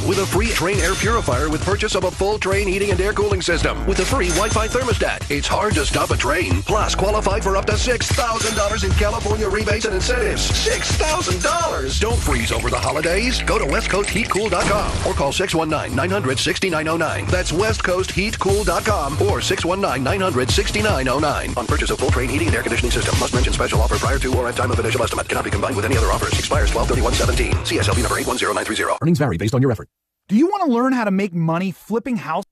with a free Train air purifier with purchase of a full Train heating and air cooling system with a free Wi-Fi thermostat. It's hard to stop a Train. Plus, qualify for up to $6,000 in California rebates and incentives. $6,000! Don't freeze over the holidays. Go to westcoastheatcool.com or call 619-900-6909. That's westcoastheatcool.com or 619-900-6909. On purchase of full Train heating and air conditioning system. Must mention special offer prior to or at time of initial estimate. Cannot be combined with any other offers. Expires 12/31/17. CSLB number 810930. Earnings vary based on your effort. Do you want to learn how to make money flipping house?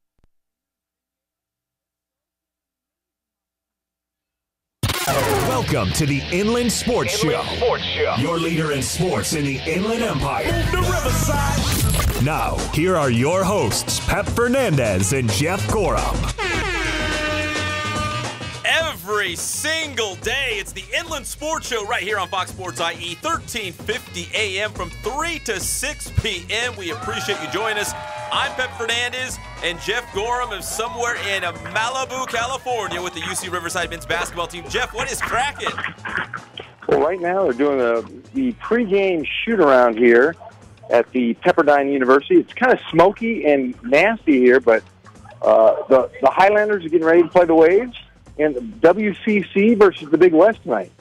Welcome to the Inland Sports Show. Your leader in sports in the Inland Empire. Move the riverside. Now, here are your hosts, Pep Fernandez and Jeff Gorham. Every single day, it's the Inland Sports Show right here on Fox Sports IE, 1350 a.m. from 3 to 6 p.m. We appreciate you joining us. I'm Pep Fernandez, and Jeff Gorham is somewhere in Malibu, California with the UC Riverside men's basketball team. Jeff, what is cracking? Well, right now they're doing the pregame shoot-around here at the Pepperdine University. It's kind of smoky and nasty here, but the Highlanders are getting ready to play the Waves. And WCC versus the Big West tonight.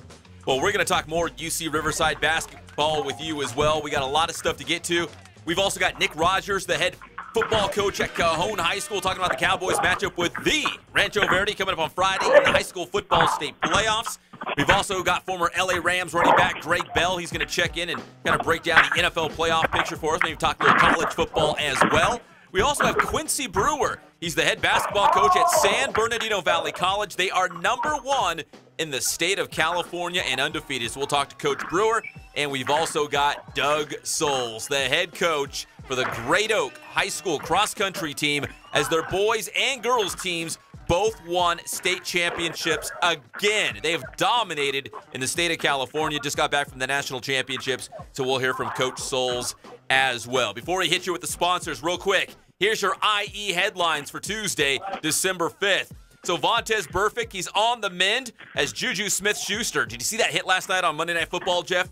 Well, we're going to talk more UC Riverside basketball with you as well. We got a lot of stuff to get to. We've also got Nick Rogers, the head football coach at Cajon High School, talking about the Cowboys matchup with the Rancho Verde coming up on Friday in the high school football state playoffs. We've also got former LA Rams running back Greg Bell. He's going to check in and kind of break down the NFL playoff picture for us. Maybe talk a little college football as well. We also have Quincy Brewer. He's the head basketball coach at San Bernardino Valley College. They are #1 in the state of California and undefeated. So we'll talk to Coach Brewer. And we've also got Doug Souls, the head coach for the Great Oak High School cross-country team, as their boys and girls teams both won state championships again. They have dominated in the state of California, just got back from the national championships, so we'll hear from Coach Souls as well. Before we hit you with the sponsors real quick, here's your IE headlines for Tuesday, December 5th. So Vontaze Burfict, he's on the mend as Juju Smith-Schuster. Did you see that hit last night on Monday Night Football, Jeff?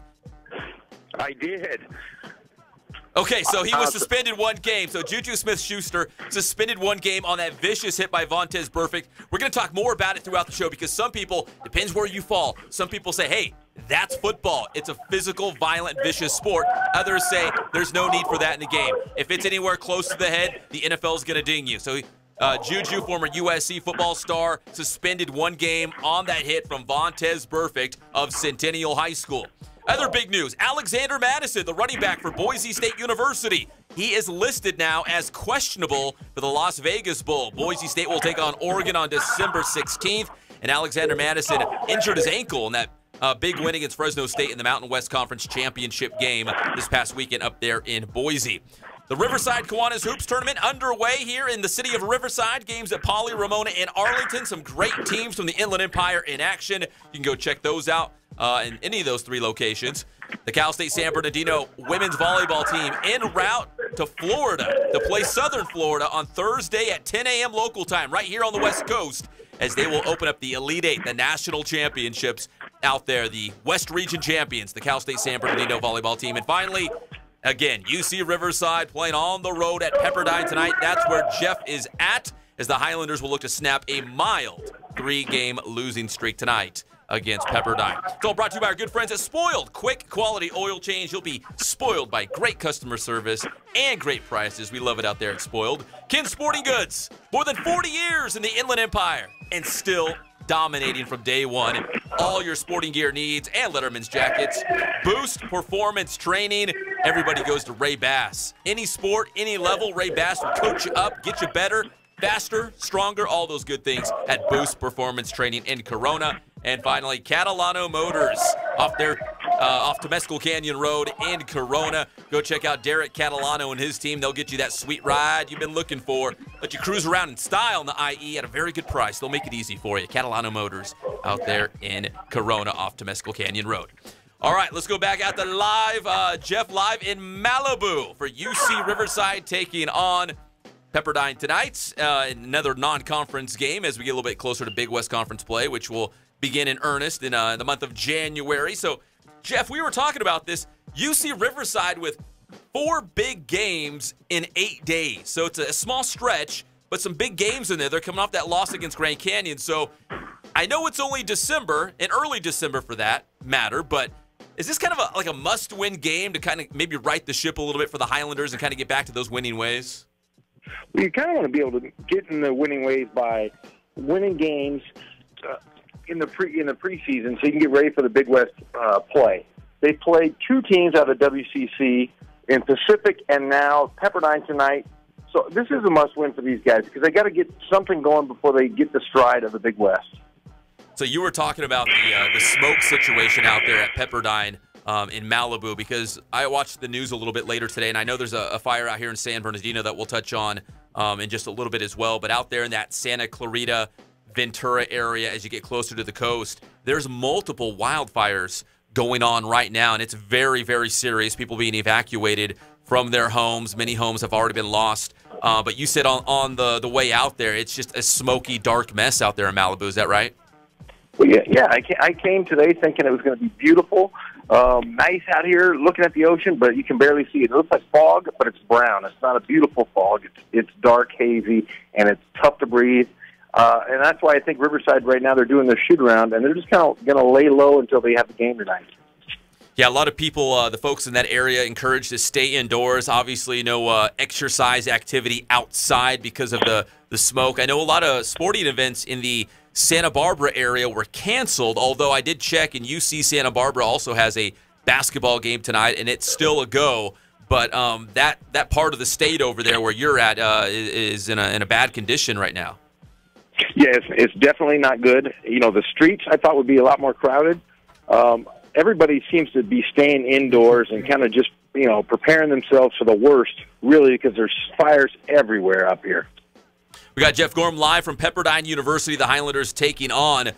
I did. Okay, so he was suspended one game. So Juju Smith-Schuster suspended one game on that vicious hit by Vontaze Burfict. We're going to talk more about it throughout the show because some people, depends where you fall, some people say, hey, that's football. It's a physical, violent, vicious sport. Others say there's no need for that in the game. If it's anywhere close to the head, the NFL is going to ding you. So Juju, former USC football star, suspended one game on that hit from Vontaze Burfict of Centennial High School. Other big news, Alexander Madison, the running back for Boise State University. He is listed now as questionable for the Las Vegas Bowl. Boise State will take on Oregon on December 16th, and Alexander Madison injured his ankle in that big win against Fresno State in the Mountain West Conference Championship game this past weekend up there in Boise. The Riverside Kiwanis Hoops Tournament underway here in the city of Riverside. Games at Poly, Ramona, and Arlington. Some great teams from the Inland Empire in action. You can go check those out in any of those three locations. The Cal State San Bernardino women's volleyball team en route to Florida to play Southern Florida on Thursday at 10 a.m. local time right here on the West Coast, as they will open up the Elite Eight, the national championships out there, the West Region champions, the Cal State San Bernardino volleyball team. And finally, again, UC Riverside playing on the road at Pepperdine tonight. That's where Jeff is at, as the Highlanders will look to snap a mild 3-game losing streak tonight against Pepperdine. It's all brought to you by our good friends at Spoiled. Quick, quality oil change. You'll be spoiled by great customer service and great prices. We love it out there at Spoiled. Ken Sporting Goods, more than 40 years in the Inland Empire and still dominating from day one. All your sporting gear needs and Letterman's jackets. Boost performance training. Everybody goes to Ray Bass. Any sport, any level, Ray Bass will coach you up, get you better, faster, stronger, all those good things at Boost Performance Training in Corona. And finally, Catalano Motors off Temescal Canyon Road in Corona. Go check out Derek Catalano and his team. They'll get you that sweet ride you've been looking for. Let you cruise around in style in the IE at a very good price. They'll make it easy for you. Catalano Motors out there in Corona off Temescal Canyon Road. All right, let's go back out to live. Jeff live in Malibu for UC Riverside taking on Pepperdine tonight. Another non-conference game as we get a little bit closer to Big West Conference play, which will begin in earnest in the month of January. So, Jeff, we were talking about this. UC Riverside with 4 big games in 8 days. So it's a small stretch, but some big games in there. They're coming off that loss against Grand Canyon. So I know it's only December, and early December for that matter, but is this kind of like a must-win game to kind of maybe right the ship a little bit for the Highlanders and kind of get back to those winning ways? Well, you kind of want to be able to get in the winning ways by winning games in the preseason, so you can get ready for the Big West play. They played 2 teams out of WCC in Pacific, and now Pepperdine tonight. So this is a must-win for these guys because they got to get something going before they get the stride of the Big West. So you were talking about the smoke situation out there at Pepperdine in Malibu, because I watched the news a little bit later today, and I know there's a fire out here in San Bernardino that we'll touch on in just a little bit as well. But out there in that Santa Clarita, Ventura area, as you get closer to the coast, there's multiple wildfires going on right now, and it's very, very serious. People being evacuated from their homes. Many homes have already been lost. But you said on the way out there, it's just a smoky, dark mess out there in Malibu. Is that right? Well, yeah. I came today thinking it was going to be beautiful, nice out here, looking at the ocean, but you can barely see it. It looks like fog, but it's brown. It's not a beautiful fog. It's dark, hazy, and it's tough to breathe. And that's why I think Riverside right now, they're doing their shoot-around, and they're just kind of going to lay low until they have the game tonight. Yeah, a lot of people, the folks in that area, encouraged to stay indoors. Obviously, no exercise activity outside because of the smoke. I know a lot of sporting events in the Santa Barbara area were canceled, although I did check, and UC Santa Barbara also has a basketball game tonight, and it's still a go. But that part of the state over there where you're at is in a bad condition right now. Yeah, it's definitely not good. You know, the streets I thought would be a lot more crowded. Everybody seems to be staying indoors and kind of just, preparing themselves for the worst, really, because there's fires everywhere up here. We got Jeff Gorham live from Pepperdine University. The Highlanders taking on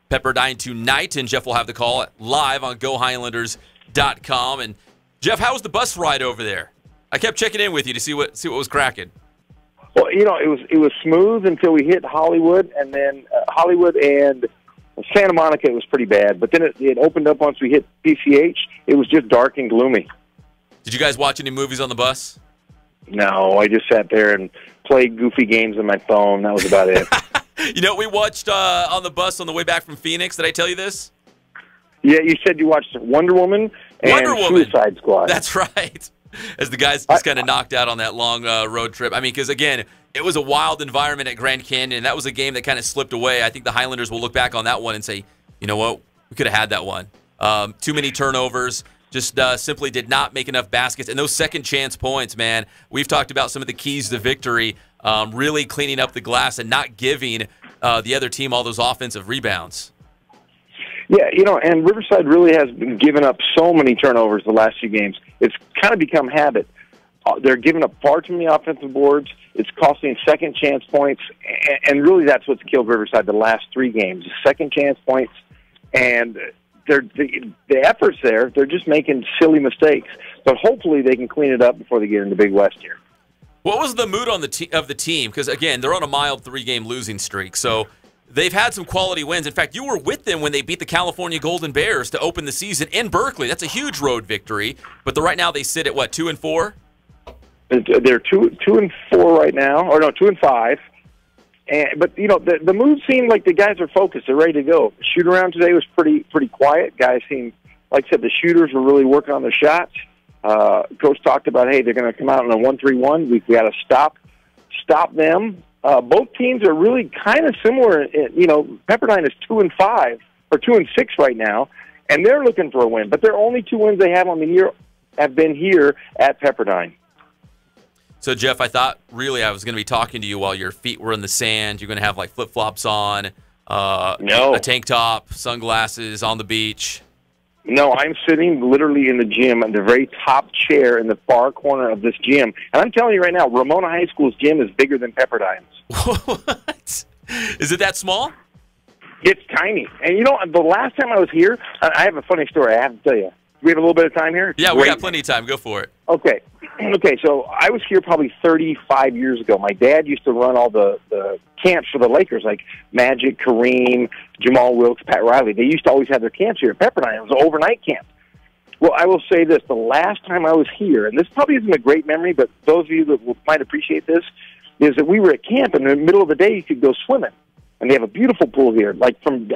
Pepperdine tonight, and Jeff will have the call live on GoHighlanders.com. And Jeff, how was the bus ride over there? I kept checking in with you to see what was cracking. Well, it was smooth until we hit Hollywood, and then Hollywood and Santa Monica, it was pretty bad. But then it opened up once we hit PCH. It was just dark and gloomy. Did you guys watch any movies on the bus? No, I just sat there and played goofy games on my phone. That was about it. You know what we watched on the bus on the way back from Phoenix? Did I tell you this? Yeah, you said you watched Wonder Woman and Suicide Squad. That's right. As the guys just kind of knocked out on that long road trip. I mean, because, again, it was a wild environment at Grand Canyon, and that was a game that kind of slipped away. I think the Highlanders will look back on that one and say, you know what, we could have had that one. Too many turnovers, just simply did not make enough baskets. And those second chance points, man, we've talked about some of the keys to victory, really cleaning up the glass and not giving the other team all those offensive rebounds. Yeah, and Riverside really has been giving up so many turnovers the last few games. It's kind of become habit. They're giving up far too many offensive boards. It's costing second chance points, and really that's what's killed Riverside the last 3 games, second chance points. And the efforts there, they're just making silly mistakes. But hopefully they can clean it up before they get into Big West here. What was the mood on the team? Because, again, they're on a mild 3-game losing streak, so they've had some quality wins. In fact, you were with them when they beat the California Golden Bears to open the season in Berkeley. That's a huge road victory. But right now they sit at, 2-4? They're 2-4 right now, or no, 2-5. But the mood seemed like the guys are focused. They're ready to go. The shoot around today was pretty quiet. Guys seemed, like I said, the shooters were really working on their shots. Coach talked about, hey, they're going to come out in a 1-3-1. We got to stop them. Both teams are really kind of similar. Pepperdine is 2-5 or 2-6 right now, and they're looking for a win. But their only 2 wins they have on the year have been here at Pepperdine. So, Jeff, I thought really I was going to be talking to you while your feet were in the sand. You're going to have flip-flops on, no, a tank top, sunglasses on the beach. No, I'm sitting literally in the gym at the very top chair in the far corner of this gym. And I'm telling you right now, Ramona High School's gym is bigger than Pepperdine's. What? Is it that small? It's tiny. And the last time I was here, I have a funny story I have to tell you. Do we have a little bit of time here? Yeah, we got plenty of time. Go for it. Okay, so I was here probably 35 years ago. My dad used to run all the camps for the Lakers, like Magic, Kareem, Jamal Wilkes, Pat Riley. They used to always have their camps here at Pepperdine. It was an overnight camp. Well, I will say this. The last time I was here, and this probably isn't a great memory, but those of you that might appreciate this, is that we were at camp, and in the middle of the day, you could go swimming. And they have a beautiful pool here, like from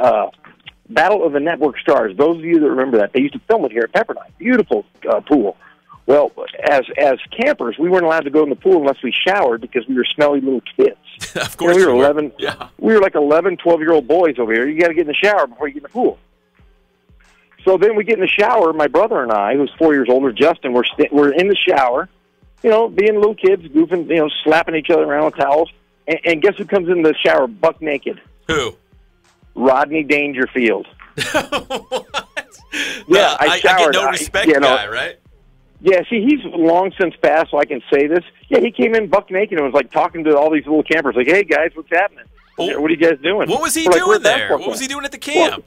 Battle of the Network Stars. Those of you that remember that, they used to film it here at Pepperdine. Beautiful pool. Well, as campers, we weren't allowed to go in the pool unless we showered because we were smelly little kids. Of course, we were 11. Yeah. We were like 11, 12-year-old boys over here. You got to get in the shower before you get in the pool. So then we get in the shower. My brother and I, who's 4 years older, Justin, we're in the shower, being little kids, goofing, slapping each other around with towels. And guess who comes in the shower buck naked? Who? Rodney Dangerfield. What? Yeah, I showered. I get no respect guy, right? Yeah, see, he's long since passed, so I can say this. Yeah, he came in buck naked and was like talking to all these little campers, like, "Hey guys, what's happening? What are you guys doing?" What was he doing there? What was he doing at the camp?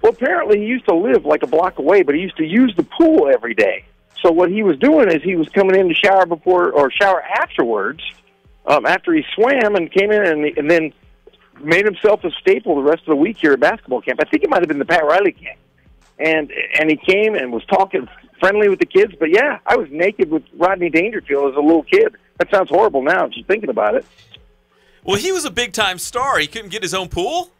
Well, apparently he used to live like a block away, but he used to use the pool every day. So what he was doing is he was coming in to shower before or shower afterwards, after he swam and came in and then made himself a staple the rest of the week here at basketball camp. I think it might have been the Pat Riley camp. And he came and was talking friendly with the kids. But, yeah, I was naked with Rodney Dangerfield as a little kid. That sounds horrible now, just thinking about it. Well, he was a big-time star. He couldn't get his own pool?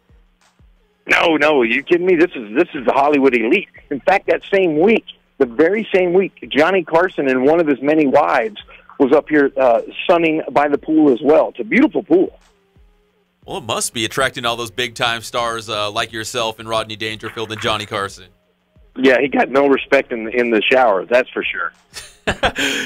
No, are you kidding me? This is the Hollywood elite. In fact, that same week, the very same week, Johnny Carson and one of his many wives was up here sunning by the pool as well. It's a beautiful pool. Well, it must be attracting all those big-time stars like yourself and Rodney Dangerfield and Johnny Carson. Yeah, he got no respect in the shower, that's for sure.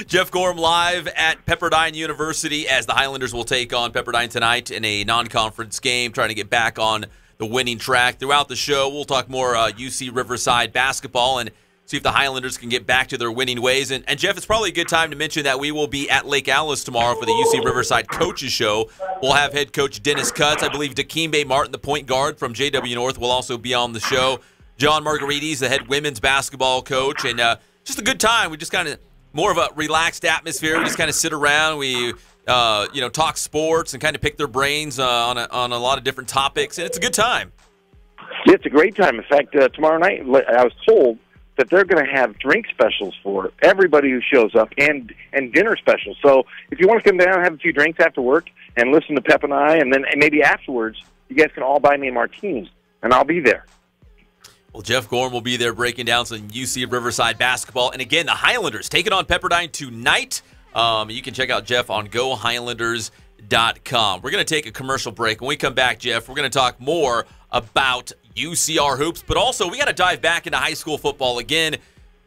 Jeff Gorham live at Pepperdine University as the Highlanders will take on Pepperdine tonight in a non-conference game, trying to get back on the winning track. Throughout the show, we'll talk more UC Riverside basketball and see if the Highlanders can get back to their winning ways. And Jeff, it's probably a good time to mention that we will be at Lake Alice tomorrow for the UC Riverside Coaches Show. We'll have head coach Dennis Cutts. I believe Dikembe Martin, the point guard from JW North, will also be on the show. John Margarides, the head women's basketball coach. And just a good time. We just kind of more of a relaxed atmosphere. We just kind of sit around. We talk sports and kind of pick their brains on a lot of different topics. And it's a good time. Yeah, it's a great time. In fact, tomorrow night, I was told that they're going to have drink specials for everybody who shows up and dinner specials. So if you want to come down and have a few drinks after work and listen to Pep and I, and then maybe afterwards, you guys can all buy me a martini, and I'll be there. Well, Jeff Gorham will be there breaking down some UC Riverside basketball. And again, the Highlanders taking on Pepperdine tonight. You can check out Jeff on GoHighlanders.com. We're going to take a commercial break. When we come back, Jeff, we're going to talk more about UCR hoops, but also we got to dive back into high school football again.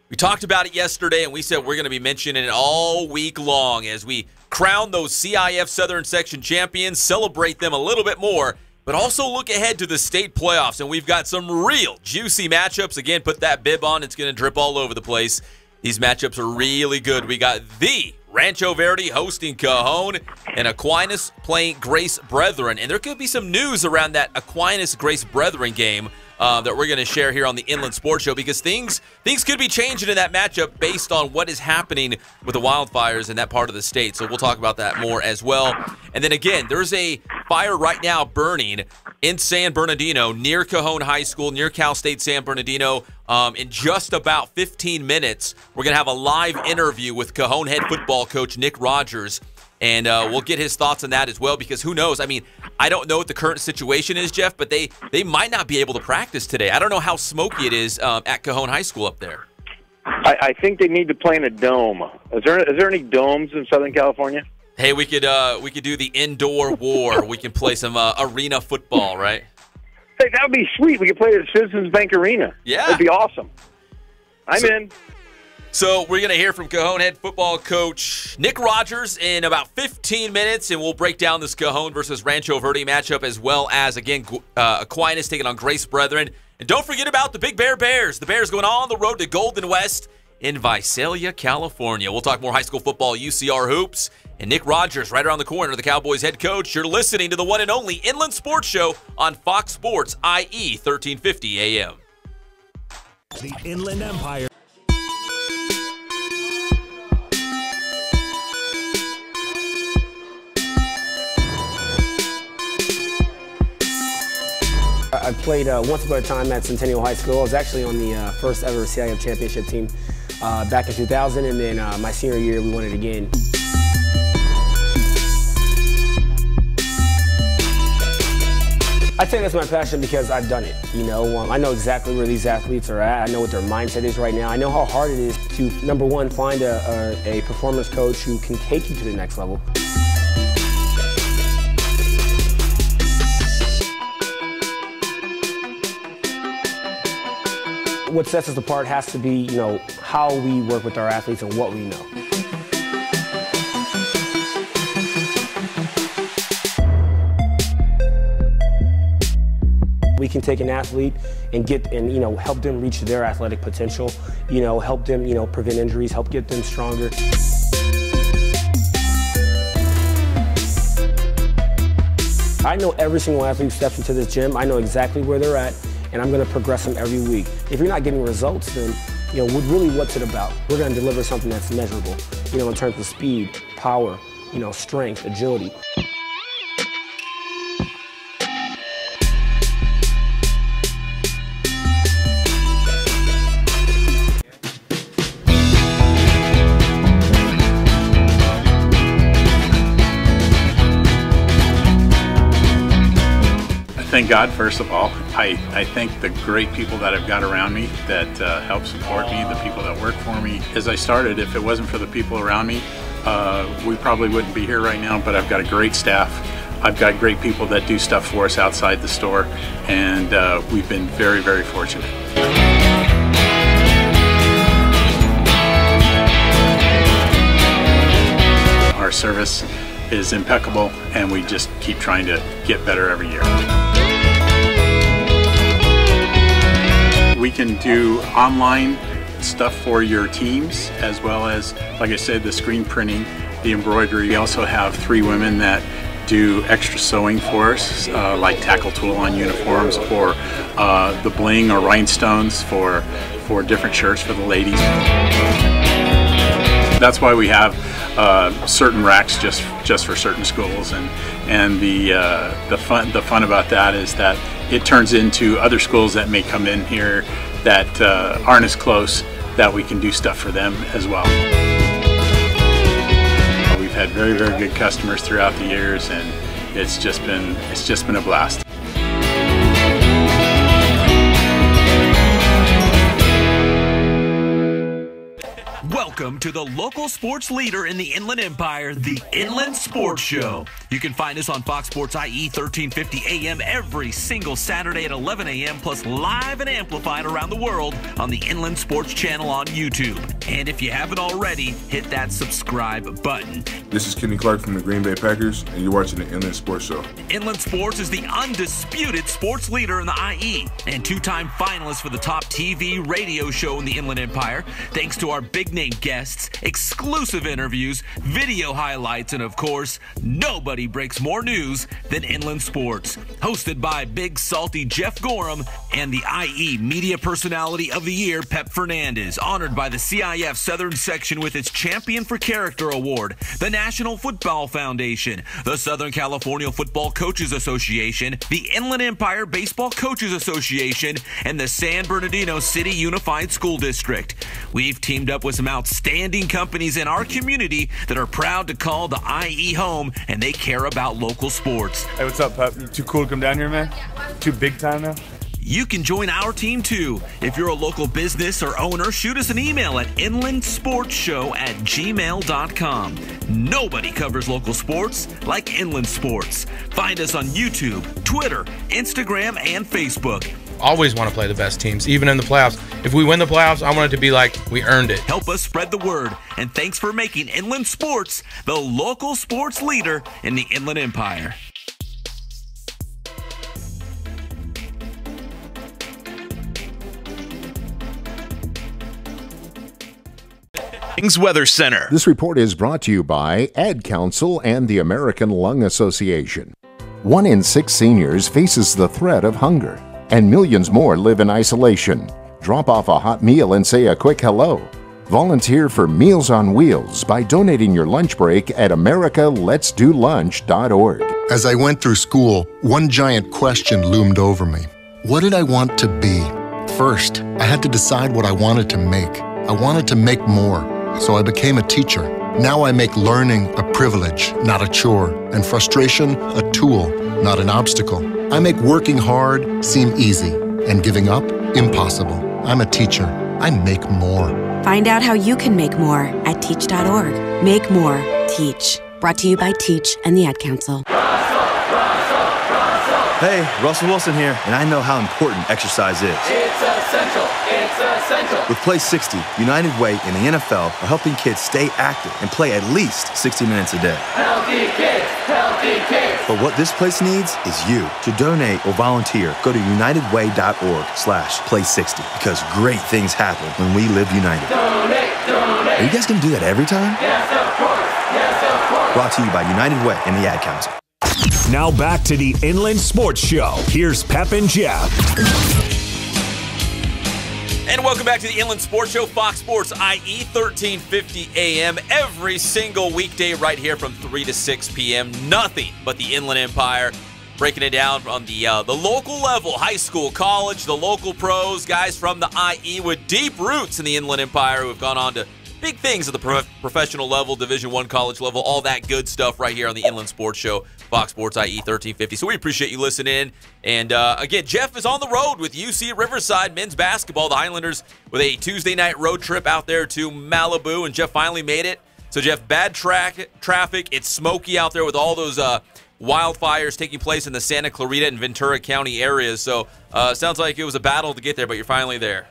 We talked about it yesterday, and we said we're going to be mentioning it all week long as we crown those CIF Southern Section champions, celebrate them a little bit more, but also look ahead to the state playoffs, and we've got some real juicy matchups. Again, put that bib on. It's going to drip all over the place. These matchups are really good. We got the Rancho Verde hosting Cajon and Aquinas playing Grace Brethren. And there could be some news around that Aquinas-Grace Brethren game that we're going to share here on the Inland Sports Show because things could be changing in that matchup based on what is happening with the wildfires in that part of the state. So we'll talk about that more as well. And then again, there's a fire right now burning in San Bernardino near Cajon High School, near Cal State San Bernardino. In just about 15 minutes, we're going to have a live interview with Cajon head football coach Nick Rogers. And we'll get his thoughts on that as well because who knows? I mean, I don't know what the current situation is, Jeff, but they might not be able to practice today. I don't know how smoky it is at Cajon High School up there. I think they need to play in a dome. Is there any domes in Southern California? Hey, we could do the indoor war. We can play some arena football, right? Hey, that would be sweet. We could play at Citizens Bank Arena. Yeah. That'd be awesome. I'm in. So we're going to hear from Cajon head football coach Nick Rogers in about 15 minutes, and we'll break down this Cajon versus Rancho Verde matchup as well as, again, Aquinas taking on Grace Brethren. And don't forget about the Big Bear Bears. The Bears going on the road to Golden West in Visalia, California. We'll talk more high school football, UCR hoops, and Nick Rogers right around the corner, the Cowboys head coach. You're listening to the one and only Inland Sports Show on Fox Sports, IE 1350 AM. The Inland Empire. I played once upon a time at Centennial High School. I was actually on the first ever CIF championship team back in 2000, and then my senior year we won it again. I think that's my passion because I've done it. You know, I know exactly where these athletes are at. I know what their mindset is right now. I know how hard it is to, number one, find a performance coach who can take you to the next level. What sets us apart has to be, you know, how we work with our athletes and what we know. We can take an athlete and you know, help them reach their athletic potential, you know, help them, you know, prevent injuries, help get them stronger. I know every single athlete who steps into this gym. I know exactly where they're at, and I'm going to progress them every week. If you're not getting results, then, you know, really what's it about? We're going to deliver something that's measurable, you know, in terms of speed, power, you know, strength, agility. Thank God, first of all. I thank the great people that I've got around me that help support me, the people that work for me. As I started, if it wasn't for the people around me, we probably wouldn't be here right now, but I've got a great staff. I've got great people that do stuff for us outside the store, and we've been very, very fortunate. Our service is impeccable, and we just keep trying to get better every year. We can do online stuff for your teams, as well as, like I said, the screen printing, the embroidery. We also have 3 women that do extra sewing for us, like tackle tool on uniforms, or the bling or rhinestones for different shirts for the ladies. That's why we have certain racks just for certain schools, and the fun about that is that it turns into other schools that may come in here that aren't as close, that we can do stuff for them as well. We've had very, very good customers throughout the years, and it's just been a blast. Welcome to the local sports leader in the Inland Empire, the Inland Sports Show. You can find us on Fox Sports IE 1350 AM every single Saturday at 11 a.m. plus live and amplified around the world on the Inland Sports Channel on YouTube. And if you haven't already, hit that subscribe button. This is Kenny Clark from the Green Bay Packers, and you're watching the Inland Sports Show. Inland Sports is the undisputed sports leader in the IE and 2-time finalist for the top TV radio show in the Inland Empire, thanks to our big name guests, exclusive interviews, video highlights, and of course, nobody breaks more news than Inland Sports. Hosted by Big Salty Jeff Gorham and the IE Media Personality of the Year, Pep Fernandez, honored by the CIF Southern Section with its Champion for Character Award, the National Football Foundation, the Southern California Football Coaches Association, the Inland Empire Baseball Coaches Association, and the San Bernardino City Unified School District. We've teamed up with some outstanding companies in our community that are proud to call the IE home, and they care about local sports. Hey, what's up, Pep? You too cool to come down here, man? Too big time now? You can join our team too. If you're a local business or owner, shoot us an email at inlandsportshow@gmail.com. Nobody covers local sports like Inland Sports. Find us on YouTube, Twitter, Instagram, and Facebook. Always want to play the best teams, even in the playoffs. If we win the playoffs, I want it to be like we earned it. Help us spread the word, and thanks for making Inland Sports the local sports leader in the Inland Empire. Weather Center. This report is brought to you by Ad Council and the American Lung Association. 1 in 6 seniors faces the threat of hunger, and millions more live in isolation. Drop off a hot meal and say a quick hello. Volunteer for Meals on Wheels by donating your lunch break at americaletsdolunch.org. As I went through school, one giant question loomed over me. What did I want to be? First, I had to decide what I wanted to make. I wanted to make more, so I became a teacher. Now I make learning a privilege, not a chore, and frustration a tool, not an obstacle. I make working hard seem easy, and giving up impossible. I'm a teacher. I make more. Find out how you can make more at teach.org. Make more. Teach. Brought to you by Teach and the Ad Council. Hey, Russell Wilson here, and I know how important exercise is. It's essential. It's essential. With Play 60, United Way and the NFL are helping kids stay active and play at least 60 minutes a day. Healthy kids, healthy kids. But what this place needs is you. To donate or volunteer, go to unitedway.org/play60 because great things happen when we live united. Donate, donate. Are you guys going to do that every time? Yes, of course. Yes, of course. Brought to you by United Way and the Ad Council. Now back to the Inland Sports Show. Here's Pep and Jeff. And welcome back to the Inland Sports Show, Fox Sports IE, 1350 AM, every single weekday right here from 3 to 6 p.m. Nothing but the Inland Empire, breaking it down on the local level, high school, college, the local pros, guys from the IE with deep roots in the Inland Empire who have gone on to big things at the professional level, Division I college level, all that good stuff right here on the Inland Sports Show, Fox Sports IE 1350. So we appreciate you listening. And again, Jeff is on the road with UC Riverside men's basketball. The Highlanders with a Tuesday night road trip out there to Malibu, and Jeff finally made it. So Jeff, bad traffic. It's smoky out there with all those wildfires taking place in the Santa Clarita and Ventura County areas. So sounds like it was a battle to get there, but you're finally there.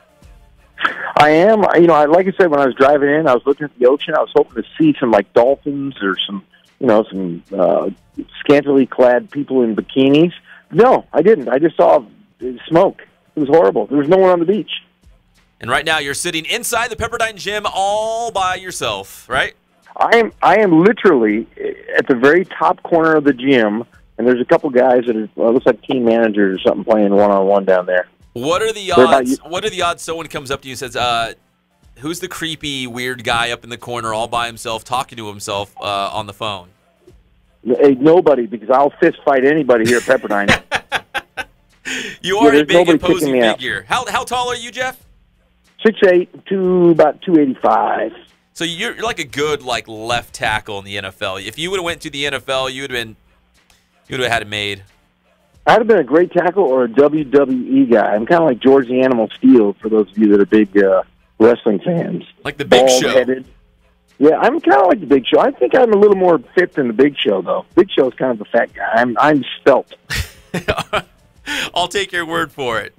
I am. Like I said, when I was driving in, I was looking at the ocean. I was hoping to see some like dolphins or some scantily clad people in bikinis. No, I didn't. I just saw smoke. It was horrible. There was no one on the beach. And right now, you're sitting inside the Pepperdine Gym all by yourself, right? I am literally at the very top corner of the gym, and there's a couple guys that looks like team managers or something playing one-on-one down there. What are the odds? What are the odds someone comes up to you and says, who's the creepy, weird guy up in the corner all by himself talking to himself on the phone? Hey, nobody, because I'll fist fight anybody here at Pepperdine. You are a big, imposing figure. How tall are you, Jeff? 6'8", to about 285. So you're like a good left tackle in the NFL. If you would have went to the NFL, you would have had it made. I'd have been a great tackle or a WWE guy. I'm kind of like George the Animal Steele for those of you that are big wrestling fans. Like the Big Show. Yeah, I'm kind of like the Big Show. I think I'm a little more fit than the Big Show, though. Big Show's kind of a fat guy. I'm svelte. I'll take your word for it.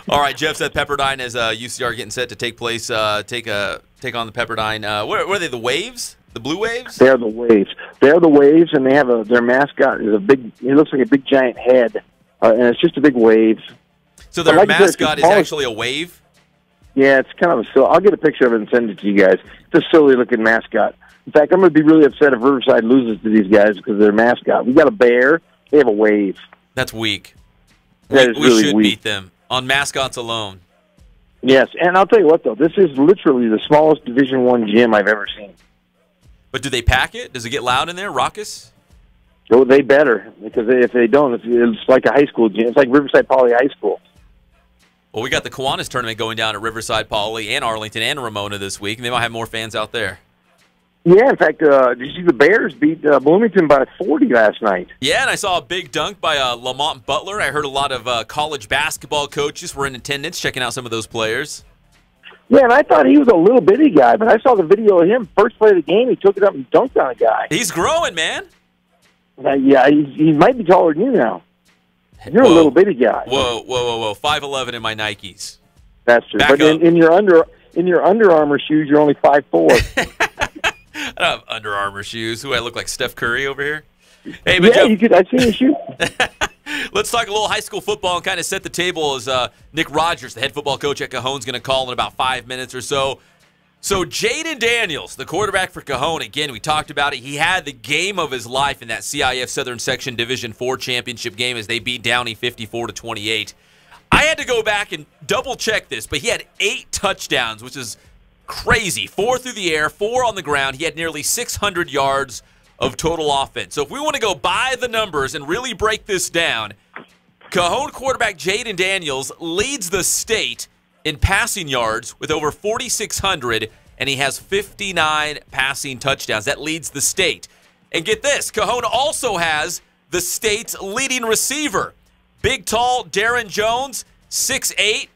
All right, Jeff said Pepperdine as UCR getting set to take place. Take on the Pepperdine. What are they? The Waves? The Blue Waves? They're the Waves. They're the Waves, and they have their mascot is a big. It looks like a big giant head, and it's just a big wave. So their mascot is actually a wave. Yeah, it's kind of a silly. I'll get a picture of it and send it to you guys. It's a silly-looking mascot. In fact, I'm going to be really upset if Riverside loses to these guys because of their mascot. We got a bear. They have a wave. That's weak. We really should weak. beat them on mascots alone. Yes, and I'll tell you what, though. This is literally the smallest Division I gym I've ever seen. But do they pack it? Does it get loud in there, raucous? Oh, they better, because if they don't, it's like a high school gym. It's like Riverside Poly High School. Well, we got the Kiwanis tournament going down at Riverside Poly and Arlington and Ramona this week, and they might have more fans out there. Yeah, in fact, did you see the Bears beat Bloomington by 40 last night? Yeah, and I saw a big dunk by Lamont Butler. I heard a lot of college basketball coaches were in attendance checking out some of those players. Yeah, and I thought he was a little bitty guy, but I saw the video of him. First play of the game, he took it up and dunked on a guy. He's growing, man. Yeah, he might be taller than you now. You're a little bitty guy. Whoa. 5'11" in my Nikes. That's true. But in your Under Armour shoes, you're only 5'4". I don't have Under Armour shoes. Who, I look like Steph Curry over here? Hey, but yeah, you could. I've seen you shoot. Let's talk a little high school football and kind of set the table as Nick Rogers, the head football coach at Cajon, is going to call in about 5 minutes or so. So Jaden Daniels, the quarterback for Cajon, again, we talked about it. He had the game of his life in that CIF Southern Section Division IV championship game as they beat Downey 54-28. I had to go back and double-check this, but he had 8 touchdowns, which is crazy. 4 through the air, 4 on the ground. He had nearly 600 yards of total offense. So if we want to go by the numbers and really break this down, Cajon quarterback Jaden Daniels leads the state in passing yards with over 4,600, and he has 59 passing touchdowns. That leads the state. And get this, Cajon also has the state's leading receiver. Big, tall Darren Jones, 6'8",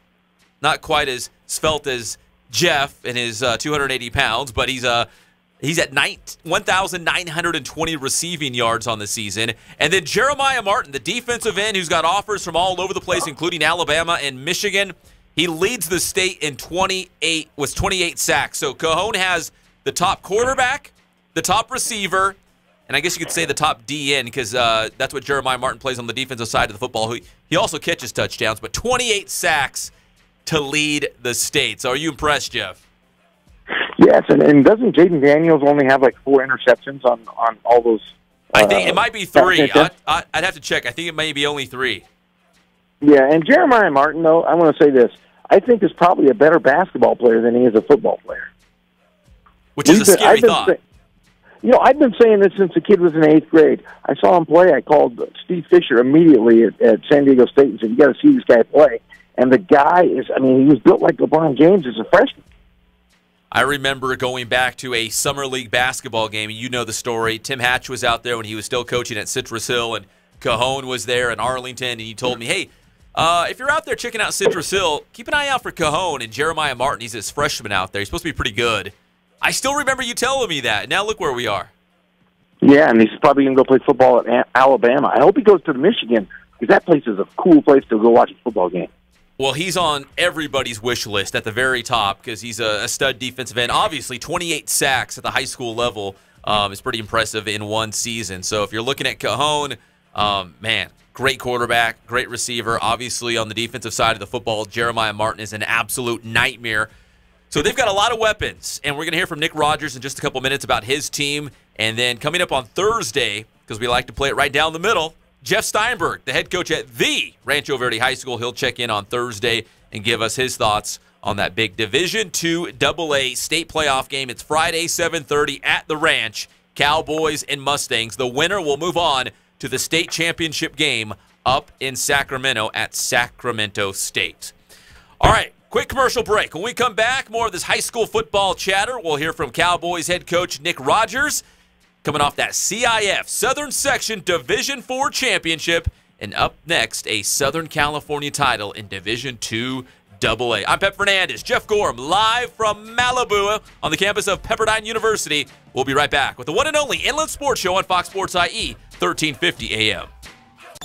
not quite as svelte as Jeff in his 280 pounds, but he's at 1,920 receiving yards on the season. And then Jeremiah Martin, the defensive end who's got offers from all over the place, including Alabama and Michigan. He leads the state in 28 sacks. So Cajon has the top quarterback, the top receiver, and I guess you could say the top DN because that's what Jeremiah Martin plays on the defensive side of the football. He also catches touchdowns, but 28 sacks to lead the state. So are you impressed, Jeff? Yes, and doesn't Jaden Daniels only have like 4 interceptions on all those? I think it might be 3. I'd have to check. I think it may be only 3. Yeah, and Jeremiah Martin, though, I want to say this. I think is probably a better basketball player than he is a football player. Which is a scary thought. I've been saying this since the kid was in 8th grade. I saw him play. I called Steve Fisher immediately at San Diego State and said, you got to see this guy play. And the guy he was built like LeBron James as a freshman. I remember going back to a summer league basketball game, and you know the story. Tim Hatch was out there when he was still coaching at Citrus Hill, and Cajon was there in Arlington, and he told me, hey, if you're out there checking out Citrus Hill, keep an eye out for Cajon and Jeremiah Martin. He's his freshman out there. He's supposed to be pretty good. I still remember you telling me that. Now look where we are. Yeah, and he's probably going to go play football at Alabama. I hope he goes to Michigan because that place is a cool place to go watch a football game. Well, he's on everybody's wish list at the very top because he's a stud defensive end. Obviously, 28 sacks at the high school level is pretty impressive in one season. So if you're looking at Cajon, man, great quarterback, great receiver. Obviously, on the defensive side of the football, Jeremiah Martin is an absolute nightmare. So they've got a lot of weapons, and we're going to hear from Nick Rogers in just a couple minutes about his team. And then coming up on Thursday, because we like to play it right down the middle, Jeff Steinberg, the head coach at the Rancho Verde High School, he'll check in on Thursday and give us his thoughts on that big Division II AA state playoff game. It's Friday, 7:30 at the Ranch, Cowboys and Mustangs. The winner will move on to the state championship game up in Sacramento at Sacramento State. All right. Quick commercial break. When we come back, more of this high school football chatter. We'll hear from Cowboys head coach Nick Rogers coming off that CIF Southern Section Division IV championship. And up next, a Southern California title in Division II AA. I'm Pep Fernandez. Jeff Gorham live from Malibu on the campus of Pepperdine University. We'll be right back with the one and only Inland Sports Show on Fox Sports IE, 1350 AM.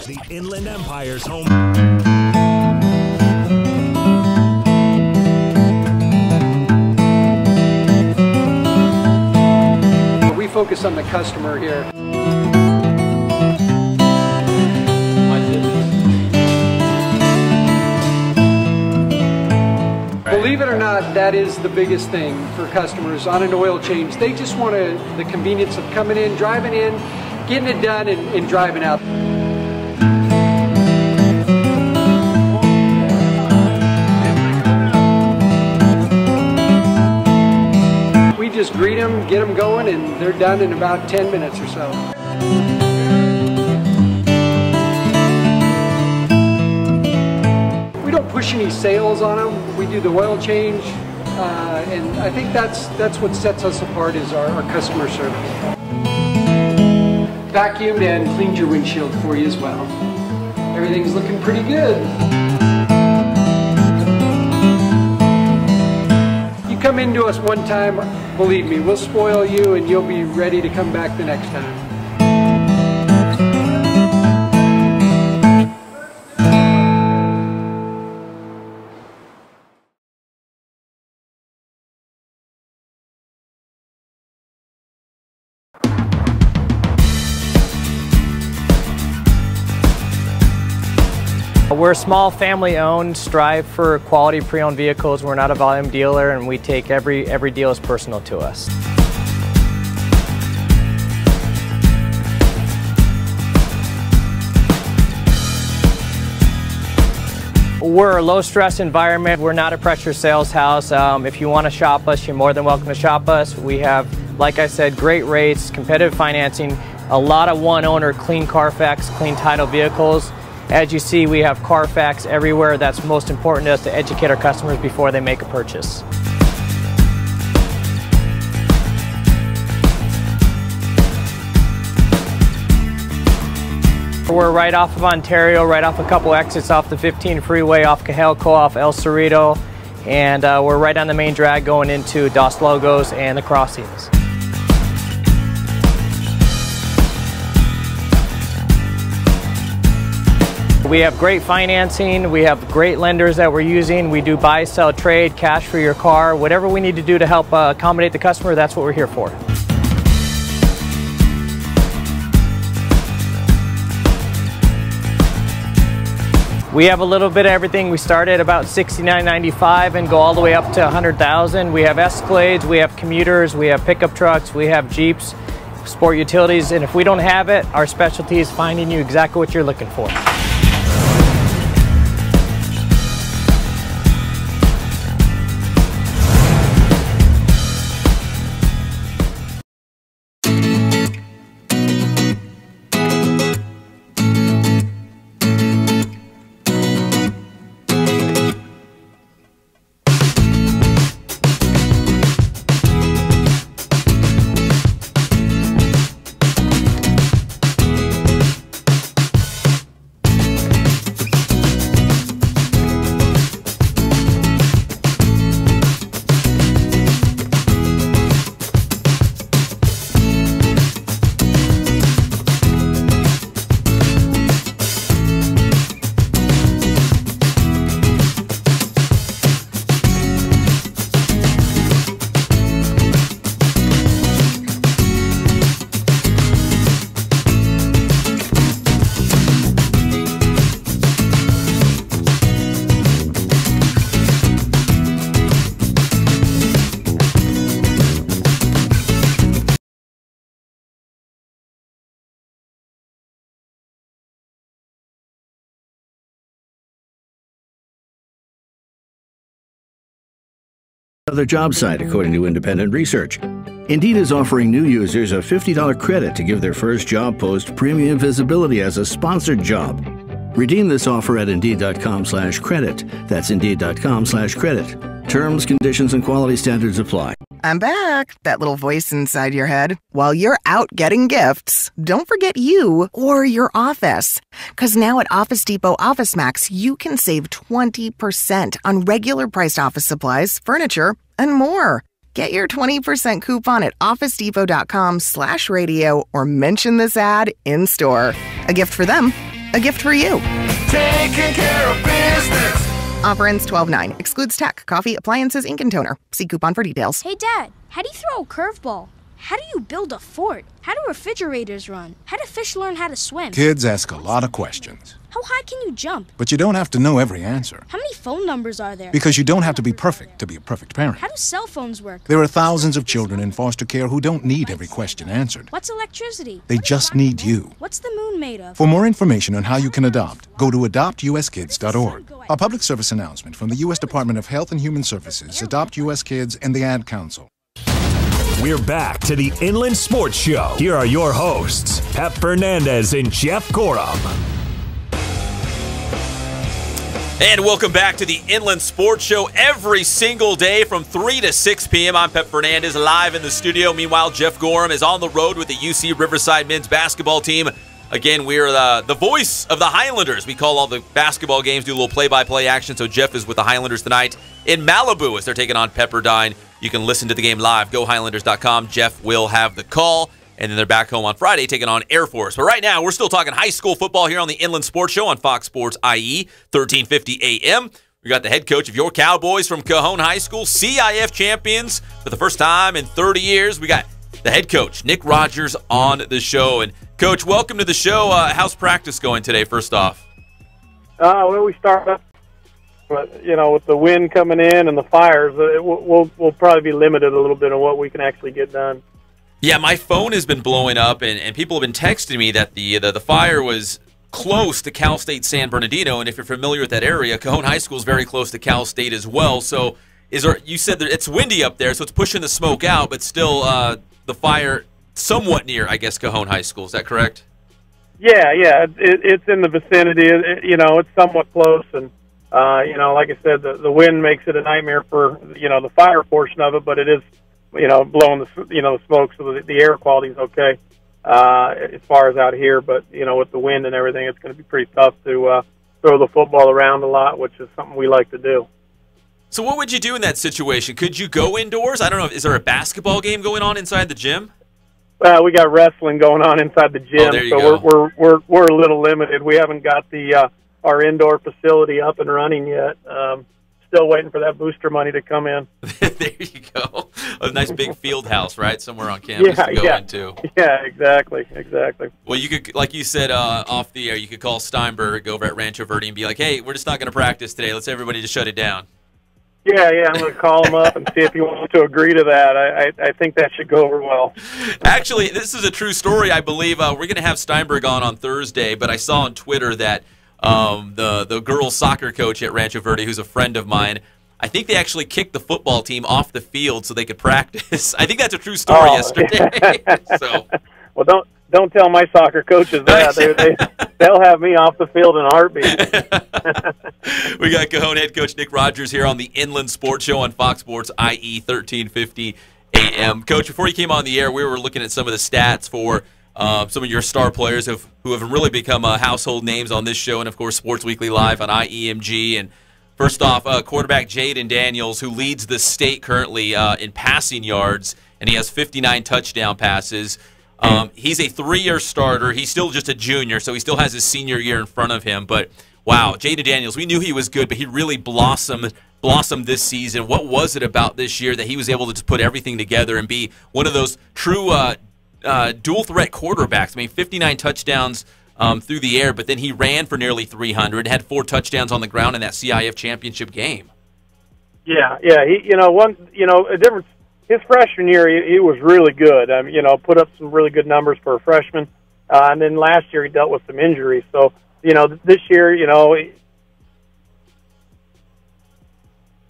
The Inland Empire's home. Focus on the customer here. Believe it or not, that is the biggest thing for customers on an oil change. They just want the convenience of coming in, driving in, getting it done, and driving out. Just greet them, get them going, and they're done in about 10 minutes or so. We don't push any sales on them. We do the oil change, and I think that's what sets us apart is our customer service. Vacuumed and cleaned your windshield for you as well. Everything's looking pretty good. Come into us one time, believe me, we'll spoil you and you'll be ready to come back the next time. We're a small family-owned, strive for quality pre-owned vehicles. We're not a volume dealer, and we take every deal as personal to us. We're a low-stress environment. We're not a pressure sales house. If you want to shop us, you're more than welcome to shop us. We have, like I said, great rates, competitive financing, a lot of one-owner, clean Carfax, clean title vehicles. As you see, we have Carfax everywhere. That's most important to us, to educate our customers before they make a purchase. We're right off of Ontario, right off a couple exits off the 15 freeway, off Cajon, off El Cerrito, and we're right on the main drag going into Dos Logos and the crossings. We have great financing, we have great lenders that we're using. We do buy, sell, trade, cash for your car. Whatever we need to do to help accommodate the customer, that's what we're here for. We have a little bit of everything. We start at about $69.95 and go all the way up to $100,000. We have Escalades, we have commuters, we have pickup trucks, we have Jeeps, sport utilities, and if we don't have it, our specialty is finding you exactly what you're looking for. Other job site, according to independent research. Indeed is offering new users a $50 credit to give their first job post premium visibility as a sponsored job. Redeem this offer at Indeed.com/credit. That's Indeed.com/credit. Terms, conditions, and quality standards apply. I'm back. That little voice inside your head. While you're out getting gifts, don't forget you or your office. Because now at Office Depot Office Max, you can save 20% on regular priced office supplies, furniture, and more. Get your 20% coupon at OfficeDepot.com/radio or mention this ad in store. A gift for them, a gift for you. Taking care of business. Offer ends 12/9. Excludes tech, coffee, appliances, ink, and toner. See coupon for details. Hey, Dad, how do you throw a curveball? How do you build a fort? How do refrigerators run? How do fish learn how to swim? Kids ask a lot of questions. How high can you jump? But you don't have to know every answer. How many phone numbers are there? Because you don't have to be perfect to be a perfect parent. How do cell phones work? There are thousands of children in foster care who don't need every question answered. What's electricity? They just need you. What's the moon made of? For more information on how you can adopt, go to adoptuskids.org. A public service announcement from the U.S. Department of Health and Human Services, Adopt U.S. Kids, and the Ad Council. We're back to the Inland Sports Show. Here are your hosts, Pep Fernandez and Jeff Gorham. And welcome back to the Inland Sports Show every single day from 3 to 6 p.m. I'm Pep Fernandez live in the studio. Meanwhile, Jeff Gorham is on the road with the UC Riverside men's basketball team. Again, we are the voice of the Highlanders. We call all the basketball games, do a little play-by-play action. So Jeff is with the Highlanders tonight in Malibu as they're taking on Pepperdine. You can listen to the game live. GoHighlanders.com. Jeff will have the call. And then they're back home on Friday taking on Air Force. But right now, we're still talking high school football here on the Inland Sports Show on Fox Sports IE, 1350 AM. We got the head coach of your Cowboys from Cajon High School, CIF champions for the first time in 30 years. We got the head coach, Nick Rogers, on the show. And, Coach, welcome to the show. How's practice going today, first off? Well, we start up, but, with the wind coming in and the fires, we'll probably be limited a little bit on what we can actually get done. Yeah, my phone has been blowing up, and people have been texting me that the fire was close to Cal State San Bernardino, and if you're familiar with that area, Cajon High School is very close to Cal State as well. So, you said that it's windy up there, so it's pushing the smoke out, but still the fire somewhat near, I guess, Cajon High School. Is that correct? It's in the vicinity. It's somewhat close, and like I said, the wind makes it a nightmare for the fire portion of it, but it is blowing the smoke, so the air quality is okay as far as out here. But with the wind and everything, it's going to be pretty tough to throw the football around a lot, which is something we like to do. So what would you do in that situation? Could you go indoors? I don't know. Is there a basketball game going on inside the gym? We got wrestling going on inside the gym, we're a little limited. We haven't got our indoor facility up and running yet. Still waiting for that booster money to come in. There you go. A nice big field house, right, somewhere on campus to go into. Yeah, exactly. Well, you could, like you said off the air, you could call Steinberg over at Rancho Verde and be like, "Hey, we're just not going to practice today. Let's everybody just shut it down." Yeah, I'm going to call him up and see if he wants to agree to that. I think that should go over well. Actually, this is a true story, I believe. We're going to have Steinberg on Thursday, but I saw on Twitter that the girls' soccer coach at Rancho Verde, who's a friend of mine, I think they actually kicked the football team off the field so they could practice. I think that's a true story yesterday. Well, don't tell my soccer coaches that. They'll have me off the field in a heartbeat. We got Cajon head coach Nick Rogers here on the Inland Sports Show on Fox Sports IE 1350 AM. Coach, before you came on the air, we were looking at some of the stats for some of your star players who have really become household names on this show and, of course, Sports Weekly Live on IEMG. And first off, quarterback Jaden Daniels, who leads the state currently in passing yards, and he has 59 touchdown passes. He's a 3-year starter. He's still just a junior, so he still has his senior year in front of him. But, wow, Jaden Daniels, we knew he was good, but he really blossomed this season. What was it about this year that he was able to just put everything together and be one of those true dual-threat quarterbacks? I mean, 59 touchdowns through the air, but then he ran for nearly 300, had 4 touchdowns on the ground in that CIF championship game. Yeah. A difference. His freshman year, he was really good. Put up some really good numbers for a freshman. And then last year, he dealt with some injuries. So, this year,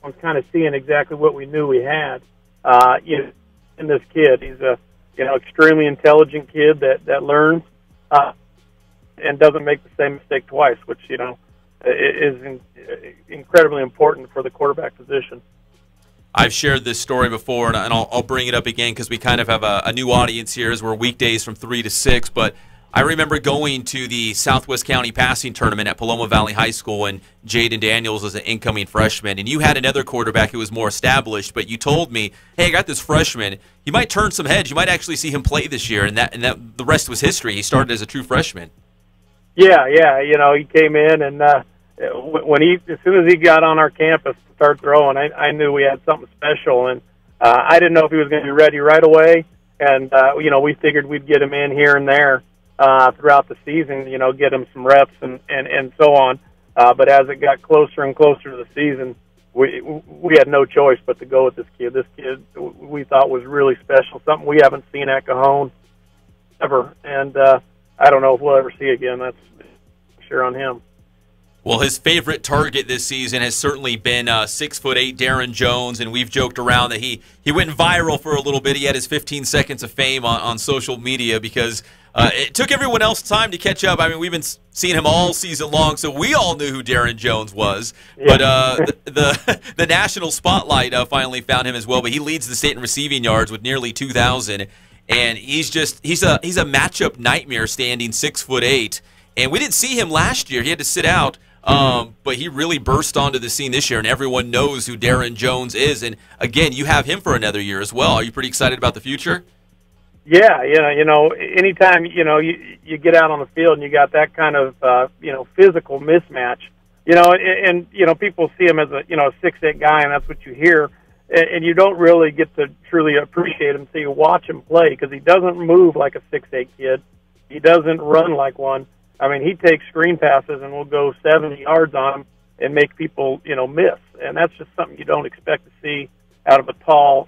I'm kind of seeing exactly what we knew we had. In this kid, he's a extremely intelligent kid that learns and doesn't make the same mistake twice, which is incredibly important for the quarterback position. I've shared this story before, and I'll bring it up again because we kind of have a new audience here as we're weekdays from 3 to 6. But I remember going to the Southwest County passing tournament at Paloma Valley High School, and Jaden Daniels was an incoming freshman. And you had another quarterback who was more established, but you told me, hey, I got this freshman. He might turn some heads. You might actually see him play this year, and that the rest was history. He started as a true freshman. Yeah. He came in, and as soon as he got on our campus to start throwing, I knew we had something special, and I didn't know if he was going to be ready right away. And we figured we'd get him in here and there throughout the season, get him some reps and so on. But as it got closer and closer to the season, we had no choice but to go with this kid. This kid we thought was really special, something we haven't seen at Cajon ever, and I don't know if we'll ever see again. That's sure on him. Well, his favorite target this season has certainly been 6'8" Darren Jones, and we've joked around that he went viral for a little bit. He had his 15 seconds of fame on social media because it took everyone else time to catch up. I mean, we've been seeing him all season long, so we all knew who Darren Jones was. Yeah. But the national spotlight finally found him as well. But he leads the state in receiving yards with nearly 2,000, and he's a matchup nightmare, standing 6'8". And we didn't see him last year; he had to sit out. But he really burst onto the scene this year, and everyone knows who Darren Jones is. And again, you have him for another year as well. Are you pretty excited about the future? Yeah, anytime you get out on the field and you got that kind of physical mismatch, and people see him as a 6'8" guy, and that's what you hear, and you don't really get to truly appreciate him until you watch him play, because he doesn't move like a 6'8" kid. He doesn't run like one. I mean, he takes screen passes and will go 70 yards on them and make people, miss. And that's just something you don't expect to see out of a tall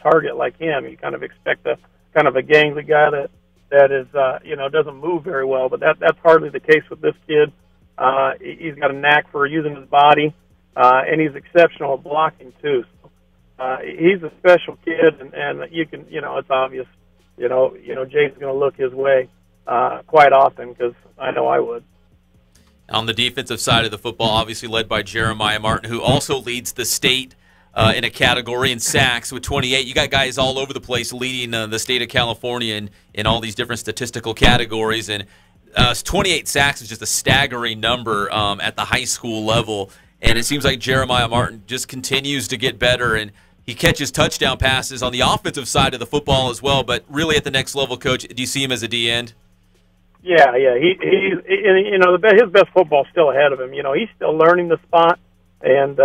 target like him. You kind of expect a gangly guy that is, doesn't move very well. But that's hardly the case with this kid. He's got a knack for using his body, and he's exceptional at blocking too. So, he's a special kid, and you can, it's obvious. Jay's going to look his way. quite often, because I know I would. On the defensive side of the football, obviously led by Jeremiah Martin, who also leads the state in a category in sacks with 28. You got guys all over the place leading the state of California in all these different statistical categories. And 28 sacks is just a staggering number at the high school level. And it seems like Jeremiah Martin just continues to get better, and he catches touchdown passes on the offensive side of the football as well. But really at the next level, Coach, do you see him as a D-end? Yeah. He's his best football's still ahead of him. He's still learning the spot, and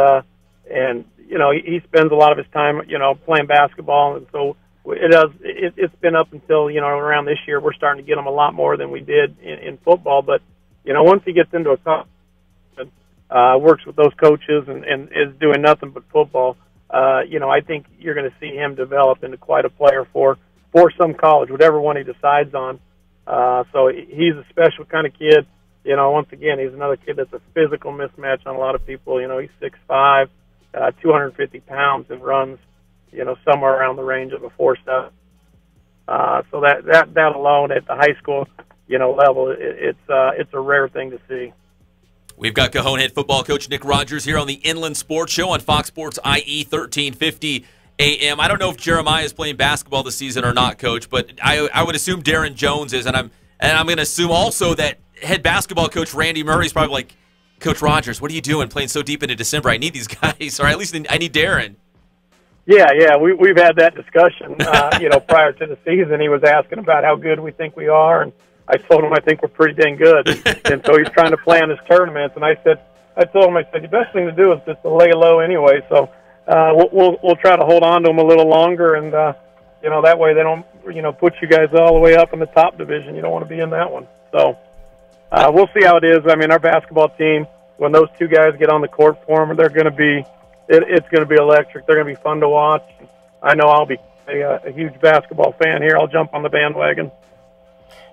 he spends a lot of his time playing basketball, and so it's been up until around this year we're starting to get him a lot more than we did in football. But once he gets into a works with those coaches and is doing nothing but football, I think you're going to see him develop into quite a player for some college, whatever one he decides on. So he's a special kind of kid. Once again, he's another kid that's a physical mismatch on a lot of people. He's 6'5", 250 pounds, and runs, somewhere around the range of a 4.7. So that alone at the high school, level, it's a rare thing to see. We've got Cajon head football coach Nick Rogers here on the Inland Sports Show on Fox Sports IE 1350 AM. I don't know if Jeremiah is playing basketball this season or not, Coach, but I would assume Darren Jones is, and I'm going to assume also that head basketball coach Randy Murray is probably like, Coach Rogers, what are you doing playing so deep into December? I need these guys, or at least I need Darren. Yeah, we've had that discussion. Prior to the season, he was asking about how good we think we are, and I told him I think we're pretty dang good. And so he's trying to plan his tournaments, and I told him the best thing to do is just to lay low anyway. So we'll try to hold on to them a little longer, and that way they don't put you guys all the way up in the top division. You don't want to be in that one. So we'll see how it is. I mean, our basketball team, when those two guys get on the court for them, they're going to be it's going to be electric. They're going to be fun to watch. I know I'll be a huge basketball fan here. I'll jump on the bandwagon.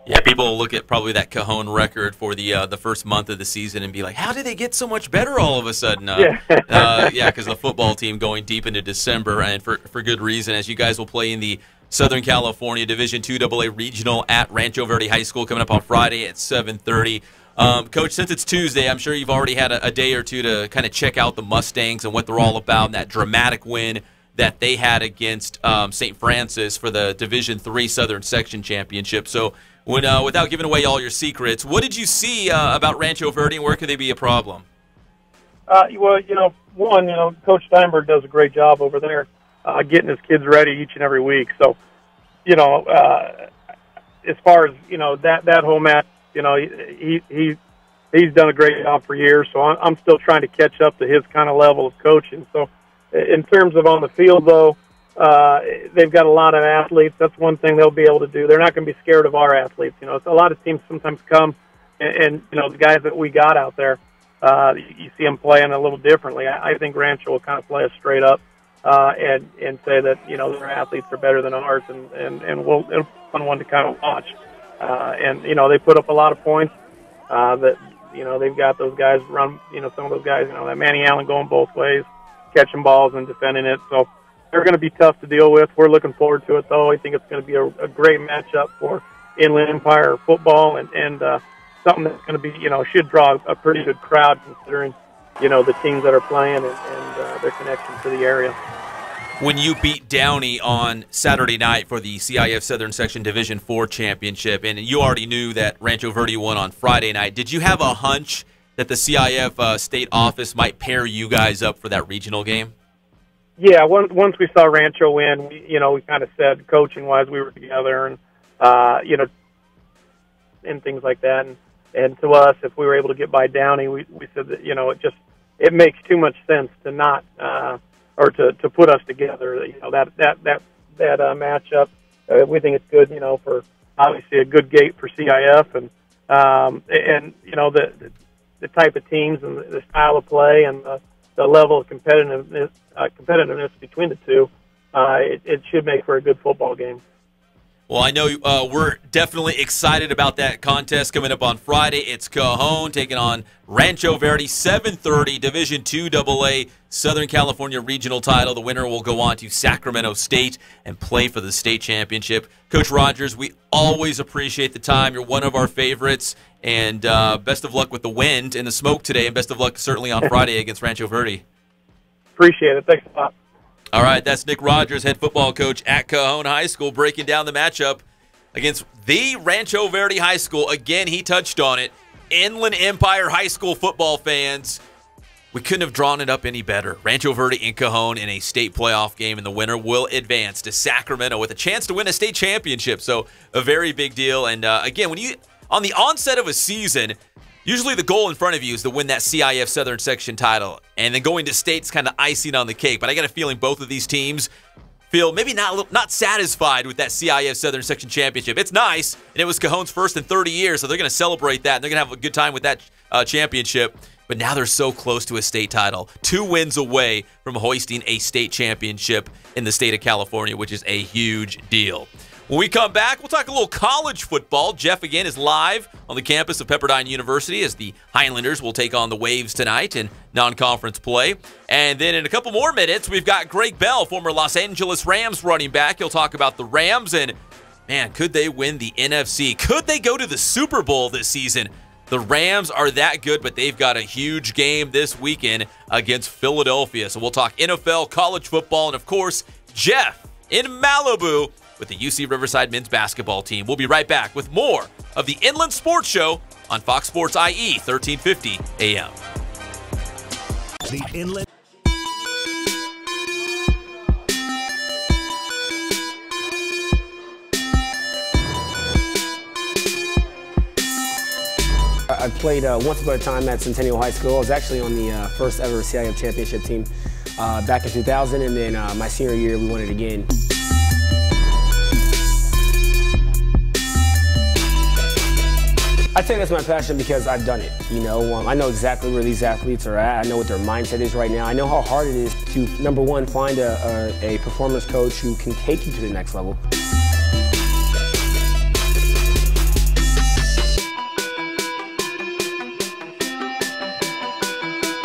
Yeah, people will look at probably that Cajon record for the first month of the season and be like, how did they get so much better all of a sudden? Because the football team going deep into December, and for good reason, as you guys will play in the Southern California Division II AA Regional at Rancho Verde High School coming up on Friday at 7:30. Coach, since it's Tuesday, I'm sure you've already had a day or two to kind of check out the Mustangs and what they're all about, and that dramatic win that they had against St. Francis for the Division III Southern Section Championship. So without giving away all your secrets, what did you see about Rancho Verde, and where could they be a problem? Coach Steinberg does a great job over there getting his kids ready each and every week. So, as far as, that whole match, he's done a great job for years. So I'm still trying to catch up to his kind of level of coaching. So in terms of on the field, though, they've got a lot of athletes. That's one thing they'll be able to do. They're not going to be scared of our athletes. A lot of teams sometimes come and the guys that we got out there, you see them playing a little differently. I think Rancho will kind of play us straight up and say that, their athletes are better than ours, and it'll be fun one to kind of watch. They put up a lot of points that, they've got those guys run, some of those guys, that Manny Allen going both ways, catching balls and defending it. So they're going to be tough to deal with. We're looking forward to it, though. I think it's going to be a great matchup for Inland Empire football, and something that's going to be, should draw a pretty good crowd considering, the teams that are playing and their connection to the area. When you beat Downey on Saturday night for the CIF Southern Section Division IV Championship, and you already knew that Rancho Verde won on Friday night, did you have a hunch that the CIF state office might pair you guys up for that regional game? Yeah, once we saw Rancho win, we kind of said coaching-wise we were together, and and things like that. And to us, if we were able to get by Downey, we said that it makes too much sense to not or to put us together. That matchup, we think it's good. For obviously a good gate for CIF, and the type of teams and the style of play and the level of competitiveness between the two, it should make for a good football game. Well, I know we're definitely excited about that contest coming up on Friday. It's Cajon taking on Rancho Verde, 7:30, Division II AA Southern California regional title. The winner will go on to Sacramento State and play for the state championship. Coach Rogers, we always appreciate the time. You're one of our favorites, and best of luck with the wind and the smoke today, and best of luck certainly on Friday against Rancho Verde. Appreciate it. Thanks a lot. All right, that's Nick Rogers, head football coach at Cajon High School, breaking down the matchup against the Rancho Verde High School. Again, he touched on it. Inland Empire High School football fans, we couldn't have drawn it up any better. Rancho Verde and Cajon in a state playoff game, and the winner will advance to Sacramento with a chance to win a state championship. So a very big deal. And again, when you on the onset of a season, usually the goal in front of you is to win that CIF Southern Section title, and then going to state's kind of icing on the cake. But I got a feeling both of these teams feel maybe not satisfied with that CIF Southern Section championship. It's nice, and it was Cajon's first in 30 years, so they're going to celebrate that, and they're going to have a good time with that championship. But now they're so close to a state title, 2 wins away from hoisting a state championship in the state of California, which is a huge deal. When we come back, we'll talk a little college football. Jeff, again, is live on the campus of Pepperdine University as the Highlanders will take on the Waves tonight in non-conference play. And then in a couple more minutes, we've got Greg Bell, former Los Angeles Rams running back. He'll talk about the Rams and, man, could they win the NFC? Could they go to the Super Bowl this season? The Rams are that good, but they've got a huge game this weekend against Philadelphia. So we'll talk NFL, college football, and, of course, Jeff in Malibu with the UC Riverside men's basketball team. We'll be right back with more of the Inland Sports Show on Fox Sports IE 1350 AM. The Inland. I played once upon a time at Centennial High School. I was actually on the first ever CIF championship team back in 2000, and then my senior year we won it again. I'd say that's my passion because I've done it. You know, I know exactly where these athletes are at. I know what their mindset is right now. I know how hard it is to, number one, find a performance coach who can take you to the next level.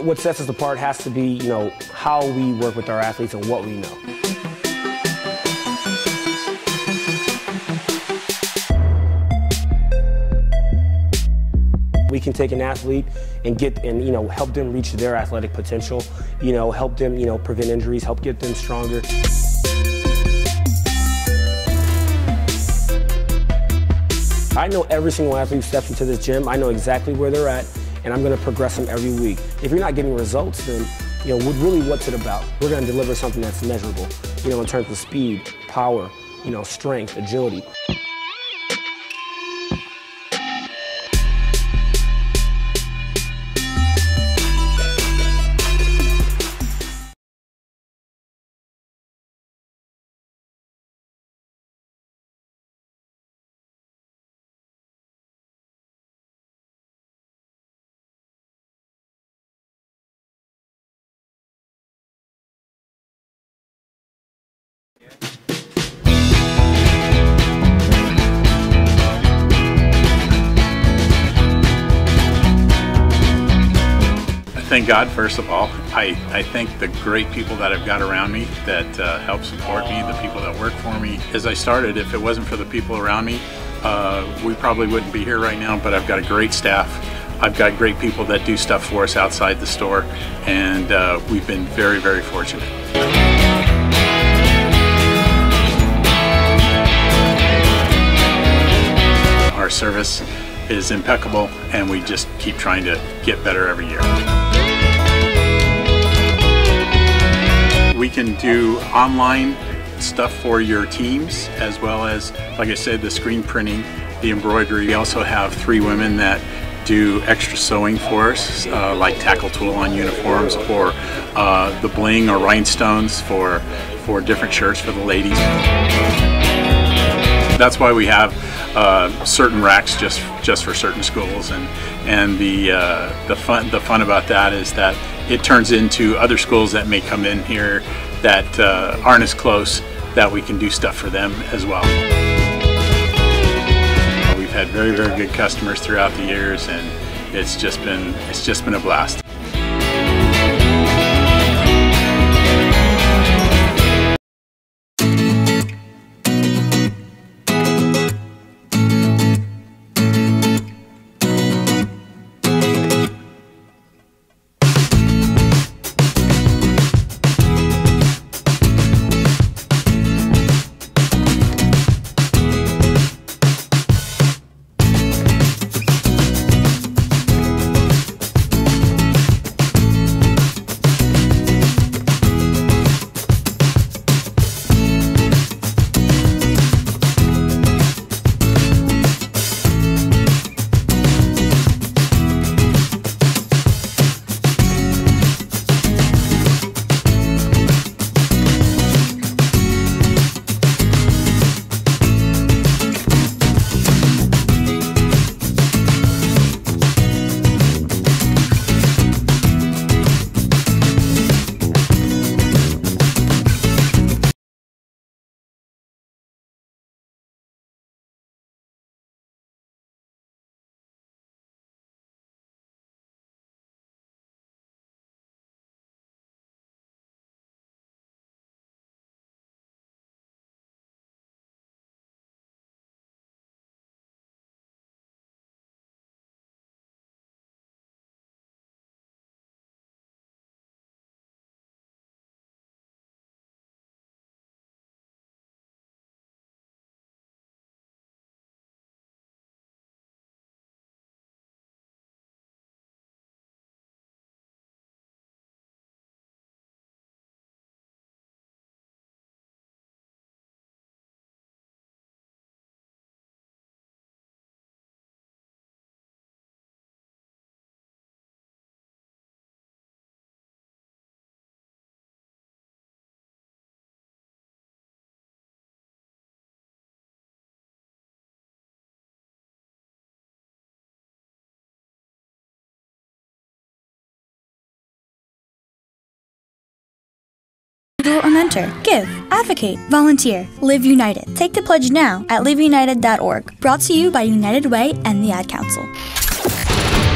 What sets us apart has to be, you know, how we work with our athletes and what we know. We can take an athlete and you know, help them reach their athletic potential, you know, help them, you know, prevent injuries, help get them stronger. I know every single athlete who steps into this gym. I know exactly where they're at, and I'm going to progress them every week. If you're not getting results, then, you know, really what's it about? We're going to deliver something that's measurable, you know, in terms of speed, power, you know, strength, agility. Thank God, first of all. I thank the great people that I've got around me that help support me, the people that work for me. As I started, if it wasn't for the people around me, we probably wouldn't be here right now, but I've got a great staff. I've got great people that do stuff for us outside the store, and we've been very, very fortunate. Our service is impeccable, and we just keep trying to get better every year. We can do online stuff for your teams, as well as, like I said, the screen printing, the embroidery. We also have 3 women that do extra sewing for us, like tackle tool on uniforms, or the bling or rhinestones for different shirts for the ladies. That's why we have certain racks just for certain schools, and the fun about that is that it turns into other schools that may come in here that aren't as close, that we can do stuff for them as well. very, very good customers throughout the years, and it's just been a blast. Or mentor, give, advocate, volunteer, Live United. Take the pledge now at liveunited.org. Brought to you by United Way and the Ad Council.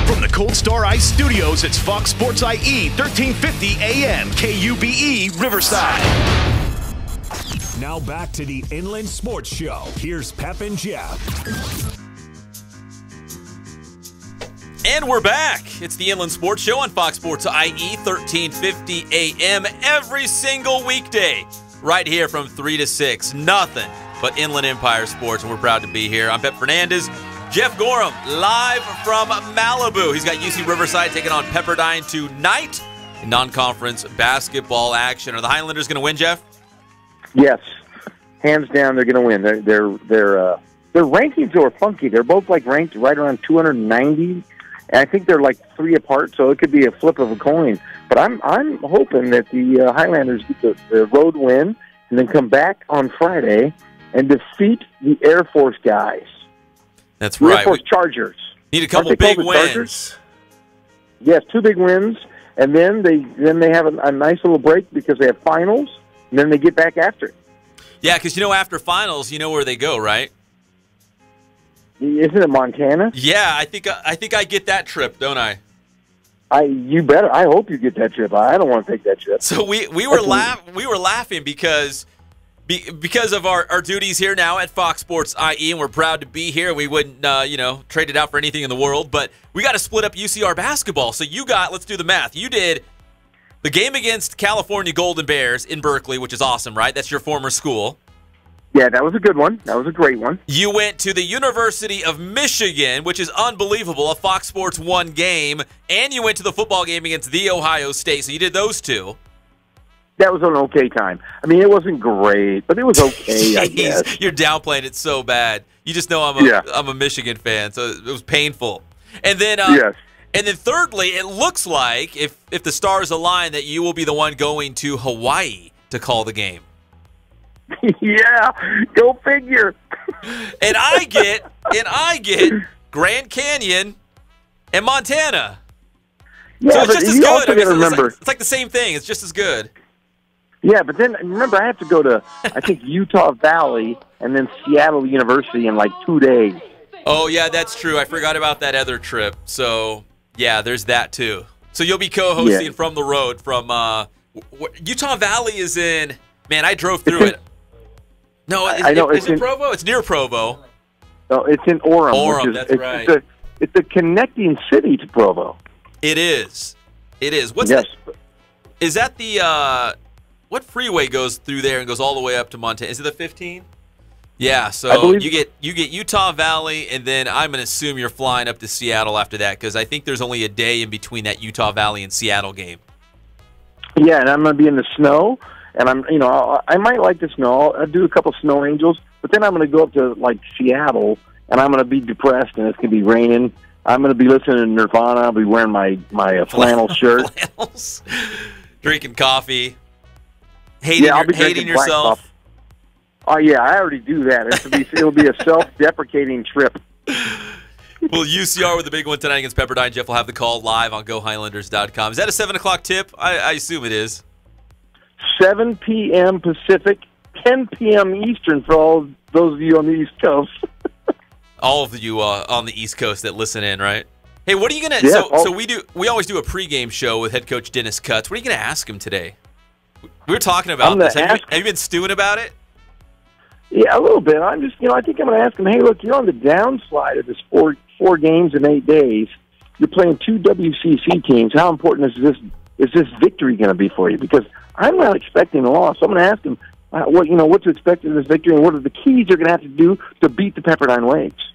From the Cold Star Ice Studios, it's Fox Sports IE 1350 AM KUBE Riverside. Now back to the Inland Sports Show. Here's Pep and Jeff. And we're back. It's the Inland Sports Show on Fox Sports IE 1350 AM every single weekday. Right here from 3 to 6. Nothing but Inland Empire Sports, and we're proud to be here. I'm Pep Fernandez. Jeff Gorham, live from Malibu. He's got UC Riverside taking on Pepperdine tonight in non-conference basketball action. Are the Highlanders going to win, Jeff? Yes. Hands down, they're going to win. Their rankings are funky. They're both ranked right around 290. And I think they're 3 apart, so it could be a flip of a coin. But I'm hoping that the Highlanders get the road win and then come back on Friday and defeat the Air Force guys. That's right. Air Force Chargers. Need a couple big wins. Chargers? Yes, 2 big wins, and then they have a nice little break because they have finals, and then they get back after it. Yeah, because after finals, you know where they go, right? Isn't it Montana? Yeah, I think I get that trip, don't I? You better. I hope you get that trip. I don't want to take that trip. So we were laughing because of our duties here now at Fox Sports IE, and we're proud to be here. We wouldn't trade it out for anything in the world, but we got to split up UCR basketball. So let's do the math. You did the game against California Golden Bears in Berkeley, which is awesome, right? That's your former school. Yeah, that was a good one. That was a great one. You went to the University of Michigan, which is unbelievable, a Fox Sports 1 game, and you went to the football game against The Ohio State. So you did those 2. That was an okay time. I mean, it wasn't great, but it was okay, I guess. You're downplaying it so bad. You just know I'm a Michigan fan, so it was painful. And then yes. And then thirdly, it looks like if the stars align that you will be the one going to Hawaii to call the game. Yeah, go figure. And I get Grand Canyon and Montana. Yeah, so it's but just as you good. also gotta remember, it's like the same thing. It's just as good. Yeah, but then remember, I have to go to I think Utah Valley and then Seattle University in 2 days. Oh, yeah, that's true. I forgot about that other trip. So, yeah, there's that, too. So you'll be co-hosting from the road from Utah Valley is in, man, I drove through it. No, is it Provo? It's near Provo. No, it's in Orem. Orem, that's right. It's a connecting city to Provo. It is. It is. Is that the, what freeway goes through there and goes all the way up to Montana? Is it the 15? Yeah, so you get Utah Valley, and then I'm going to assume you're flying up to Seattle after that, because I think there's only a day in between that Utah Valley and Seattle game. Yeah, and I'm going to be in the snow, and I might like the snow. I'll do a couple snow angels, but then I'm going to go up to like Seattle, and I'm going to be depressed, and it's going to be raining. I'm going to be listening to Nirvana. I'll be wearing my flannel shirt, flannels, drinking coffee, hating yourself. Oh, yeah, I already do that. It'll be a self-deprecating trip. Well, UCR with the big one tonight against Pepperdine. Jeff will have the call live on GoHighlanders.com. Is that a 7 o'clock tip? I assume it is. 7 p.m. Pacific, 10 p.m. Eastern for all those of you on the East Coast. All of you on the East Coast that listen in, right? Hey, what are you going to... So we always do a pregame show with head coach Dennis Cutts. What are you going to ask him today? We were talking about this. Have you been stewing about it? Yeah, a little bit. I'm just, I think I'm going to ask him, hey, look, you're on the downslide of this four games in 8 days. You're playing 2 WCC teams. How important is this victory going to be for you? Because I'm not expecting a loss. So I'm going to ask him what to expect in this victory and what are the keys they're going to have to do to beat the Pepperdine Waves.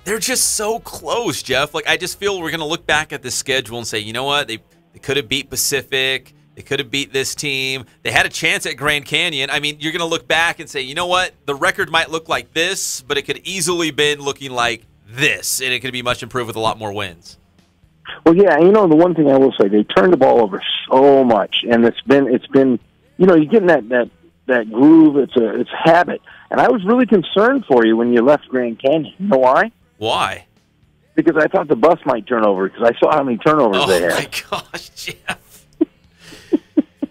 They're just so close, Jeff. Like, I just feel we're going to look back at this schedule and say, you know what, they could have beat Pacific. They could have beat this team. They had a chance at Grand Canyon. I mean, you're going to look back and say, you know what? The record might look like this, but it could easily been looking like this, and it could be much improved with a lot more wins. Well, yeah, the one thing I will say, they turned the ball over so much, and it's been, you get in that groove. It's habit, and I was really concerned for you when you left Grand Canyon. You know why? Why? Because I thought the bus might turn over because I saw how many turnovers they had. Oh my gosh, Jeff.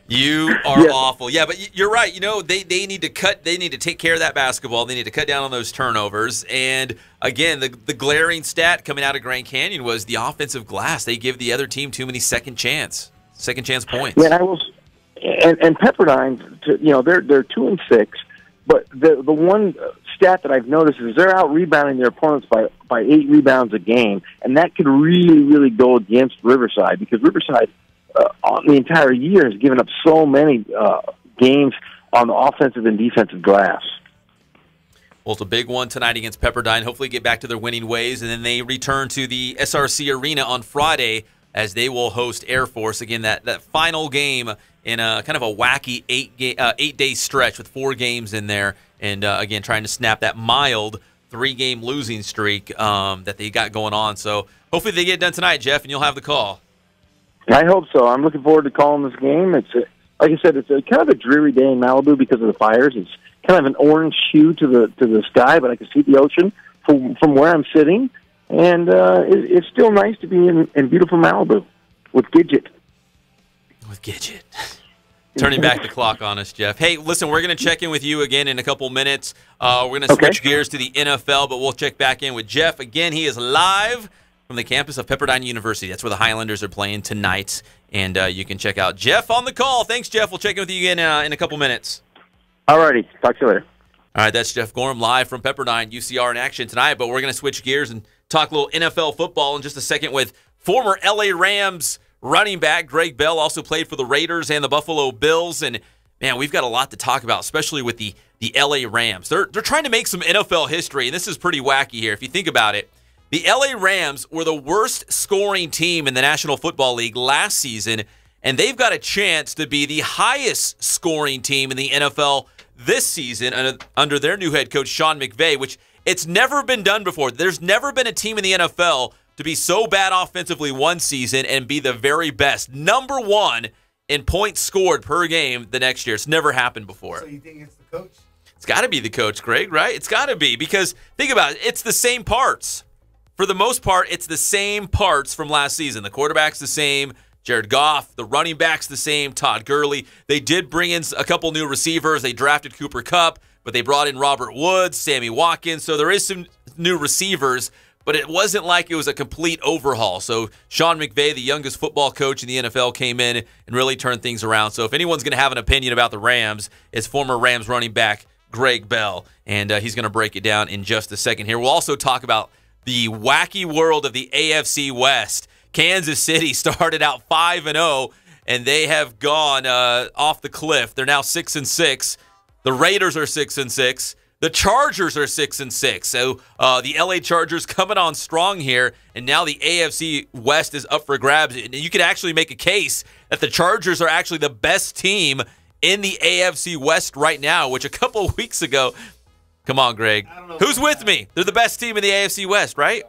You are awful. Yeah, but you're right. They need to cut. They need to take care of that basketball. They need to cut down on those turnovers. And again, the glaring stat coming out of Grand Canyon was the offensive glass. They give the other team too many second chance points. Yeah, and Pepperdine, they're 2-6, but the one stat that I've noticed is they're out rebounding their opponents by 8 rebounds a game, and that could really, really go against Riverside because Riverside. On the entire year has given up so many games on the offensive and defensive glass. Well, it's a big one tonight against Pepperdine. Hopefully get back to their winning ways, and then they return to the SRC Arena on Friday as they will host Air Force. Again, that final game in a kind of a wacky 8-day stretch with 4 games in there, and again, trying to snap that mild 3-game losing streak that they got going on. So hopefully they get it done tonight, Jeff, and you'll have the call. I hope so. I'm looking forward to calling this game. It's like I said, it's kind of a dreary day in Malibu because of the fires. It's kind of an orange hue to the sky, but I can see the ocean from where I'm sitting, and it's still nice to be in beautiful Malibu with Gidget. Turning back the clock on us, Jeff. Hey, listen, we're going to check in with you again in a couple minutes. We're going to switch gears to the NFL, but we'll check back in with Jeff. Again, he is live from the campus of Pepperdine University. That's where the Highlanders are playing tonight, and you can check out Jeff on the call. Thanks, Jeff. We'll check in with you again in a couple minutes. All righty. Talk to you later. All right, that's Jeff Gorham live from Pepperdine, UCR in action tonight, but we're going to switch gears and talk a little NFL football in just a second with former L.A. Rams running back Greg Bell, also played for the Raiders and the Buffalo Bills, and man, we've got a lot to talk about, especially with the L.A. Rams. They're trying to make some NFL history, and this is pretty wacky here if you think about it. The L.A. Rams were the worst scoring team in the National Football League last season, and they've got a chance to be the highest scoring team in the NFL this season under their new head coach, Sean McVay, which it's never been done before. There's never been a team in the NFL to be so bad offensively one season and be the very best. Number 1 in points scored per game the next year. It's never happened before. So you think it's the coach? It's got to be the coach, Greg, right? It's got to be because think about it. It's the same parts. For the most part, it's the same parts from last season. The quarterback's the same. Jared Goff, the running back's the same. Todd Gurley. They did bring in a couple new receivers. They drafted Cooper Kupp, but they brought in Robert Woods, Sammy Watkins. So there is new receivers, but it wasn't like it was a complete overhaul. So Sean McVay, the youngest football coach in the NFL, came in and really turned things around. So if anyone's going to have an opinion about the Rams, it's former Rams running back Greg Bell, and he's going to break it down in just a second here. We'll also talk about the wacky world of the AFC West. Kansas City started out 5-0, and they have gone off the cliff. They're now 6-6. The Raiders are 6-6. The Chargers are 6-6. So the LA Chargers coming on strong here, and now the AFC West is up for grabs. And you could actually make a case that the Chargers are actually the best team in the AFC West right now, which a couple of weeks ago, come on, Greg, who's with me? They're the best team in the AFC West, right?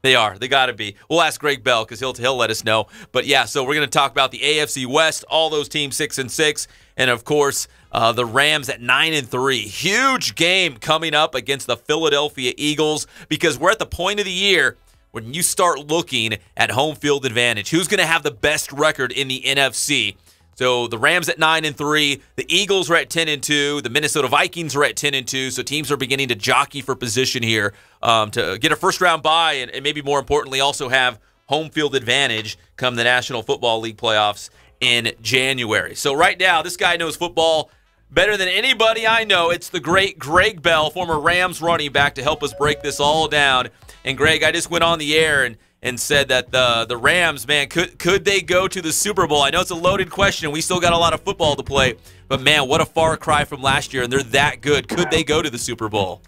They are. They got to be. We'll ask Greg Bell because he'll let us know. But yeah, so we're going to talk about the AFC West, all those teams 6-6, and of course the Rams at 9-3. Huge game coming up against the Philadelphia Eagles because we're at the point of the year when you start looking at home field advantage. Who's going to have the best record in the NFC? So the Rams at 9-3, the Eagles are at 10-2, the Minnesota Vikings are at 10-2. So teams are beginning to jockey for position here to get a first-round bye, and maybe more importantly, also have home field advantage come the National Football League playoffs in January. So right now, this guy knows football better than anybody I know. It's the great Greg Bell, former Rams running back, to help us break this all down. And Greg, I just went on the air and said that the Rams, man, could they go to the Super Bowl? I know it's a loaded question. We still got a lot of football to play. But, man, what a far cry from last year, and they're that good. Could they go to the Super Bowl?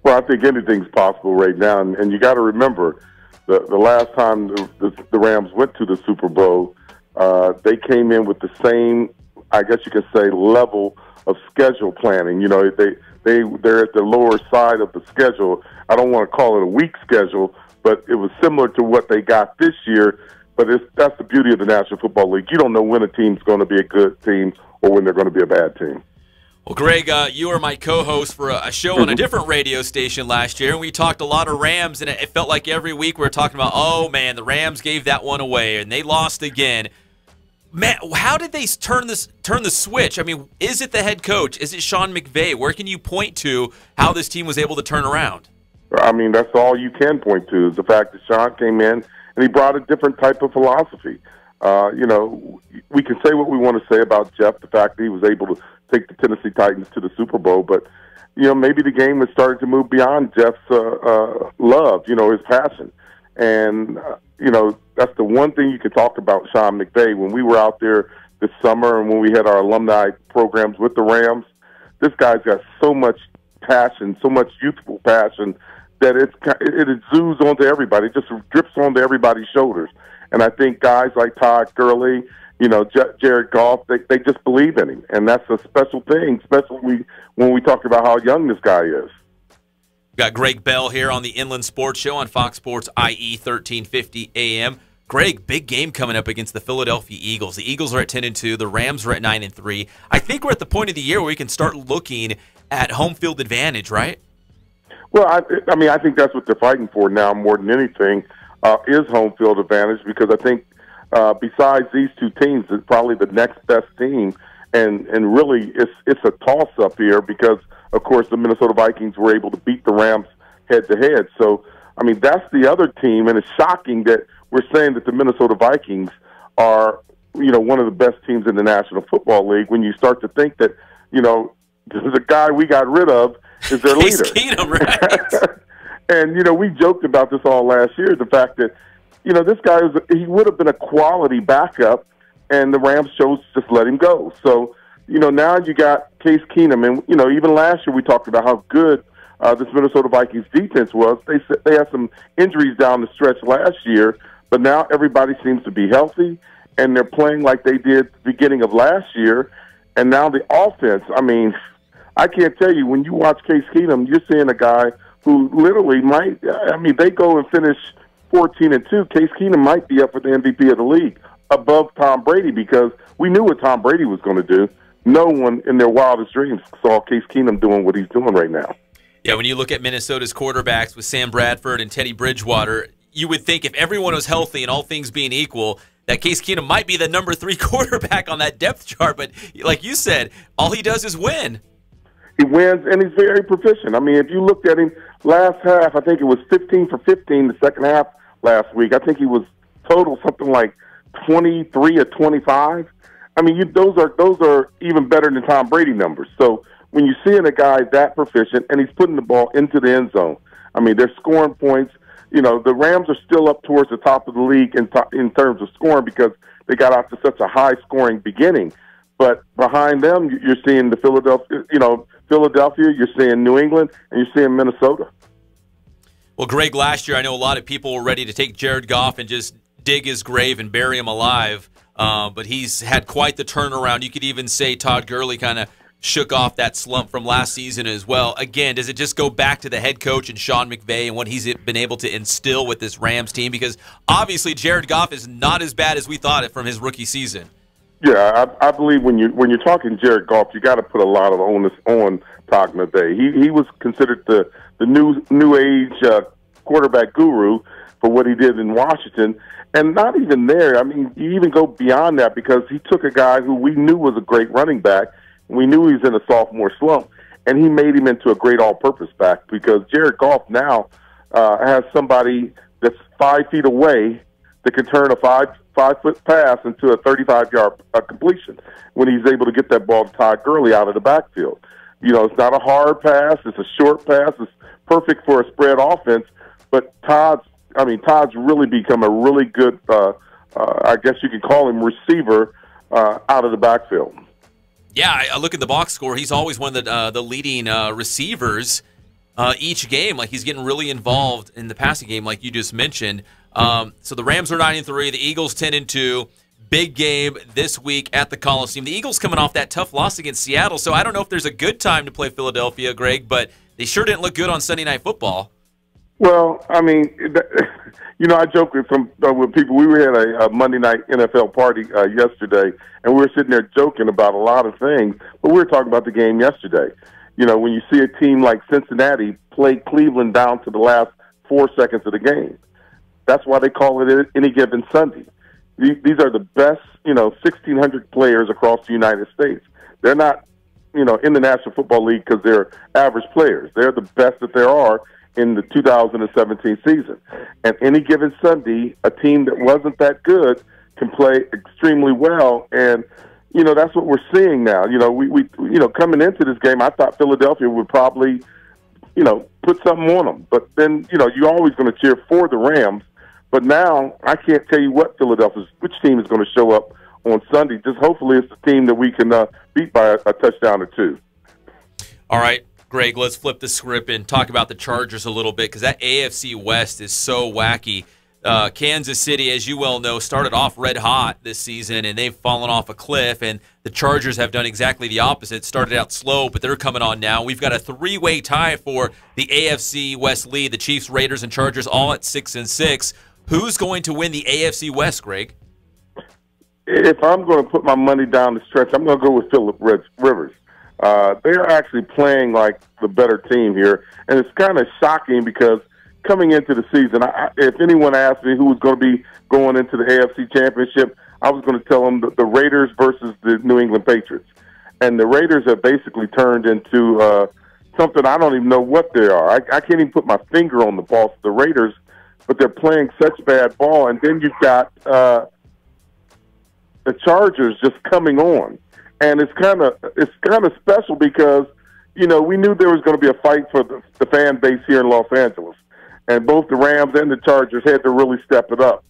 Well, I think anything's possible right now. And you got to remember, the last time the Rams went to the Super Bowl, they came in with the same, I guess you could say, level of schedule planning. You know, they're at the lower side of the schedule. I don't want to call it a weak schedule, but it was similar to what they got this year. But that's the beauty of the National Football League. You don't know when a team's going to be a good team or when they're going to be a bad team. Well, Greg, you were my co-host for a show on a different radio station last year, and we talked a lot of Rams, and it felt like every week we were talking about, oh, man, the Rams gave that one away, and they lost again. Man, how did they turn the switch? I mean, is it the head coach? Is it Sean McVay? Where can you point to how this team was able to turn around? I mean, that's all you can point to is the fact that Sean came in and he brought a different type of philosophy. You know, we can say what we want to say about Jeff, the fact that he was able to take the Tennessee Titans to the Super Bowl, but, you know, maybe the game has started to move beyond Jeff's love, you know, his passion. And, you know, that's the one thing you can talk about Sean McVay. When we were out there this summer and when we had our alumni programs with the Rams, this guy's got so much passion, so much youthful passion that it exudes onto everybody. It just drips onto everybody's shoulders. And I think guys like Todd Gurley, you know, Jared Goff, they just believe in him. And that's a special thing, especially when we talk about how young this guy is. We've got Greg Bell here on the Inland Sports Show on Fox Sports IE 1350 AM. Greg, big game coming up against the Philadelphia Eagles. The Eagles are at 10-2. The Rams are at 9-3. I think we're at the point of the year where we can start looking at home field advantage, right? Well, I mean, I think that's what they're fighting for now more than anything is home field advantage, because I think besides these two teams, it's probably the next best team. And really, it's a toss-up here because, of course, the Minnesota Vikings were able to beat the Rams head-to-head. So, I mean, that's the other team, and it's shocking that we're saying that the Minnesota Vikings are, you know, one of the best teams in the National Football League when you start to think that, you know, the guy we got rid of is their leader. Keenum, right? And, you know, we joked about this all last year, the fact that, you know, this guy, he would have been a quality backup, and the Rams chose to just let him go. So, you know, now you got Case Keenum, and, you know, even last year we talked about how good this Minnesota Vikings defense was. They had some injuries down the stretch last year, but now everybody seems to be healthy, and they're playing like they did at the beginning of last year. And now the offense, I mean, I can't tell you, when you watch Case Keenum, you're seeing a guy who literally might, I mean, they go and finish 14-2. Case Keenum might be up for the MVP of the league above Tom Brady, because we knew what Tom Brady was going to do. No one in their wildest dreams saw Case Keenum doing what he's doing right now. Yeah, when you look at Minnesota's quarterbacks with Sam Bradford and Teddy Bridgewater, you would think if everyone was healthy and all things being equal, that Case Keenum might be the number 3 quarterback on that depth chart. But like you said, all he does is win. He wins, and he's very proficient. I mean, if you looked at him last half, I think it was 15 for 15 the second half last week. I think he was total something like 23 or 25. I mean, those are even better than Tom Brady numbers. So when you're seeing a guy that proficient and he's putting the ball into the end zone, I mean, they're scoring points. You know, the Rams are still up towards the top of the league in terms of scoring because they got off to such a high-scoring beginning. But behind them, you're seeing the Philadelphia, you're seeing New England, and you're seeing Minnesota. Well, Greg, last year I know a lot of people were ready to take Jared Goff and just dig his grave and bury him alive. But he's had quite the turnaround. You could even say Todd Gurley kind of shook off that slump from last season as well. Again, does it just go back to the head coach and Sean McVay and what he's been able to instill with this Rams team? Because obviously Jared Goff is not as bad as we thought it from his rookie season. Yeah, I believe when you're talking Jared Goff, you got to put a lot of onus on Todd McVay. He was considered the new age quarterback guru for what he did in Washington. And not even there. I mean, you even go beyond that because he took a guy who we knew was a great running back. We knew he was in a sophomore slump, and he made him into a great all-purpose back because Jared Goff now has somebody that's 5 feet away that can turn a five-foot pass into a 35-yard completion when he's able to get that ball to Todd Gurley out of the backfield. You know, it's not a hard pass. It's a short pass. It's perfect for a spread offense, but Todd's really become a really good, I guess you could call him receiver out of the backfield. Yeah, I look at the box score. He's always one of the leading receivers each game. Like, he's getting really involved in the passing game, like you just mentioned. So the Rams are 9-3, the Eagles 10-2. Big game this week at the Coliseum. The Eagles coming off that tough loss against Seattle, so I don't know if there's a good time to play Philadelphia, Greg, but they sure didn't look good on Sunday Night Football. Well, I mean, I joke with people. We were at a Monday night NFL party yesterday, and we were sitting there joking about a lot of things, but we were talking about the game yesterday. You know, when you see a team like Cincinnati play Cleveland down to the last 4 seconds of the game, that's why they call it any given Sunday. These are the best, 1,600 players across the United States. They're not, in the National Football League because they're average players. They're the best that there are in the 2017 season. And any given Sunday, a team that wasn't that good can play extremely well. And, that's what we're seeing now. We coming into this game, I thought Philadelphia would probably, put something on them. But then, you're always going to cheer for the Rams. But now I can't tell you which team is going to show up on Sunday. Just hopefully it's the team that we can beat by a touchdown or two. All right. Greg, let's flip the script and talk about the Chargers a little bit because that AFC West is so wacky. Kansas City, as you well know, started off red hot this season, and they've fallen off a cliff, and the Chargers have done exactly the opposite. Started out slow, but they're coming on now. We've got a three-way tie for the AFC West lead. The Chiefs, Raiders, and Chargers all at 6-6. Who's going to win the AFC West, Greg? If I'm going to put my money down the stretch, I'm going to go with Phillip Rivers. They're actually playing like the better team here, and it's kind of shocking because coming into the season, if anyone asked me who was going to be going into the AFC Championship, I was going to tell them the Raiders versus the New England Patriots. And the Raiders have basically turned into something I don't even know what they are. I can't even put my finger on the pulse of the Raiders, but they're playing such bad ball. And then you've got the Chargers just coming on. And it's kind of special because, we knew there was going to be a fight for the fan base here in Los Angeles. And both the Rams and the Chargers had to really step it up.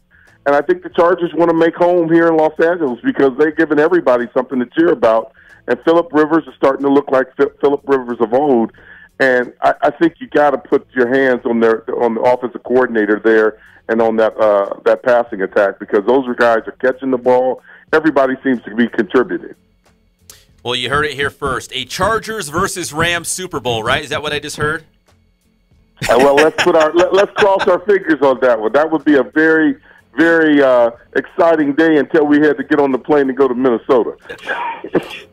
And I think the Chargers want to make home here in Los Angeles because they're giving everybody something to cheer about. And Phillip Rivers is starting to look like Phillip Rivers of old. And I think you got to put your hands on the offensive coordinator there and on that passing attack because those guys are catching the ball. Everybody seems to be contributing. Well, you heard it here first. A Chargers versus Rams Super Bowl, right? Is that what I just heard? Well, let's cross our fingers on that one. That would be a very, very exciting day until we had to get on the plane and go to Minnesota.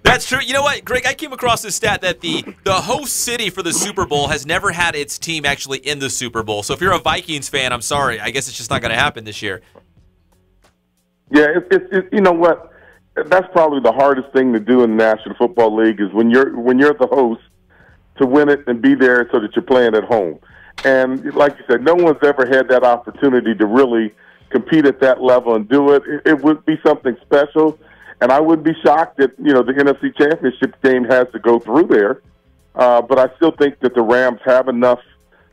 That's true. You know what, Greg? I came across this stat that the host city for the Super Bowl has never had its team actually in the Super Bowl. So if you're a Vikings fan, I'm sorry. I guess it's just not going to happen this year. Yeah, you know what? That's probably the hardest thing to do in the National Football League is when you're the host to win it and be there so that you're playing at home. And like you said, no one's ever had that opportunity to really compete at that level and do it. It would be something special, and I wouldn't be shocked that, you know, the NFC Championship game has to go through there. But I still think that the Rams have enough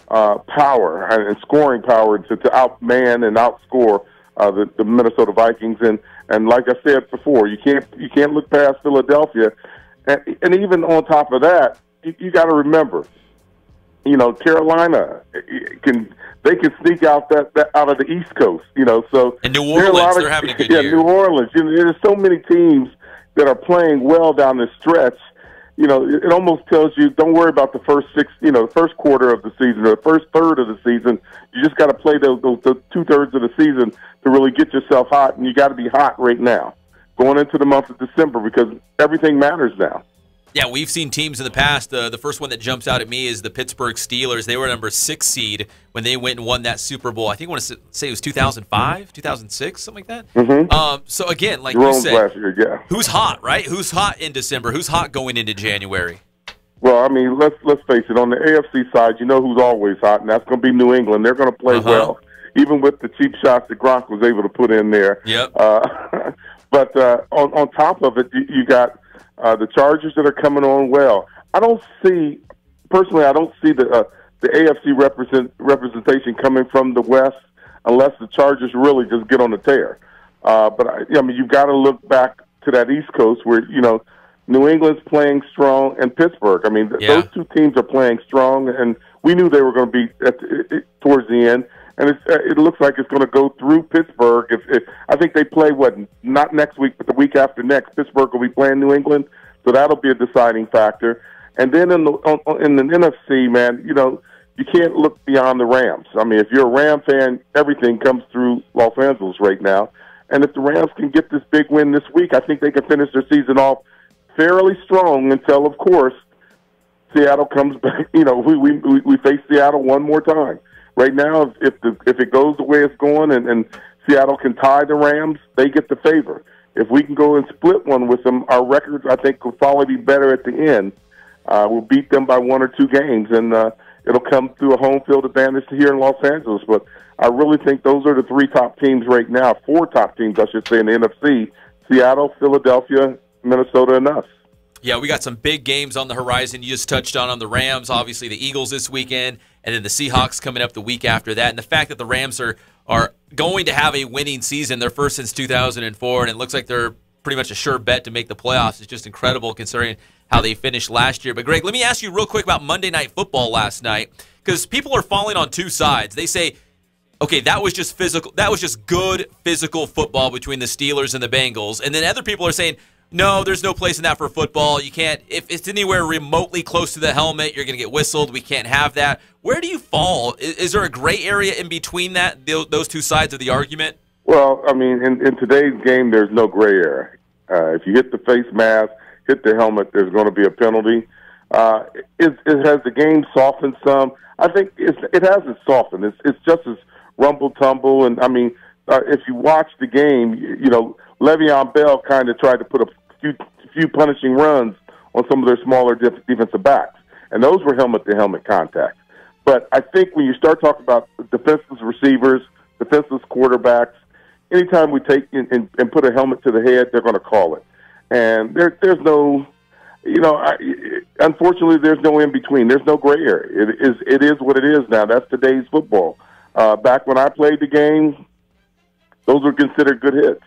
power and scoring power to outman and outscore the Minnesota Vikings. And like I said before, you can't look past Philadelphia. And even on top of that, you got to remember, you know, Carolina can sneak out that out of the East Coast, you know. So and New Orleans, they're having a good year. New Orleans. You know, there's so many teams that are playing well down the stretch. You know, it almost tells you don't worry about the first first quarter of the season or the first third of the season. You just got to play those 2/3 of the season to really get yourself hot, and you got to be hot right now, going into the month of December, because everything matters now. Yeah, we've seen teams in the past. The first one that jumps out at me is the Pittsburgh Steelers. They were number 6 seed when they went and won that Super Bowl. I think I want to say it was 2005, 2006, something like that. Mm-hmm. So again, like you said, last year, yeah. Who's hot, right? Who's hot in December? Who's hot going into January? Well, I mean, let's face it. On the AFC side, you know who's always hot, and that's going to be New England. They're going to play well, even with the cheap shots that Gronk was able to put in there. Yep. But on top of it, you got the Chargers that are coming on well. I don't see the AFC representation coming from the West unless the Chargers really just get on the tear. But I mean, you've got to look back to that East Coast where, you know, New England's playing strong, and Pittsburgh. I mean, those two teams are playing strong, and we knew they were going to be towards the end. And it looks like it's going to go through Pittsburgh. If I think they play not next week, but the week after next, Pittsburgh will be playing New England, so that'll be a deciding factor. And then in the NFC, man, you know, you can't look beyond the Rams. I mean, if you're a Ram fan, everything comes through Los Angeles right now. And if the Rams can get this big win this week, I think they can finish their season off fairly strong until, of course, Seattle comes back. You know, we face Seattle one more time. Right now, if it goes the way it's going and Seattle can tie the Rams, they get the favor. If we can go and split one with them, our records, I think, will probably be better at the end. We'll beat them by 1 or 2 games, and it'll come through a home field advantage here in Los Angeles. But I really think those are the 3 top teams right now, 4 top teams, I should say, in the NFC: Seattle, Philadelphia, Minnesota, and us. Yeah, we got some big games on the horizon. You just touched on the Rams, obviously the Eagles this weekend, and then the Seahawks coming up the week after that. And the fact that the Rams are going to have a winning season, their first since 2004, and it looks like they're pretty much a sure bet to make the playoffs. It's just incredible considering how they finished last year. But, Greg, let me ask you real quick about Monday Night Football last night, because people are falling on 2 sides. They say, okay, that was just physical. That was just good physical football between the Steelers and the Bengals. And then other people are saying, no, there's no place in that for football. You can't, if it's anywhere remotely close to the helmet, you're going to get whistled. We can't have that. Where do you fall? Is there a gray area in between those 2 sides of the argument? Well, I mean, in today's game, there's no gray area. If you hit the face mask, hit the helmet, there's going to be a penalty. Has the game softened some? I think it hasn't softened. It's just as rumble-tumble. And, I mean, if you watch the game, you know, Le'Veon Bell kind of tried to put a few punishing runs on some of their smaller defensive backs, and those were helmet-to-helmet contacts. But I think when you start talking about defenseless receivers, defenseless quarterbacks, anytime we take and put a helmet to the head, they're going to call it. And there's no, you know, unfortunately, there's no in between. There's no gray area. It is what it is now. That's today's football. Back when I played the game, those were considered good hits.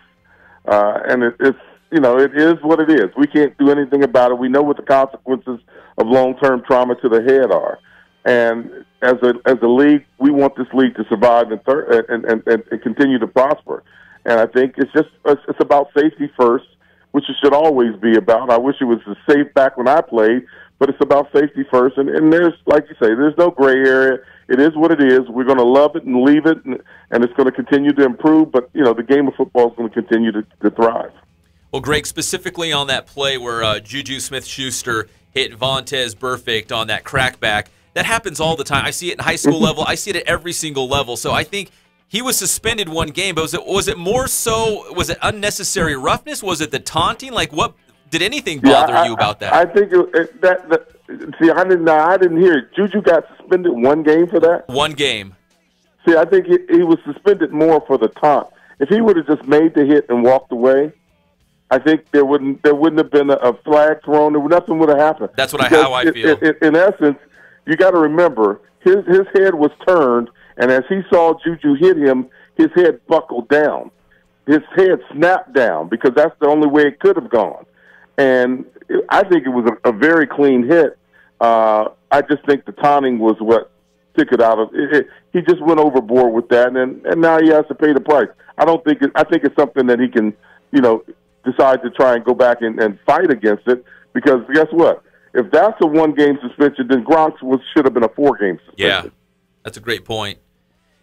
And it's, you know, it is what it is. We can't do anything about it. We know what the consequences of long-term trauma to the head are. And as a league, we want this league to survive and continue to prosper. And I think it's about safety first, which it should always be about. I wish it was as safe back when I played, but it's about safety first. And there's, like you say, there's no gray area. It is what it is. We're going to love it and leave it, and it's going to continue to improve. But, you know, the game of football is going to continue to thrive. Well, Greg, specifically on that play where Juju Smith-Schuster hit Vontaze Burfict on that crackback, that happens all the time. I see it in high school level. I see it at every single level. So I think he was suspended 1 game, but was it more so, was it unnecessary roughness? Was it the taunting? Like, what, did anything bother you about that? I think See, I didn't hear it. Juju got suspended one game for that? One game. See, I think he was suspended more for the taunt. If he would have just made the hit and walked away, I think there wouldn't have been a flag thrown. Nothing would have happened. That's how I feel. In essence, you got to remember his head was turned, and as he saw Juju hit him, his head buckled down. His head snapped down because that's the only way it could have gone. And I think it was a very clean hit. I just think the taunting was what took it out of it. He just went overboard with that, and now he has to pay the price. I think it's something that he can, decide to try and go back and fight against it, because guess what? If that's a one-game suspension, then Gronk's should have been a 4-game suspension. Yeah, that's a great point.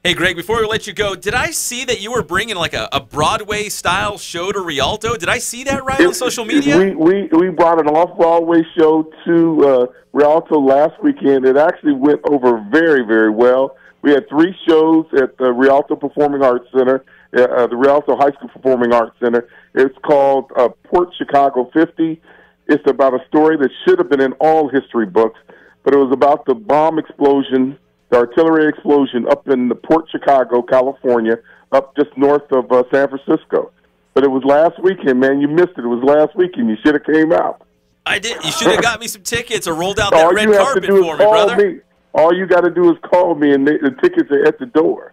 Hey, Greg, before we let you go, did I see that you were bringing like a Broadway-style show to Rialto? Did I see that right on social media? We brought an off-Broadway show to Rialto last weekend. It actually went over very, very well. We had 3 shows at the Rialto Performing Arts Center, the Rialto High School Performing Arts Center. It's called Port Chicago 50. It's about a story that should have been in all history books, but it was about the bomb explosion, the artillery explosion up in the Port Chicago, California, up just north of San Francisco. But it was last weekend, man. You missed it. It was last weekend. You should have came out. I did. You should have got me some tickets or rolled out that red carpet for me, brother. All you got to do is call me, and the tickets are at the door.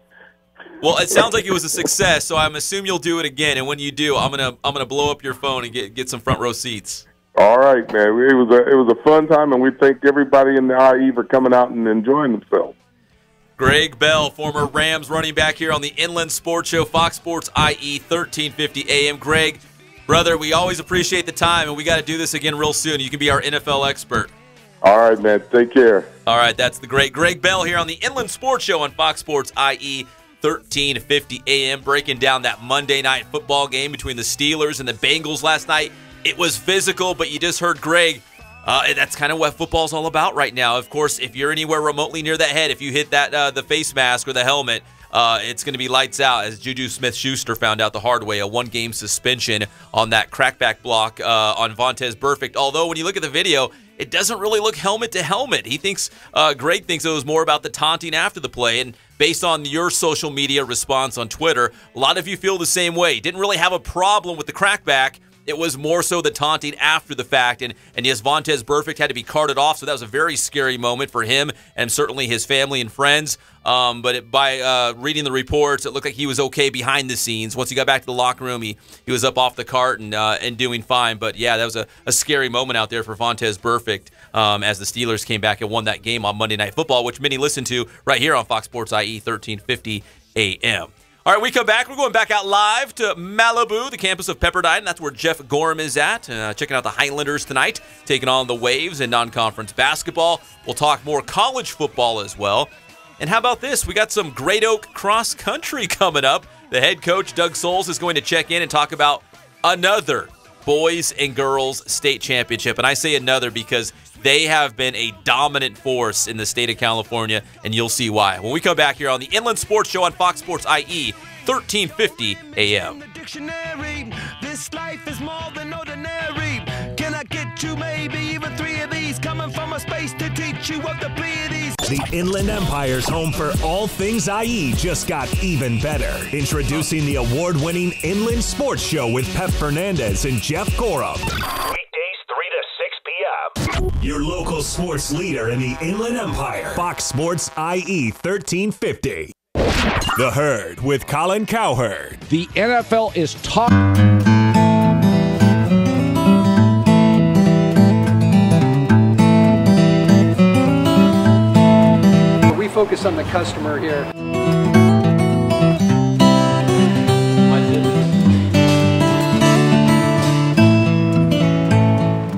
Well, it sounds like it was a success, so I'm assuming you'll do it again. And when you do, I'm gonna blow up your phone and get some front row seats. All right, man. It was a fun time, and we thank everybody in the IE for coming out and enjoying themselves. Greg Bell, former Rams running back here on the Inland Sports Show, Fox Sports IE 1350 AM. Greg, brother, we always appreciate the time, and we got to do this again real soon. You can be our NFL expert. All right, man. Take care. All right, that's the great Greg Bell here on the Inland Sports Show on Fox Sports IE 1350 AM, breaking down that Monday night football game between the Steelers and the Bengals last night. It was physical, but you just heard Greg. That's kind of what football's all about right now. Of course, if you're anywhere remotely near that head, if you hit that the face mask or the helmet, it's going to be lights out, as Juju Smith-Schuster found out the hard way, a 1-game suspension on that crackback block on Vontaze Burfict. Although when you look at the video, it doesn't really look helmet to helmet. He thinks, Greg thinks it was more about the taunting after the play. And based on your social media response on Twitter, a lot of you feel the same way. Didn't really have a problem with the crackback. It was more so the taunting after the fact. And yes, Vontaze Burfict had to be carted off, so that was a very scary moment for him and certainly his family and friends. But by reading the reports, it looked like he was okay behind the scenes. Once he got back to the locker room, he was up off the cart and doing fine. But, yeah, that was a scary moment out there for Vontaze Burfict as the Steelers came back and won that game on Monday Night Football, which many listen to right here on Fox Sports IE 1350 AM. All right, we come back. We're going back out live to Malibu, the campus of Pepperdine. That's where Jeff Gorham is at, checking out the Highlanders tonight, taking on the Waves in non-conference basketball. We'll talk more college football as well. And how about this? We got some Great Oak cross country coming up. The head coach, Doug Souls, is going to check in and talk about another boys and girls state championship. And I say another because they have been a dominant force in the state of California, and you'll see why when we come back here on the Inland Sports Show on Fox Sports IE 1350 AM. This life is more than ordinary. Can I get you maybe even 3 of these coming from a space to teach you of the Pleiades? The Inland Empire's home for all things IE just got even better. Introducing the award-winning Inland Sports Show with Pep Fernandez and Jeff Gorham. Weekdays 3 to 6 p.m. Your local sports leader in the Inland Empire. Fox Sports IE 1350. The Herd with Colin Cowherd. The NFL is talking. We focus on the customer here.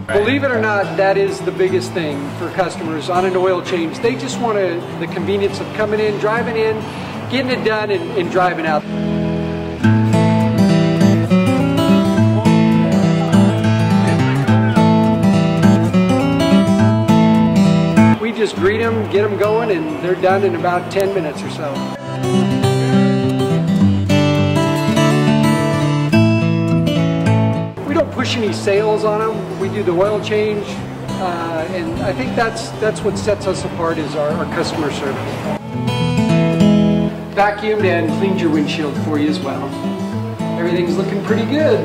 Believe it or not, that is the biggest thing for customers on an oil change. They just want the convenience of coming in, driving in, getting it done, and driving out. We just greet them, get them going, and they're done in about 10 minutes or so. We don't push any sales on them. We do the oil change, and I think that's what sets us apart is our customer service. Vacuumed and cleaned your windshield for you as well. Everything's looking pretty good.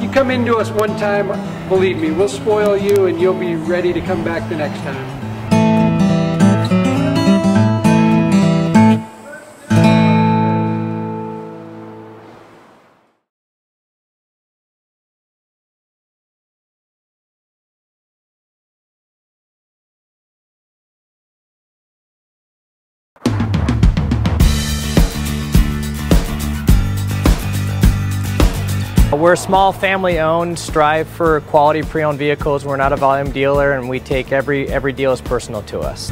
You come into us one time, believe me, we'll spoil you and you'll be ready to come back the next time. We're a small family-owned, strive for quality pre-owned vehicles. We're not a volume dealer, and we take every deal as personal to us.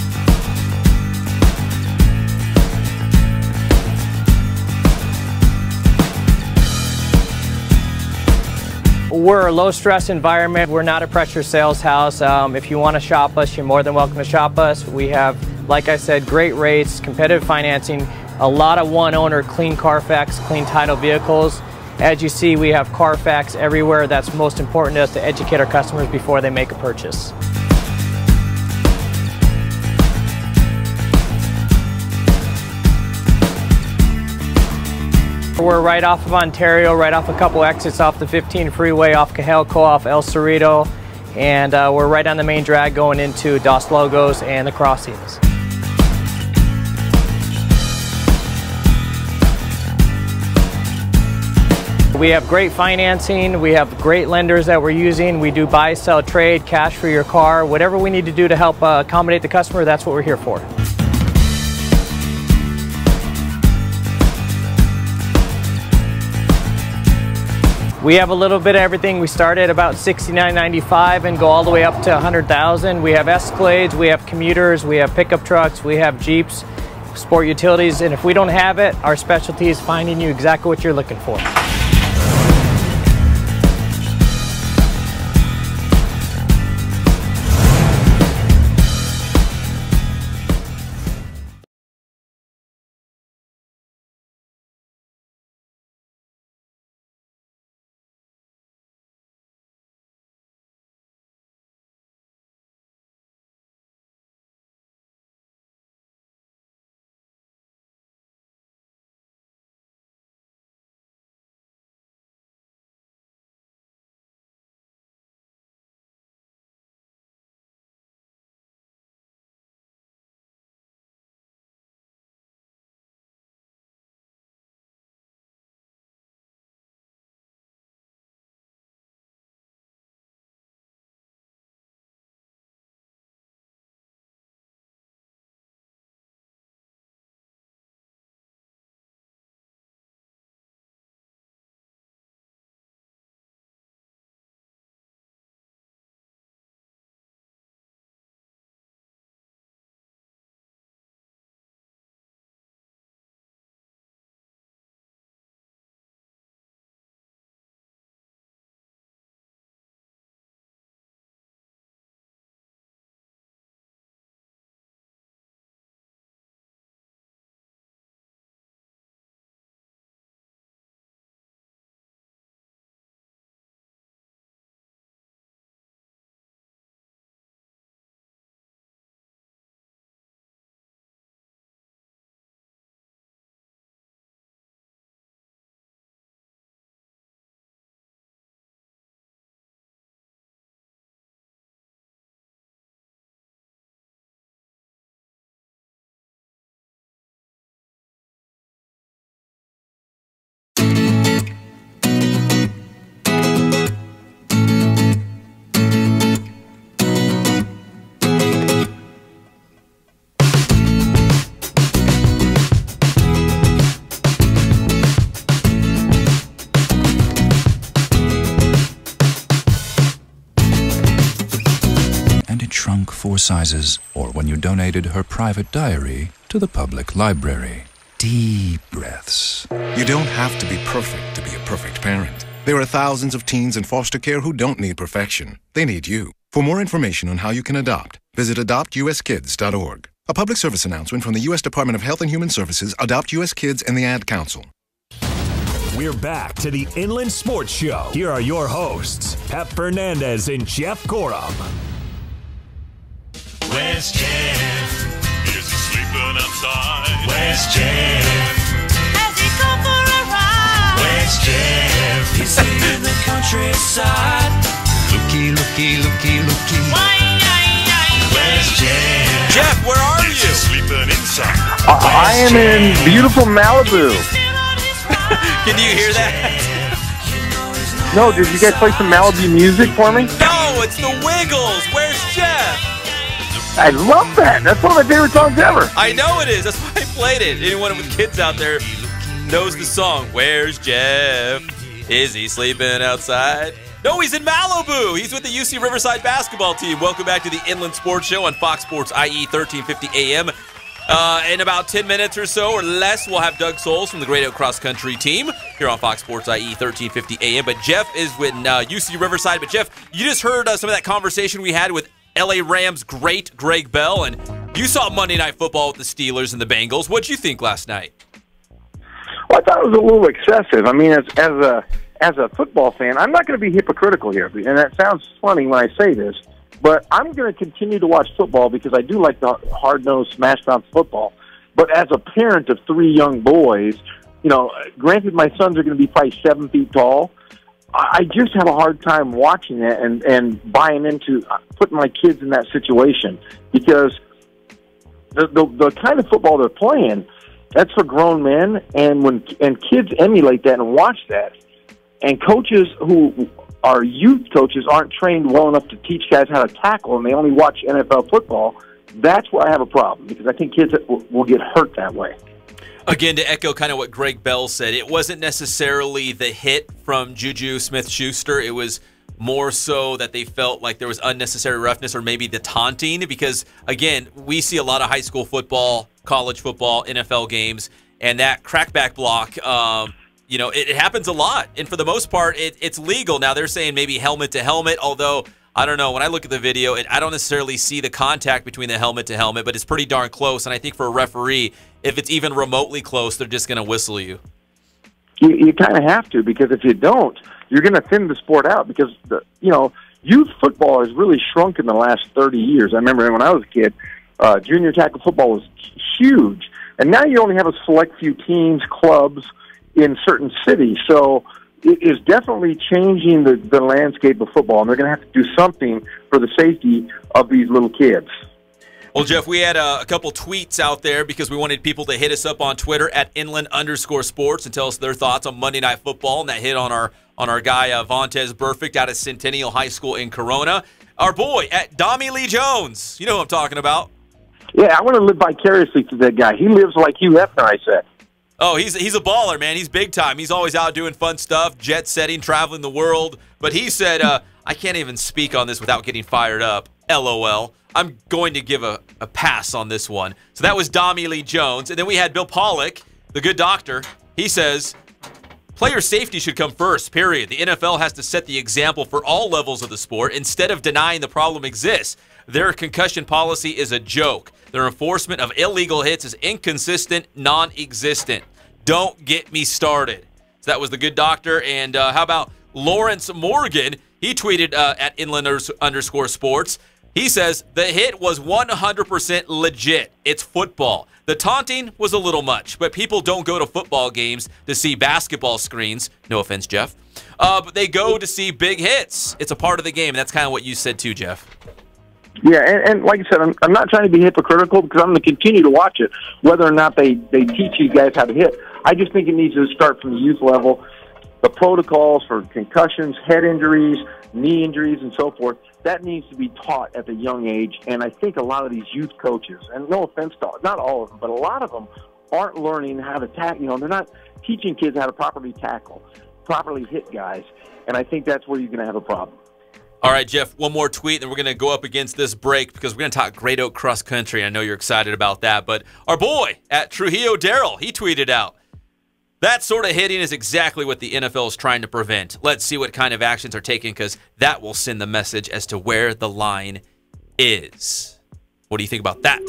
We're a low-stress environment. We're not a pressure sales house. If you want to shop us, you're more than welcome to shop us. We have, like I said, great rates, competitive financing, a lot of one-owner, clean Carfax, clean title vehicles. As you see, we have Carfax everywhere. That's most important to us, to educate our customers before they make a purchase. We're right off of Ontario, right off a couple exits off the 15 freeway, off Cajon, off El Cerrito, and we're right on the main drag going into Dos Logos and the crossings. We have great financing, we have great lenders that we're using. We do buy, sell, trade, cash for your car. Whatever we need to do to help accommodate the customer, that's what we're here for. We have a little bit of everything. We start at about $69.95 and go all the way up to $100,000. We have Escalades, we have commuters, we have pickup trucks, we have Jeeps, sport utilities, and if we don't have it, our specialty is finding you exactly what you're looking for. Shrunk 4 sizes, or when you donated her private diary to the public library. Deep breaths. You don't have to be perfect to be a perfect parent. There are thousands of teens in foster care who don't need perfection. They need you. For more information on how you can adopt, visit adoptuskids.org. A public service announcement from the U.S. Department of Health and Human Services, Adopt U.S. Kids, and the Ad Council. We're back to the Inland Sports Show. Here are your hosts, Pep Fernandez and Jeff Corum. Where's Jeff? Is he sleeping outside? Where's Jeff? Has he come for a ride? Where's Jeff? He's in the countryside. Looky, looky, looky, looky. Where's Jeff? Jeff, where are you? Sleeping inside. I am in beautiful Malibu. Can you hear that? No, did you guys play some Malibu music for me? No, it's the Wiggles. Where's Jeff? I love that. That's one of my favorite songs ever. I know it is. That's why I played it. Anyone with kids out there knows the song. Where's Jeff? Is he sleeping outside? No, he's in Malibu. He's with the UC Riverside basketball team. Welcome back to the Inland Sports Show on Fox Sports IE 1350 AM. In about 10 minutes or so or less, we'll have Doug Souls from the Great Oak Cross Country team here on Fox Sports IE 1350 AM. But Jeff is with UC Riverside. But Jeff, you just heard some of that conversation we had with LA Rams great Greg Bell, and you saw Monday Night Football with the Steelers and the Bengals. What'd you think last night? Well, I thought it was a little excessive. I mean, as a football fan, I'm not going to be hypocritical here, and that sounds funny when I say this, but I'm going to continue to watch football because I do like the hard-nosed, smash-mouth football. But as a parent of 3 young boys, granted my sons are going to be probably 7 feet tall, I just have a hard time watching it and buying into putting my kids in that situation because the kind of football they're playing, that's for grown men, and kids emulate that and watch that, and coaches who are youth coaches aren't trained well enough to teach guys how to tackle, and they only watch NFL football, that's where I have a problem because I think kids will get hurt that way. Again, to echo kind of what Greg Bell said, it wasn't necessarily the hit from Juju Smith-Schuster. It was more so that they felt like there was unnecessary roughness or maybe the taunting because, again, we see a lot of high school football, college football, NFL games, and that crackback block, it happens a lot. And for the most part, it's legal. Now, they're saying maybe helmet to helmet, although I don't know. When I look at the video, I don't necessarily see the contact between the helmet to helmet, but it's pretty darn close. And I think for a referee, if it's even remotely close, they're just going to whistle you. You kind of have to because if you don't, you're going to thin the sport out because, youth football has really shrunk in the last 30 years. I remember when I was a kid, junior tackle football was huge. And now you only have a select few teams, clubs in certain cities. So it is definitely changing the landscape of football, and they're going to have to do something for the safety of these little kids. Well, Jeff, we had a couple tweets out there because we wanted people to hit us up on Twitter at @inland_sports and tell us their thoughts on Monday Night Football, and that hit on our guy Vontez Burfict out of Centennial High School in Corona. Our boy at Dommy Lee Jones. You know who I'm talking about. Yeah, I want to live vicariously through that guy. He lives like Hugh Hefner, I said. Oh, he's a baller, man. He's big time. He's always out doing fun stuff, jet setting, traveling the world. But he said, I can't even speak on this without getting fired up. LOL. I'm going to give a pass on this one. So that was Dommy Lee Jones. And then we had Bill Pollock, the good doctor. He says, player safety should come first, period. The NFL has to set the example for all levels of the sport instead of denying the problem exists. Their concussion policy is a joke. Their enforcement of illegal hits is inconsistent, non-existent. Don't get me started. So that was the good doctor. And how about Lawrence Morgan? He tweeted at @inland_sports. He says, the hit was 100% legit. It's football. The taunting was a little much, but people don't go to football games to see basketball screens. No offense, Jeff. But they go to see big hits. It's a part of the game, and that's kind of what you said too, Jeff. Yeah, and like I said, I'm not trying to be hypocritical because I'm going to continue to watch it, whether or not they teach you guys how to hit. I just think it needs to start from the youth level. The protocols for concussions, head injuries, knee injuries, and so forth, that needs to be taught at the young age. And I think a lot of these youth coaches, and no offense to not all of them, but a lot of them aren't learning how to tackle. They're not teaching kids how to properly tackle, properly hit guys. And I think that's where you're going to have a problem. All right, Jeff, one more tweet, and we're going to go up against this break because we're going to talk Great Oak Cross Country. I know you're excited about that. But our boy at Trujillo Darrell, he tweeted out, that sort of hitting is exactly what the NFL is trying to prevent. Let's see what kind of actions are taken because that will send the message as to where the line is. What do you think about that?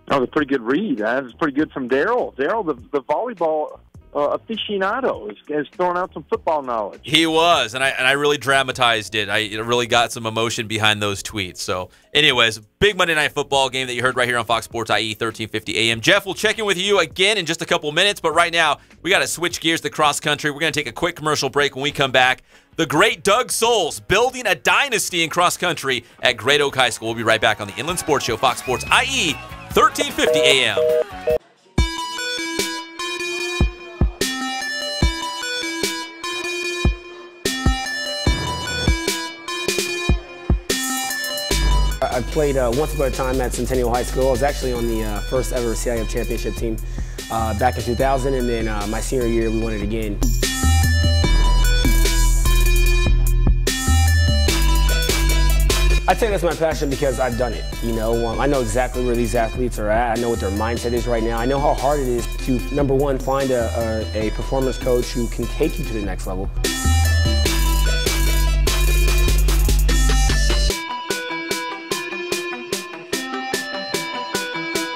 That was a pretty good read. That was pretty good from Darrell. Darrell, the volleyball aficionado. Is throwing out some football knowledge. He was, and I really dramatized it. I really got some emotion behind those tweets. So, anyways, big Monday Night Football game that you heard right here on Fox Sports IE 1350 AM. Jeff, we'll check in with you again in just a couple minutes, but right now we got to switch gears to cross country. We're going to take a quick commercial break. When we come back, the great Doug Souls building a dynasty in cross country at Great Oak High School. We'll be right back on the Inland Sports Show, Fox Sports IE 1350 AM. I played once upon a time at Centennial High School. I was actually on the first ever CIF championship team back in 2000, and then my senior year we won it again. I think that's my passion because I've done it. You know, I know exactly where these athletes are at. I know what their mindset is right now. I know how hard it is to, number one, find a performance coach who can take you to the next level.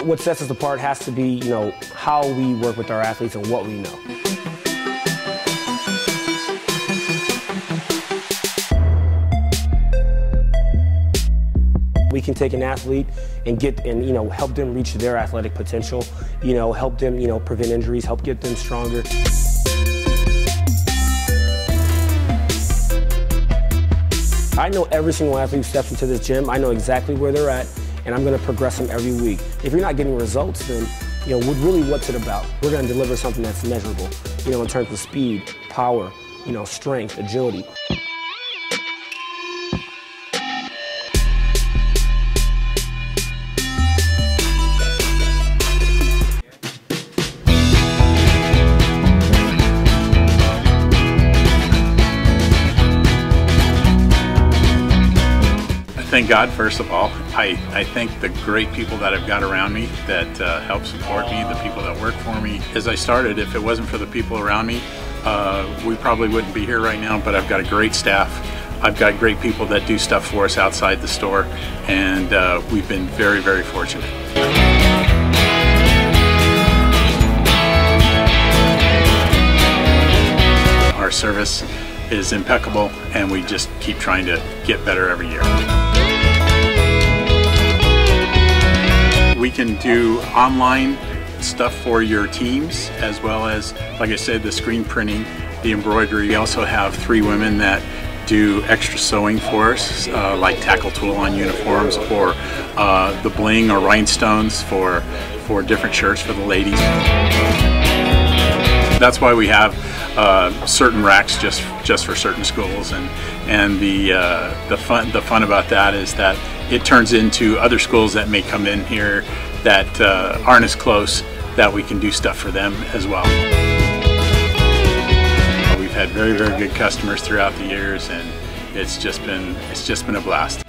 What sets us apart has to be, you know, how we work with our athletes and what we know. We can take an athlete and you know, help them reach their athletic potential, you know, help them, you know, prevent injuries, help get them stronger. I know every single athlete who steps into this gym. I know exactly where they're at, and I'm going to progress them every week. If you're not getting results, then, you know, really what's it about? We're going to deliver something that's measurable, you know, in terms of speed, power, you know, strength, agility. Thank God, first of all. I thank the great people that I've got around me that help support me, the people that work for me. As I started, if it wasn't for the people around me, we probably wouldn't be here right now, but I've got a great staff. I've got great people that do stuff for us outside the store, and we've been very, very fortunate. Our service is impeccable, and we just keep trying to get better every year. We can do online stuff for your teams, as well as, like I said, the screen printing, the embroidery. We also have 3 women that do extra sewing for us, like tackle tool on uniforms, or the bling or rhinestones for different shirts for the ladies. That's why we have certain racks just for certain schools, and the fun about that is that it turns into other schools that may come in here that aren't as close, that we can do stuff for them as well. We've had very, very good customers throughout the years, and it's just been a blast.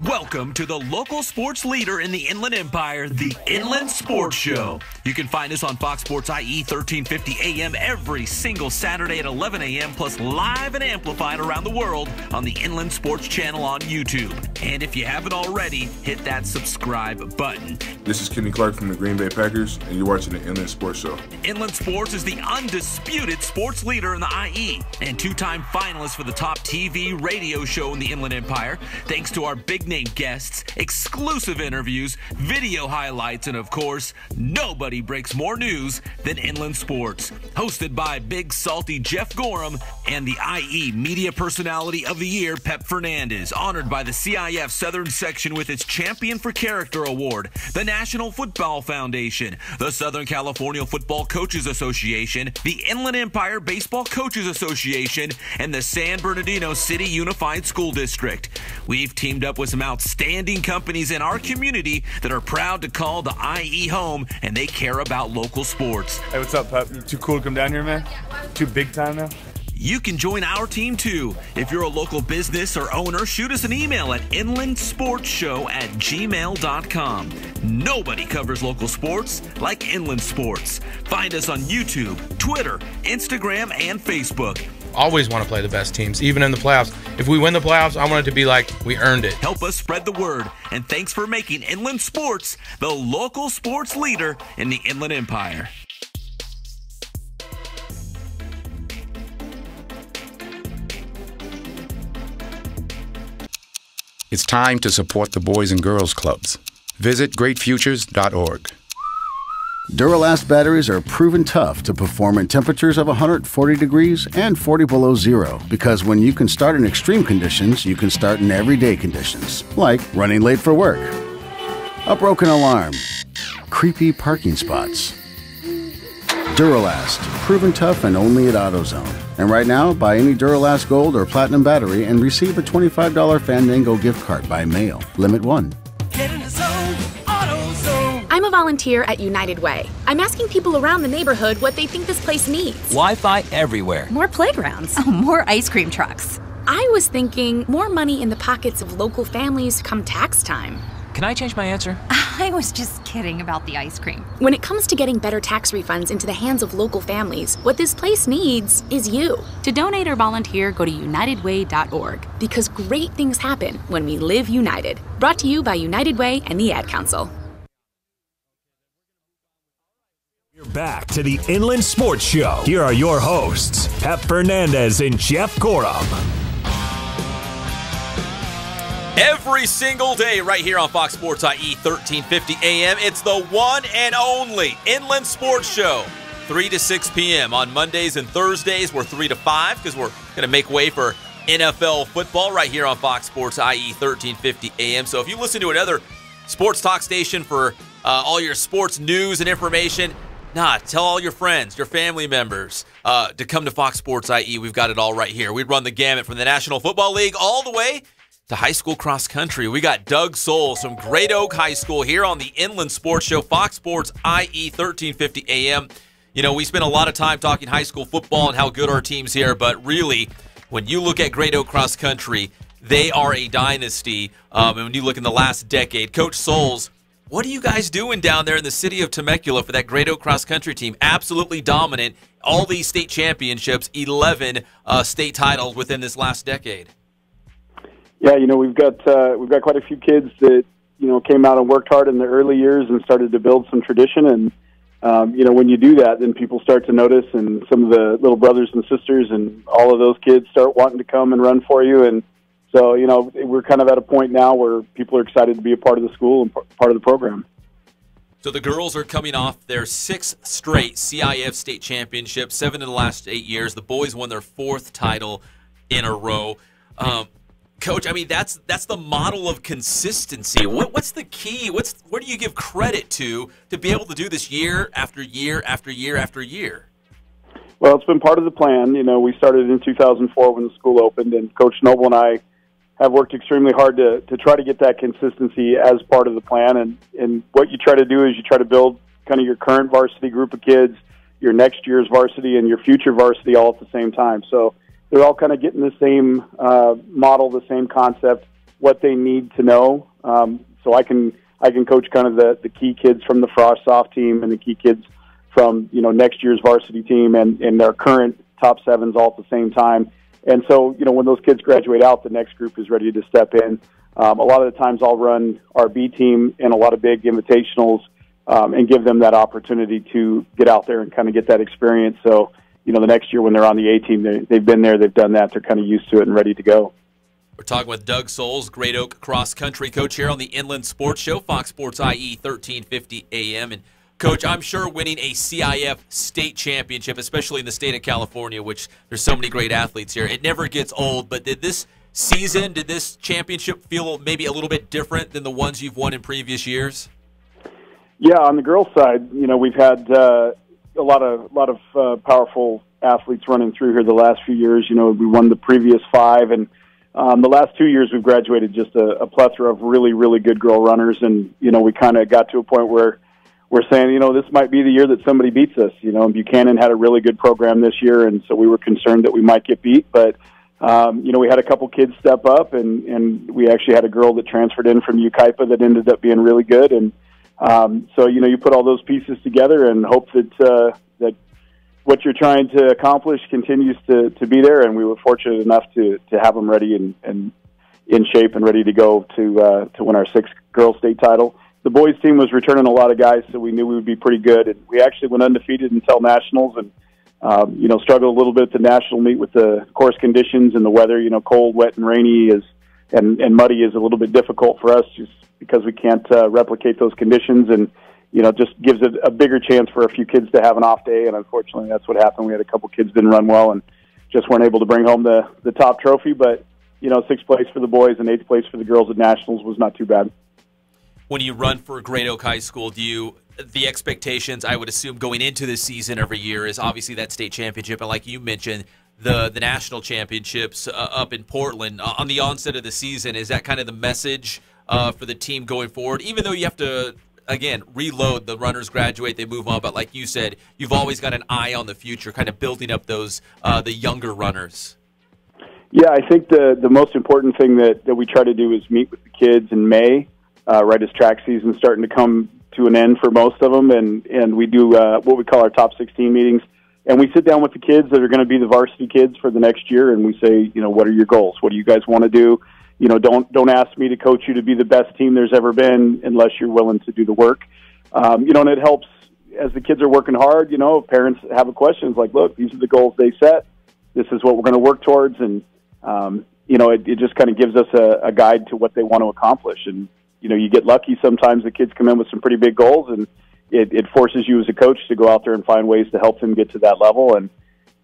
Welcome to the local sports leader in the Inland Empire, the Inland Sports Show. You can find us on Fox Sports IE 1350 AM every single Saturday at 11 a.m. plus live and amplified around the world on the Inland Sports channel on YouTube. And if you haven't already, hit that subscribe button. This is Kenny Clark from the Green Bay Packers, and you're watching the Inland Sports Show. Inland Sports is the undisputed sports leader in the IE and 2-time finalist for the top TV radio show in the Inland Empire, thanks to our big-name guests, exclusive interviews, video highlights, and of course, nobody breaks more news than Inland Sports. Hosted by Big Salty Jeff Gorham and the IE Media Personality of the Year, Pep Fernandez, honored by the CIF Southern Section with its Champion for Character Award, the National Football Foundation, the Southern California Football Coaches Association, the Inland Empire Baseball Coaches Association, and the San Bernardino City Unified School District. We've teamed up with some outstanding companies in our community that are proud to call the IE home, and they care about local sports. Hey, what's up, Pep? You too cool to come down here, man? Too big time now? You can join our team too. If you're a local business or owner, shoot us an email at inlandsportshow@gmail.com. Nobody covers local sports like Inland Sports. Find us on YouTube, Twitter, Instagram, and Facebook. always want to play the best teams, even in the playoffs. If we win the playoffs, I want it to be like we earned it. Help us spread the word, and thanks for making Inland Sports the local sports leader in the Inland Empire. It's time to support the Boys and Girls Clubs. Visit greatfutures.org. Duralast batteries are proven tough to perform in temperatures of 140 degrees and 40 below zero, because when you can start in extreme conditions, you can start in everyday conditions, like running late for work, a broken alarm, creepy parking spots. Duralast, proven tough and only at AutoZone. And right now, buy any Duralast Gold or Platinum battery and receive a $25 Fandango gift card by mail. Limit 1. Get in the zone, AutoZone. I'm a volunteer at United Way. I'm asking people around the neighborhood what they think this place needs. Wi-Fi everywhere. More playgrounds. Oh, more ice cream trucks. I was thinking more money in the pockets of local families come tax time. Can I change my answer? I was just kidding about the ice cream. When it comes to getting better tax refunds into the hands of local families, what this place needs is you. To donate or volunteer, go to unitedway.org, because great things happen when we live united. Brought to you by United Way and the Ad Council. We're back to the Inland Sports Show. Here are your hosts, Pep Fernandez and Jeff Gorham. Every single day right here on Fox Sports IE 1350 AM, it's the one and only Inland Sports Show. 3 to 6 p.m. on Mondays and Thursdays. We're 3 to 5 because we're going to make way for NFL football right here on Fox Sports IE 1350 AM. So if you listen to another sports talk station for all your sports news and information, tell all your friends, your family members to come to Fox Sports IE. We've got it all right here. We run the gamut from the National Football League all the way to high school cross country. We got Doug Souls from Great Oak High School here on the Inland Sports Show, Fox Sports IE 1350 AM. You know, we spend a lot of time talking high school football and how good our team's here, but really, when you look at Great Oak cross country, they are a dynasty. And when you look in the last decade, Coach Souls, what are you guys doing down there in the city of Temecula for that Great Oak cross country team? Absolutely dominant. All these state championships, 11 state titles within this last decade. Yeah, you know, we've got quite a few kids that, you know, came out and worked hard in the early years and started to build some tradition. And, you know, when you do that, then people start to notice, and some of the little brothers and sisters and all of those kids start wanting to come and run for you. And so, you know, we're kind of at a point now where people are excited to be a part of the school and part of the program. So the girls are coming off their 6th straight CIF state championship, 7 in the last 8 years. The boys won their 4th title in a row. Coach, I mean, that's the model of consistency. What's the key? Where do you give credit to be able to do this year after year after year after year? Well, it's been part of the plan. You know, we started in 2004 when the school opened, and Coach Noble and I have worked extremely hard to try to get that consistency as part of the plan. And what you try to do is you try to build kind of your current varsity group of kids, your next year's varsity, and your future varsity all at the same time. So they're all kind of getting the same model, the same concept, what they need to know. So I can coach kind of the key kids from the Frost Soft team and the key kids from, you know, next year's varsity team and their current top 7s all at the same time. And so, you know, when those kids graduate out, the next group is ready to step in. A lot of the times I'll run our B team in a lot of big invitationals and give them that opportunity to get out there and kind of get that experience. So, you know, the next year when they're on the A team, they've been there, they've done that, they're kind of used to it and ready to go. We're talking with Doug Souls, Great Oak cross country coach here on the Inland Sports Show, Fox Sports IE 1350 AM. And Coach, I'm sure winning a CIF state championship, especially in the state of California, which there's so many great athletes here, it never gets old. But did this championship feel maybe a little bit different than the ones you've won in previous years? Yeah, on the girls' side, you know, we've had a lot of powerful athletes running through here the last few years. You know, we won the previous 5, and the last 2 years we've graduated just a plethora of really, really good girl runners. And, you know, we kind of got to a point where we're saying, you know, this might be the year that somebody beats us. You know, Buchanan had a really good program this year, and so we were concerned that we might get beat. But, you know, we had a couple kids step up, and we actually had a girl that transferred in from Yucaipa that ended up being really good. And so, you know, you put all those pieces together and hope that what you're trying to accomplish continues to be there, and we were fortunate enough to have them ready and in shape and ready to go to win our 6th girls state title. The boys team was returning a lot of guys, so we knew we would be pretty good. And we actually went undefeated until nationals, and struggled a little bit at the national meet with the course conditions and the weather. Cold, wet, and rainy and muddy is a little bit difficult for us just because we can't replicate those conditions, and just gives it a bigger chance for a few kids to have an off day. And unfortunately, that's what happened. We had a couple kids didn't run well and just weren't able to bring home the top trophy. But 6th place for the boys and 8th place for the girls at nationals was not too bad. When you run for Great Oak High School, the expectations, I would assume, going into this season every year is obviously that state championship, and like you mentioned, the national championships up in Portland on the onset of the season. Is that kind of the message for the team going forward? Even though you have to, again, reload, the runners graduate, they move on, but like you said, you've always got an eye on the future, kind of building up those the younger runners. Yeah, I think the most important thing that we try to do is meet with the kids in May, right as track season's starting to come to an end for most of them, and we do what we call our top 16 meetings, and we sit down with the kids that are going to be the varsity kids for the next year, and we say, what are your goals? What do you guys want to do? Don't ask me to coach you to be the best team there's ever been unless you're willing to do the work. And it helps as the kids are working hard. Parents have a question. It's like, look, these are the goals they set. This is what we're going to work towards, and it just kind of gives us a guide to what they want to accomplish. And you get lucky. Sometimes the kids come in with some pretty big goals, and it forces you as a coach to go out there and find ways to help them get to that level. And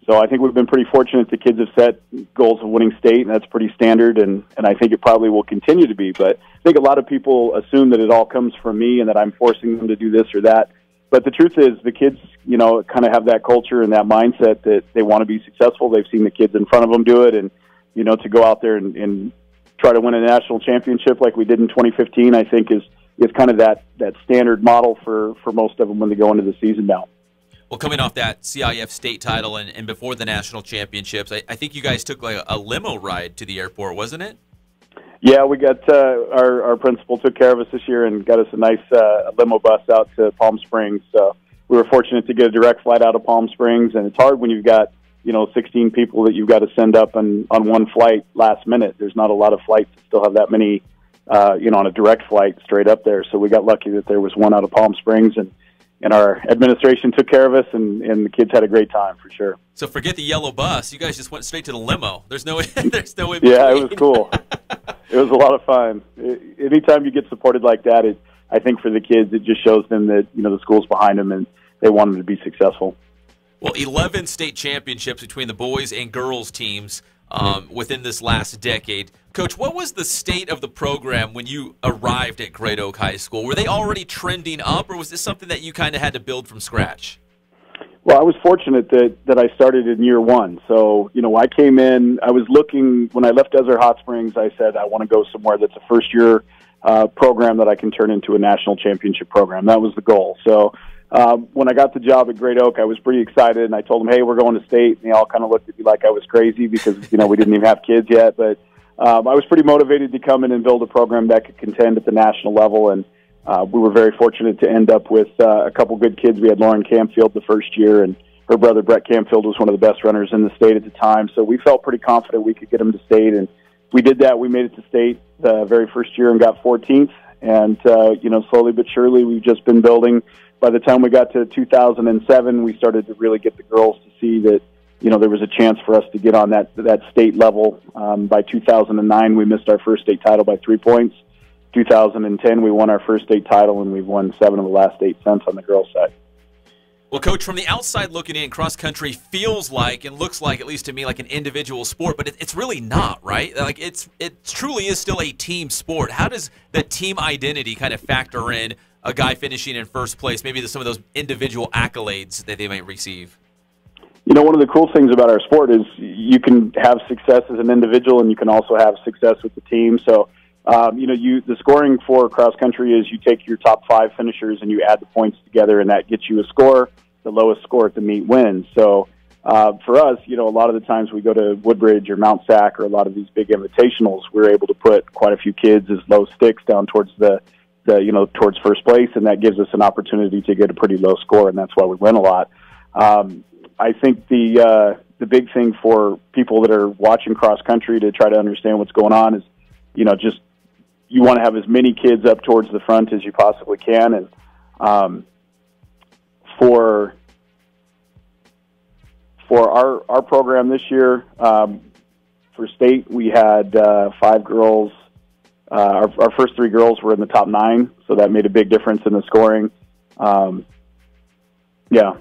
so I think we've been pretty fortunate. The kids have set goals of winning state, and that's pretty standard, and I think it probably will continue to be. But I think a lot of people assume that it all comes from me and that I'm forcing them to do this or that. But the truth is the kids, kind of have that culture and that mindset that they want to be successful. They've seen the kids in front of them do it, and, to go out there and try to win a national championship like we did in 2015, I think is kind of that standard model for most of them when they go into the season now. Well, coming off that CIF state title and before the national championships, I think you guys took like a limo ride to the airport, wasn't it? Yeah, we got our principal took care of us this year and got us a nice limo bus out to Palm Springs. So we were fortunate to get a direct flight out of Palm Springs, and it's hard when you've got 16 people that you've got to send up on one flight last minute. There's not a lot of flights that still have that many, on a direct flight straight up there. So we got lucky that there was one out of Palm Springs, and our administration took care of us, and the kids had a great time for sure. So forget the yellow bus. You guys just went straight to the limo. There's no Yeah, it was cool. It was a lot of fun. Anytime you get supported like that, I think for the kids, it just shows them that, the school's behind them and they want them to be successful. Well, 11 state championships between the boys and girls teams within this last decade. Coach, what was the state of the program when you arrived at Great Oak High School? Were they already trending up, or was this something that you kind of had to build from scratch? Well, I was fortunate that I started in year one. So, I came in, I was looking, when I left Desert Hot Springs, I said I want to go somewhere that's a first-year program that I can turn into a national championship program. That was the goal. So when I got the job at Great Oak, I was pretty excited, and I told them, hey, we're going to state, and they all kind of looked at me like I was crazy because, we didn't even have kids yet. But I was pretty motivated to come in and build a program that could contend at the national level, and we were very fortunate to end up with a couple good kids. We had Lauren Campfield the first year, and her brother Brett Campfield was one of the best runners in the state at the time. So we felt pretty confident we could get them to state, and we did that. We made it to state the very first year and got 14th. And, slowly but surely, we've just been building. By the time we got to 2007, we started to really get the girls to see that, there was a chance for us to get on that state level. By 2009, we missed our first state title by 3 points. 2010, we won our first state title, and we've won 7 of the last 8 since on the girls' side. Well, Coach, from the outside looking in, cross-country feels like and looks like, at least to me, like an individual sport, but it's really not, right? Like it truly is still a team sport. How does the team identity kind of factor in a guy finishing in first place, maybe some of those individual accolades that they might receive? One of the cool things about our sport is you can have success as an individual, and you can also have success with the team. So, the scoring for cross-country is you take your top 5 finishers and you add the points together, and that gets you a score. The lowest score at the meet wins. So for us, a lot of the times we go to Woodbridge or Mount Sac or a lot of these big invitationals, we're able to put quite a few kids as low sticks down towards towards first place, and that gives us an opportunity to get a pretty low score, and that's why we win a lot. I think the big thing for people that are watching cross country to try to understand what's going on is, just you want to have as many kids up towards the front as you possibly can. And for our program this year, for state, we had 5 girls. Our first 3 girls were in the top 9, so that made a big difference in the scoring. Yeah.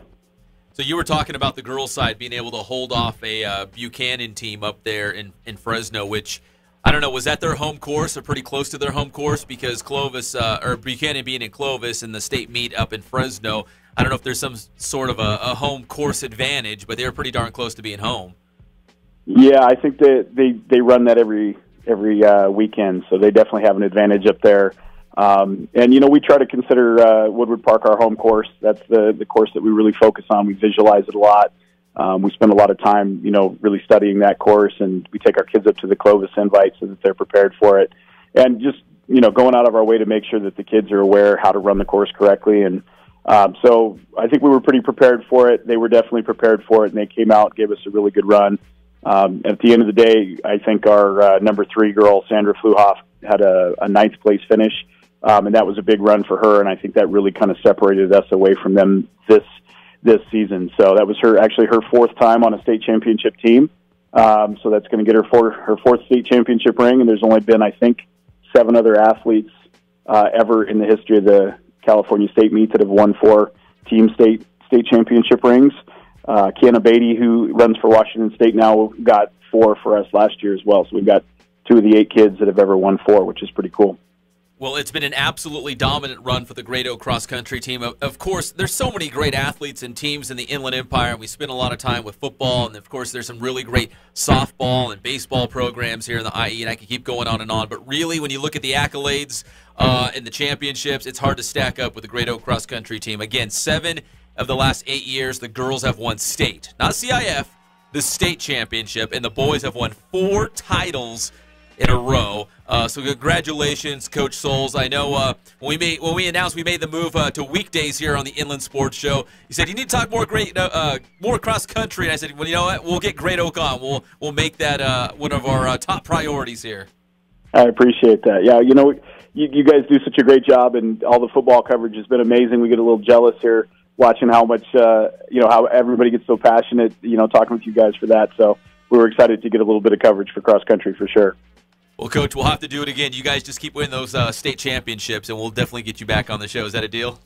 So you were talking about the girls' side being able to hold off a Buchanan team up there in Fresno, which, I don't know, was that their home course or pretty close to their home course? Because Clovis, or Buchanan being in Clovis and the state meet up in Fresno, I don't know if there's some sort of a home course advantage, but they were pretty darn close to being home. Yeah, I think they run that every weekend, so they definitely have an advantage up there. And, we try to consider Woodward Park our home course. That's the course that we really focus on. We visualize it a lot. We spend a lot of time, really studying that course, and we take our kids up to the Clovis invite so that they're prepared for it. And just, going out of our way to make sure that the kids are aware how to run the course correctly. And so I think we were pretty prepared for it. They were definitely prepared for it, and they came out, gave us a really good run. At the end of the day, I think our number 3 girl, Sandra Fluhoff, had a 9th place finish. And that was a big run for her, and I think that really kind of separated us away from them this season. So that was her 4th time on a state championship team. So that's going to get her 4th state championship ring, and there's only been, I think, 7 other athletes ever in the history of the California State meet that have won 4 team state championship rings. Kiana Beatty, who runs for Washington State now, got 4 for us last year as well. So we've got 2 of the 8 kids that have ever won 4, which is pretty cool. Well, it's been an absolutely dominant run for the Great Oak cross country team. Of course, there's so many great athletes and teams in the Inland Empire, and we spend a lot of time with football, and of course there's some really great softball and baseball programs here in the IE, and I can keep going on and on. But really, when you look at the accolades and the championships, it's hard to stack up with the Great Oak cross country team. Again, 7 of the last 8 years, the girls have won state, not CIF, the state championship, and the boys have won 4 titles in a row. So congratulations, Coach Souls. I know when we announced we made the move to weekdays here on the Inland Sports Show, you said you need to talk more cross country. And I said, well, you know what? We'll get Great Oak on. We'll make that one of our top priorities here. I appreciate that. Yeah, you guys do such a great job, and all the football coverage has been amazing. We get a little jealous here watching how much how everybody gets so passionate. Talking with you guys for that. So we were excited to get a little bit of coverage for cross country for sure. Well, Coach, we'll have to do it again. You guys just keep winning those state championships, and we'll definitely get you back on the show. Is that a deal?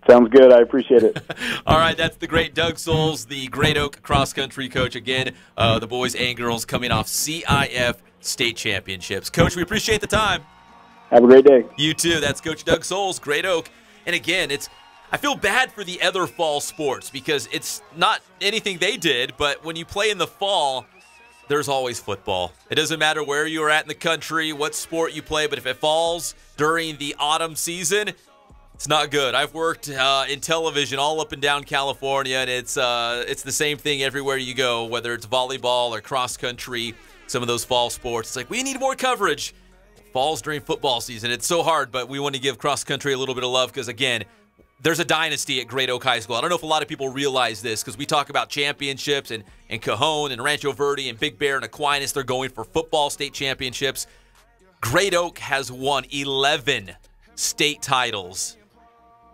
Sounds good. I appreciate it. All right, that's the great Doug Souls, the Great Oak cross-country coach. Again, the boys and girls coming off CIF state championships. Coach, we appreciate the time. Have a great day. You too. That's Coach Doug Souls, Great Oak. And again, I feel bad for the other fall sports because it's not anything they did, but when you play in the fall, there's always football. It doesn't matter where you're at in the country, what sport you play, but if it falls during the autumn season, it's not good. I've worked in television all up and down California, and it's the same thing everywhere you go, whether it's volleyball or cross country, some of those fall sports. It's like, we need more coverage. Falls during football season. It's so hard, but we want to give cross country a little bit of love because, again, there's a dynasty at Great Oak High School. I don't know if a lot of people realize this because we talk about championships and Cajon and Rancho Verde and Big Bear and Aquinas. They're going for football state championships. Great Oak has won 11 state titles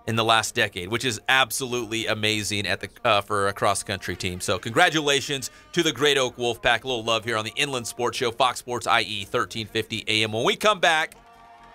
in the last decade, which is absolutely amazing for a cross-country team. So congratulations to the Great Oak Wolfpack. A little love here on the Inland Sports Show, Fox Sports IE, 1350 AM. When we come back,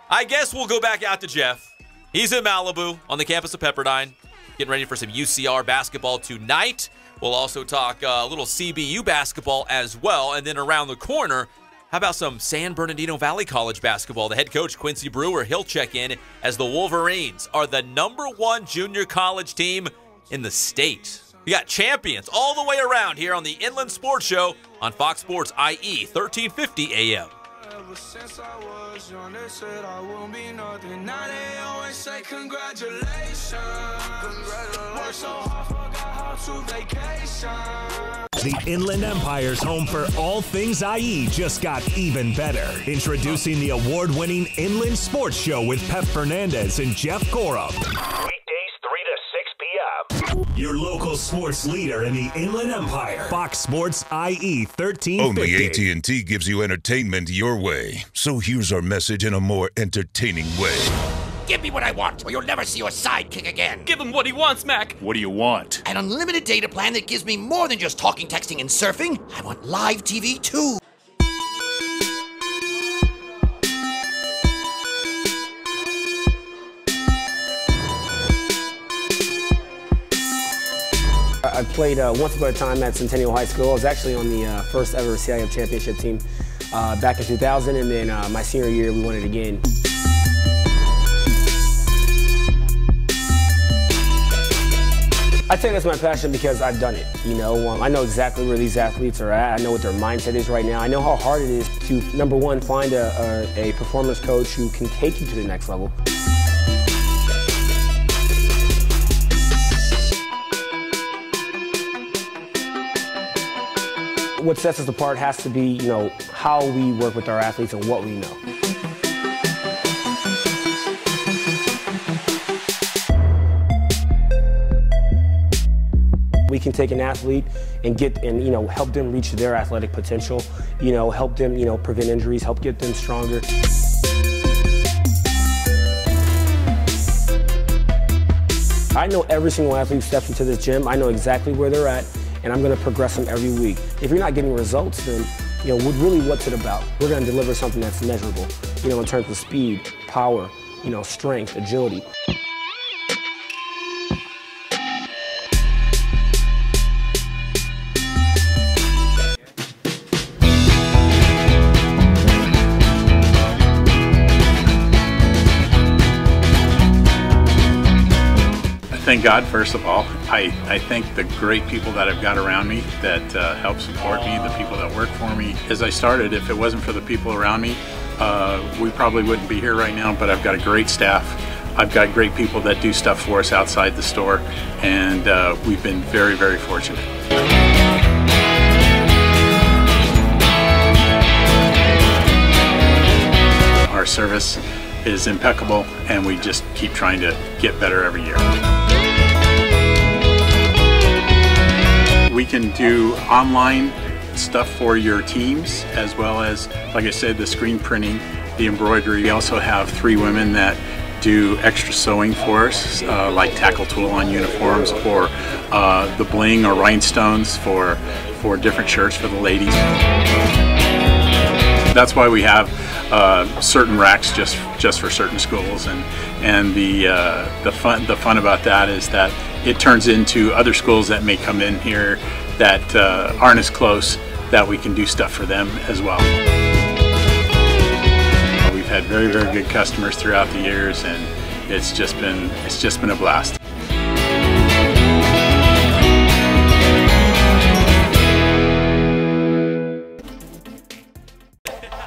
I guess we'll go back out to Jeff. He's in Malibu on the campus of Pepperdine, getting ready for some UCR basketball tonight. We'll also talk a little CBU basketball as well. And then around the corner, how about some San Bernardino Valley College basketball? The head coach, Quincy Brewer, he'll check in as the Wolverines are the #1 junior college team in the state. We got champions all the way around here on the Inland Sports Show on Fox Sports IE, 1350 AM. Ever since I was young, they said I won't be nothing. Now they always say congratulations. Worked so hard, forgot how to vacation. The Inland Empire's home for all things IE just got even better. Introducing the award-winning Inland Sports Show with Pep Fernandez and Jeff Gorham. Weekdays 3 to 6 p.m. Your local sports leader in the Inland Empire. Fox Sports IE 1350. Only AT&T gives you entertainment your way. So here's our message in a more entertaining way. Give me what I want, or you'll never see your sidekick again. Give him what he wants, Mac. What do you want? An unlimited data plan that gives me more than just talking, texting, and surfing. I want live TV, too. I played once upon a time at Centennial High School. I was actually on the first ever CIF championship team back in 2000, and then my senior year we won it again. I think that's my passion because I've done it. You know, I know exactly where these athletes are at. I know what their mindset is right now. I know how hard it is to, number one, find a performance coach who can take you to the next level. What sets us apart has to be, you know, how we work with our athletes and what we know. We can take an athlete and you know, help them reach their athletic potential, you know, help them, you know, prevent injuries, help get them stronger. I know every single athlete who steps into this gym. I know exactly where they're at, and I'm going to progress them every week. If you're not getting results, then, you know, really what's it about? We're going to deliver something that's measurable, you know, in terms of speed, power, you know, strength, agility. Thank God, first of all. I thank the great people that I've got around me that help support me, the people that work for me. As I started, if it wasn't for the people around me, we probably wouldn't be here right now, but I've got a great staff. I've got great people that do stuff for us outside the store, and we've been very, very fortunate. Our service is impeccable, and we just keep trying to get better every year. We can do online stuff for your teams, as well as, like I said, the screen printing, the embroidery. We also have 3 women that do extra sewing for us, like tackle tool on uniforms, or the bling or rhinestones for different shirts for the ladies. That's why we have certain racks just for certain schools, and the fun about that is that it turns into other schools that may come in here that aren't as close, that we can do stuff for them as well. We've had very, very good customers throughout the years, and it's just been a blast.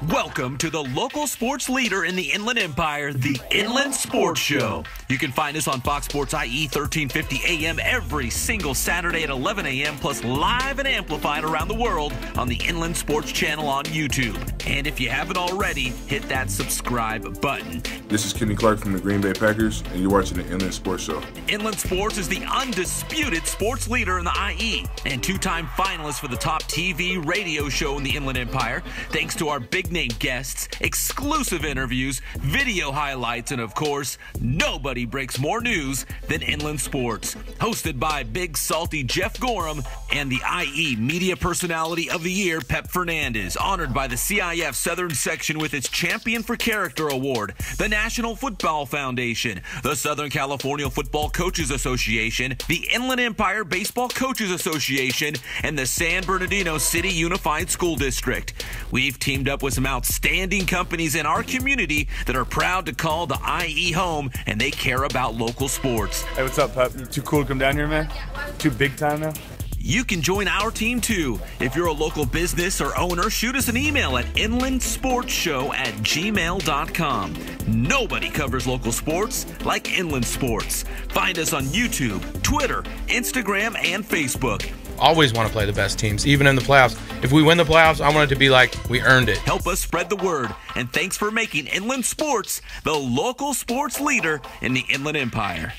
Welcome to the local sports leader in the Inland Empire, the Inland Sports Show. You can find us on Fox Sports IE 1350 AM every single Saturday at 11 a.m. plus live and amplified around the world on the Inland Sports channel on YouTube. And if you haven't already, hit that subscribe button. This is Kenny Clark from the Green Bay Packers, and you're watching the Inland Sports Show. Inland Sports is the undisputed sports leader in the IE and 2-time finalist for the top TV radio show in the Inland Empire, thanks to our big-name guests, exclusive interviews, video highlights, and of course, nobody breaks more news than Inland Sports. Hosted by Big Salty Jeff Gorham and the IE Media Personality of the Year, Pep Fernandez, honored by the CIF Southern Section with its Champion for Character Award, the National Football Foundation, the Southern California Football Coaches Association, the Inland Empire Baseball Coaches Association, and the San Bernardino City Unified School District. We've teamed up with some outstanding companies in our community that are proud to call the IE home, and they care about local sports. Hey, what's up, Pep? You too cool to come down here, man? Too big time now? You can join our team too. If you're a local business or owner, shoot us an email at inlandsportshow@gmail.com. Nobody covers local sports like Inland Sports. Find us on YouTube, Twitter, Instagram, and Facebook. Always want to play the best teams, even in the playoffs. If we win the playoffs, I want it to be like we earned it. Help us spread the word, and thanks for making Inland Sports the local sports leader in the Inland Empire.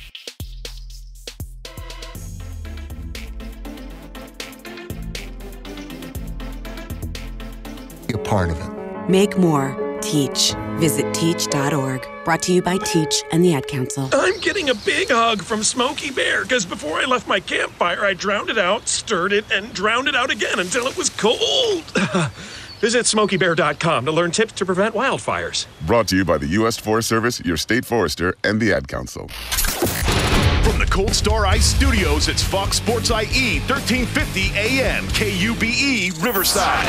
be a part of it. Make more. Teach. Visit teach.org. Brought to you by Teach and the Ad Council. I'm getting a big hug from Smokey Bear because before I left my campfire, I drowned it out, stirred it, and drowned it out again until it was cold. Visit SmokeyBear.com to learn tips to prevent wildfires. Brought to you by the U.S. Forest Service, your state forester, and the Ad Council. From the Cold Star Ice Studios, it's Fox Sports IE, 1350 AM, KUBE, Riverside.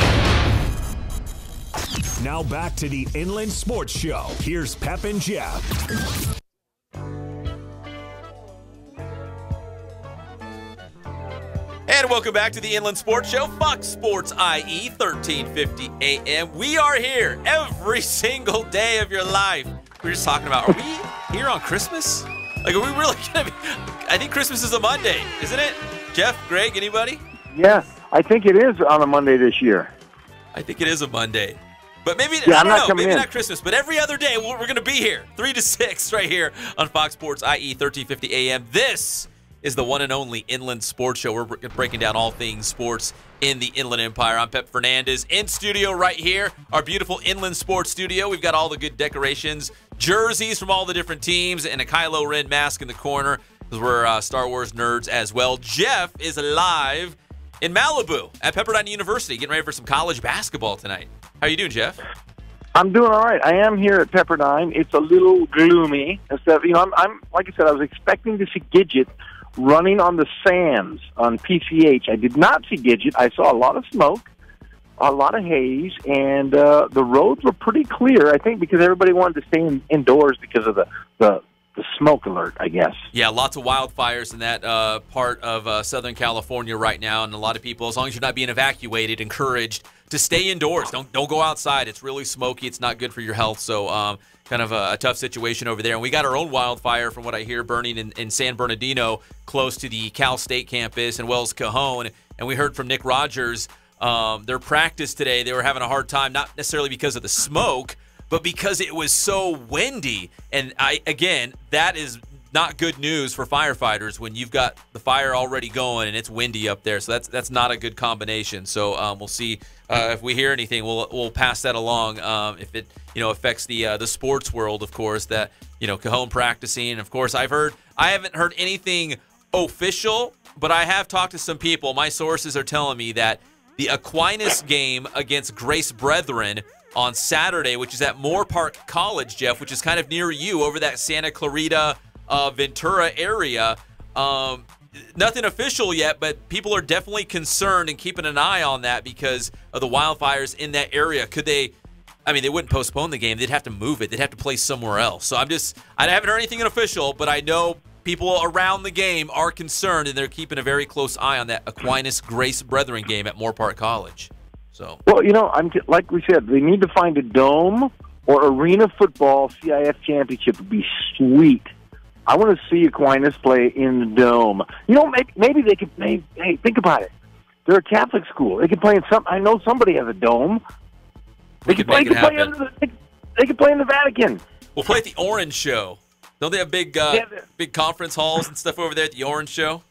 Now back to the Inland Sports Show. Here's Pep and Jeff. And welcome back to the Inland Sports Show, Fox Sports IE, 1350 AM. We are here every single day of your life. We were just talking about, are we here on Christmas? Like, are we really going to be? I think Christmas is a Monday, isn't it? Jeff, Greg, anybody? Yeah, I think it is on a Monday this year. I think it is a Monday. But maybe, yeah, I don't know, maybe not Christmas, but every other day we're going to be here, 3 to 6 right here on Fox Sports IE, 1350 AM. This is the one and only Inland Sports Show. We're breaking down all things sports in the Inland Empire. I'm Pep Fernandez in studio right here, our beautiful Inland Sports studio. We've got all the good decorations, jerseys from all the different teams, and a Kylo Ren mask in the corner because we're Star Wars nerds as well. Jeff is live in Malibu at Pepperdine University, getting ready for some college basketball tonight. How you doing, Jeff? I'm doing all right. I am here at Pepperdine. It's a little gloomy. I'm like I said, I was expecting to see Gidget running on the sands on PCH. I did not see Gidget. I saw a lot of smoke, a lot of haze, and the roads were pretty clear, I think, because everybody wanted to stay indoors because of the smoke alert, I guess. Yeah, lots of wildfires in that part of Southern California right now, and a lot of people, as long as you're not being evacuated, encouraged to stay indoors. Don't go outside. It's really smoky. It's not good for your health, so kind of a tough situation over there. And we got our own wildfire, from what I hear, burning in San Bernardino, close to the Cal State campus and Wells Cajon. And we heard from Nick Rogers, their practice today, they were having a hard time, not necessarily because of the smoke, but because it was so windy. And again, that is not good news for firefighters when you've got the fire already going and it's windy up there. So that's not a good combination. So we'll see if we hear anything. We'll pass that along if it affects the sports world, of course. That Cajon practicing. And of course, I haven't heard anything official, but I have talked to some people. My sources are telling me that the Aquinas game against Grace Brethren on Saturday, which is at Moore Park College, Jeff, which is kind of near you, over that Santa Clarita, Ventura area. Nothing official yet, but people are definitely concerned and keeping an eye on that because of the wildfires in that area. Could they? I mean, they wouldn't postpone the game. They'd have to move it. They'd have to play somewhere else. So I haven't heard anything official, but I know people around the game are concerned, and they're keeping a very close eye on that Aquinas Grace Brethren game at Moore Park College. So, well, like we said, they need to find a dome or arena football CIF championship would be sweet. I want to see Aquinas play in the dome. Maybe they could. Hey, think about it. They're a Catholic school. They could play in some. I know somebody has a dome. They could play in the Vatican. We'll play at the Orange Show. Don't they have big conference halls and stuff over there at the Orange Show?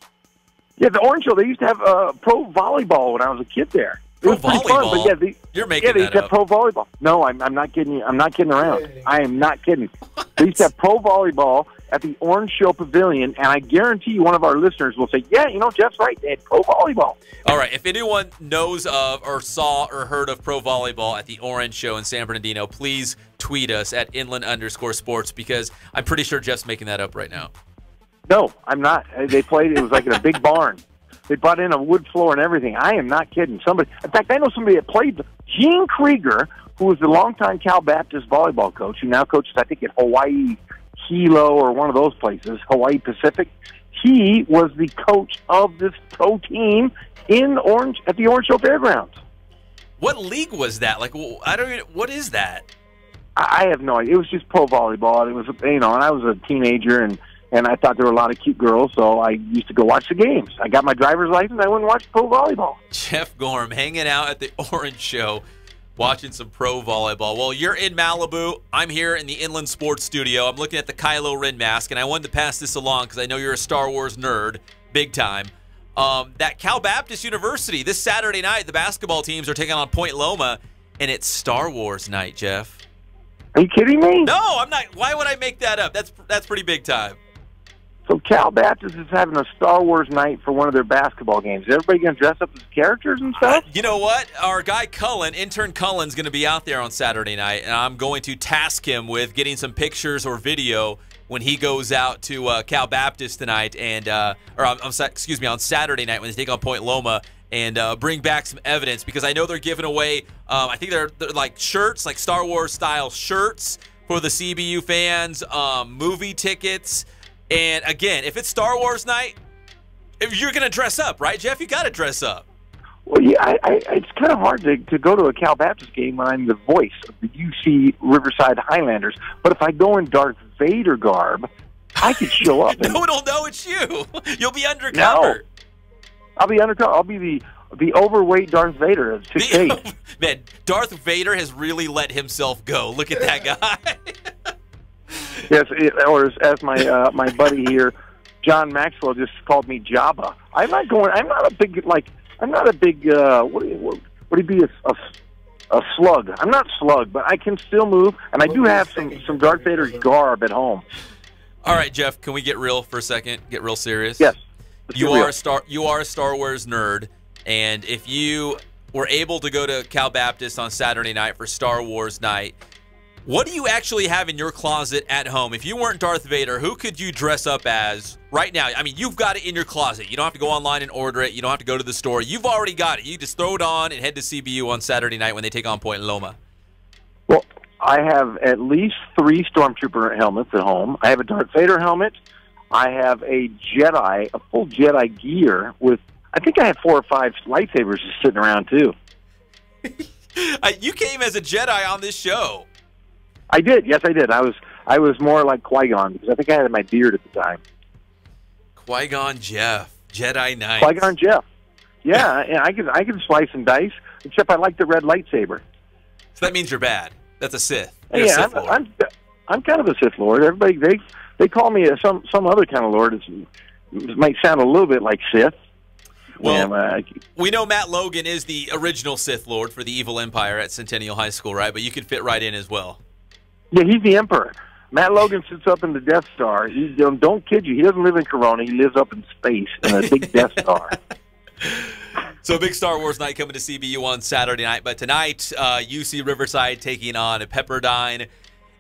Yeah, the Orange Show. They used to have pro volleyball when I was a kid there. Pro volleyball? Fun, but You're making that up. They used to have pro volleyball. No, I'm not kidding you. I'm not kidding around. I am not kidding. They used to have pro volleyball at the Orange Show Pavilion, and I guarantee you one of our listeners will say, yeah, Jeff's right. They had pro volleyball. All right, if anyone knows of or saw or heard of pro volleyball at the Orange Show in San Bernardino, please tweet us at _sports, because I'm pretty sure Jeff's making that up right now. No, I'm not. They played, it was like in a big barn. They brought in a wood floor and everything. I am not kidding. In fact, I know somebody that played. Gene Krieger, who was the longtime Cal Baptist volleyball coach, who now coaches, I think, at Hawaii Hilo or one of those places, Hawaii Pacific. He was the coach of this pro team at the Orange Show Fairgrounds. What league was that? Like, what is that? I have no idea. It was just pro volleyball. It was, and I was a teenager, and I thought there were a lot of cute girls, so I used to go watch the games. I got my driver's license. I went and watched pro volleyball. Jeff Gorham hanging out at the Orange Show, watching some pro volleyball. Well, you're in Malibu. I'm here in the Inland Sports Studio. I'm looking at the Kylo Ren mask, and I wanted to pass this along because I know you're a Star Wars nerd, big time. That Cal Baptist University, this Saturday night, the basketball teams are taking on Point Loma, and it's Star Wars night, Jeff. Are you kidding me? No, I'm not. Why would I make that up? That's pretty big time. So Cal Baptist is having a Star Wars night for one of their basketball games. Is everybody going to dress up as characters and stuff? You know what? Our guy Cullen, intern Cullen's going to be out there on Saturday night, and I'm going to task him with getting some pictures or video when he goes out to Cal Baptist tonight, and on Saturday night when they take on Point Loma, and bring back some evidence, because I know they're giving away, I think they're like shirts, like Star Wars style shirts for the CBU fans, movie tickets. And again, if it's Star Wars night, if you're going to dress up, right, Jeff? You got to dress up. Well, yeah, it's kind of hard to go to a Cal Baptist game when I'm the voice of the UC Riverside Highlanders. But if I go in Darth Vader garb, I could show up. No one will know it's you. You'll be undercover. No. I'll be undercover. I'll be the overweight Darth Vader at 6'8". Man, Darth Vader has really let himself go. Look at that guy. Yes, or as my buddy here, John Maxwell, just called me Jabba. I'm not a big what would he be, a slug? I'm not slug, but I can still move, and I do have some Darth Vader garb at home. All right, Jeff, can we get real for a second? Get real serious? Yes. You are a Star Wars nerd, and if you were able to go to Cal Baptist on Saturday night for Star Wars night, what do you actually have in your closet at home? If you weren't Darth Vader, who could you dress up as right now? I mean, you've got it in your closet. You don't have to go online and order it. You don't have to go to the store. You've already got it. You just throw it on and head to CBU on Saturday night when they take on Point Loma. Well, I have at least 3 Stormtrooper helmets at home. I have a Darth Vader helmet. I have a full Jedi gear with, I think I have 4 or 5 lightsabers just sitting around too. You came as a Jedi on this show. I did. Yes, I did. I was more like Qui-Gon because I think I had my beard at the time. Qui-Gon Jeff, Jedi Knight. Qui-Gon Jeff. Yeah, and I can slice and dice. Except I like the red lightsaber. So that means you're bad. That's a Sith. You're a Sith Lord. I'm kind of a Sith Lord. Everybody they call me some other kind of Lord. It might sound a little bit like Sith. Well, we know Matt Logan is the original Sith Lord for the Evil Empire at Centennial High School, right? But you could fit right in as well. Yeah, he's the Emperor. Matt Logan sits up in the Death Star. Don't kid you. He doesn't live in Corona. He lives up in space in a big Death Star. So big Star Wars night coming to CBU on Saturday night. But tonight, UC Riverside taking on Pepperdine.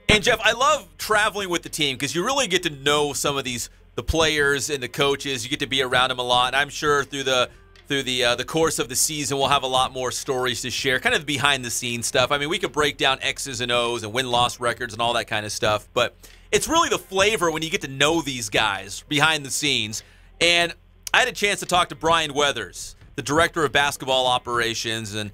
And, Jeff, I love traveling with the team because you really get to know some of the players and the coaches. You get to be around them a lot. And I'm sure through the course of the season, we'll have a lot more stories to share, kind of behind-the-scenes stuff. I mean, we could break down X's and O's and win-loss records and all that kind of stuff, but it's really the flavor when you get to know these guys behind the scenes. And I had a chance to talk to Brian Weathers, the director of basketball operations, and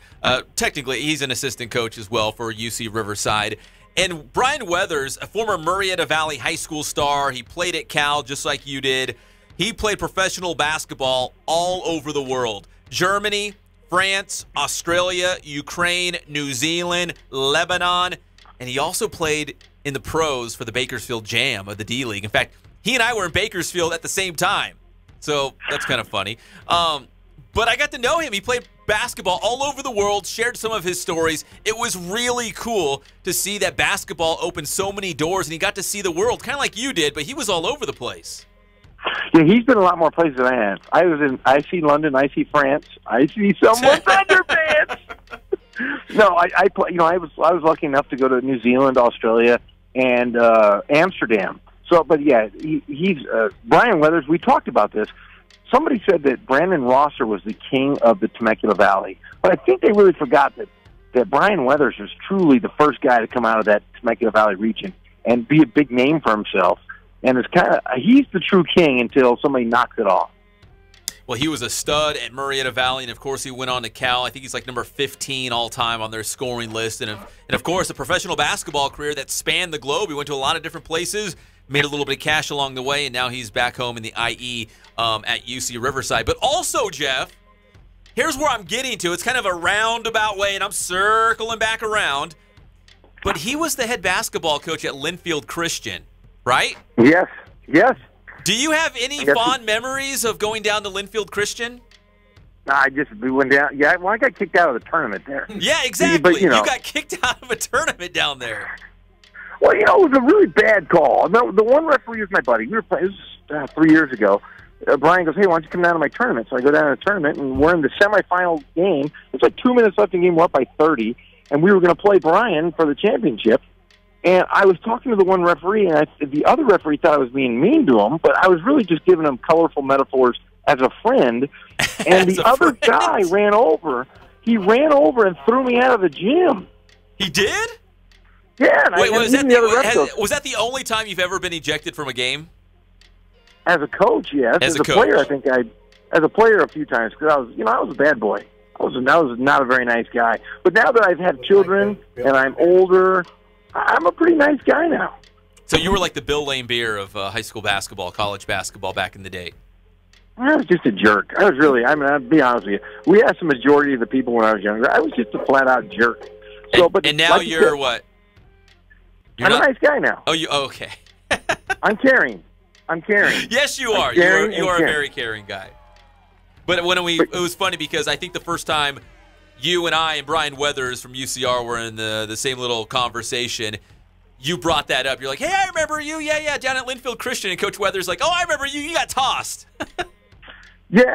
technically he's an assistant coach as well for UC Riverside. And Brian Weathers, a former Marietta Valley High School star, he played at Cal just like you did. He played professional basketball all over the world. Germany, France, Australia, Ukraine, New Zealand, Lebanon, and he also played in the pros for the Bakersfield Jam of the D-League. In fact, he and I were in Bakersfield at the same time, so that's kind of funny. But I got to know him. He played basketball all over the world, shared some of his stories. It was really cool to see that basketball opened so many doors, and he got to see the world, kind of like you did, but he was all over the place. Yeah, he's been a lot more places than I have. I see London, I see France, I see someone's underpants. No, I was lucky enough to go to New Zealand, Australia, and Amsterdam. So, but yeah, he's Brian Weathers. We talked about this. Somebody said that Brandon Rosser was the king of the Temecula Valley, but I think they really forgot that Brian Weathers was truly the first guy to come out of that Temecula Valley region and be a big name for himself. And he's the true king until somebody knocks it off. Well, he was a stud at Marietta Valley, and of course he went on to Cal. I think he's like number 15 all time on their scoring list, and of course a professional basketball career that spanned the globe. He went to a lot of different places, made a little bit of cash along the way, and now he's back home in the IE at UC Riverside. But also, Jeff, here's where I'm getting to. It's kind of a roundabout way, and I'm circling back around. But he was the head basketball coach at Linfield Christian, right? Yes, yes. Do you have any fond memories of going down to Linfield Christian? We went down. Yeah, well, I got kicked out of the tournament there. Yeah, exactly. But, you got kicked out of a tournament down there. Well, it was a really bad call. The one referee was my buddy. We were playing. This was 3 years ago. Brian goes, "Hey, why don't you come down to my tournament?" So I go down to the tournament, and we're in the semifinal game. It's like 2 minutes left in the game. We're up by 30, and we were going to play Brian for the championship. And I was talking to the one referee, and the other referee thought I was being mean to him, but I was really just giving him colorful metaphors as a friend. And the other guy ran over. He ran over and threw me out of the gym. He did? Yeah. And Wait, was that the only time you've ever been ejected from a game? As a coach, yes. As a player, I think as a player a few times, because I was a bad boy. I was not a very nice guy. But now that I've had children and I'm older, I'm a pretty nice guy now. So you were like the Bill Laimbeer of high school basketball, college basketball back in the day. I was just a jerk. I'll be honest with you. We asked the majority of the people when I was younger. I was just a flat-out jerk. So, and now like you're what? I'm a nice guy now. Oh, okay. I'm caring. Yes, you are. You are a very caring guy. But it was funny because I think the first time you and I and Brian Weathers from UCR were in the same little conversation, you brought that up. You're like, "Hey, I remember you. Yeah, down at Linfield Christian." And Coach Weathers like, "Oh, I remember you. You got tossed." Yeah,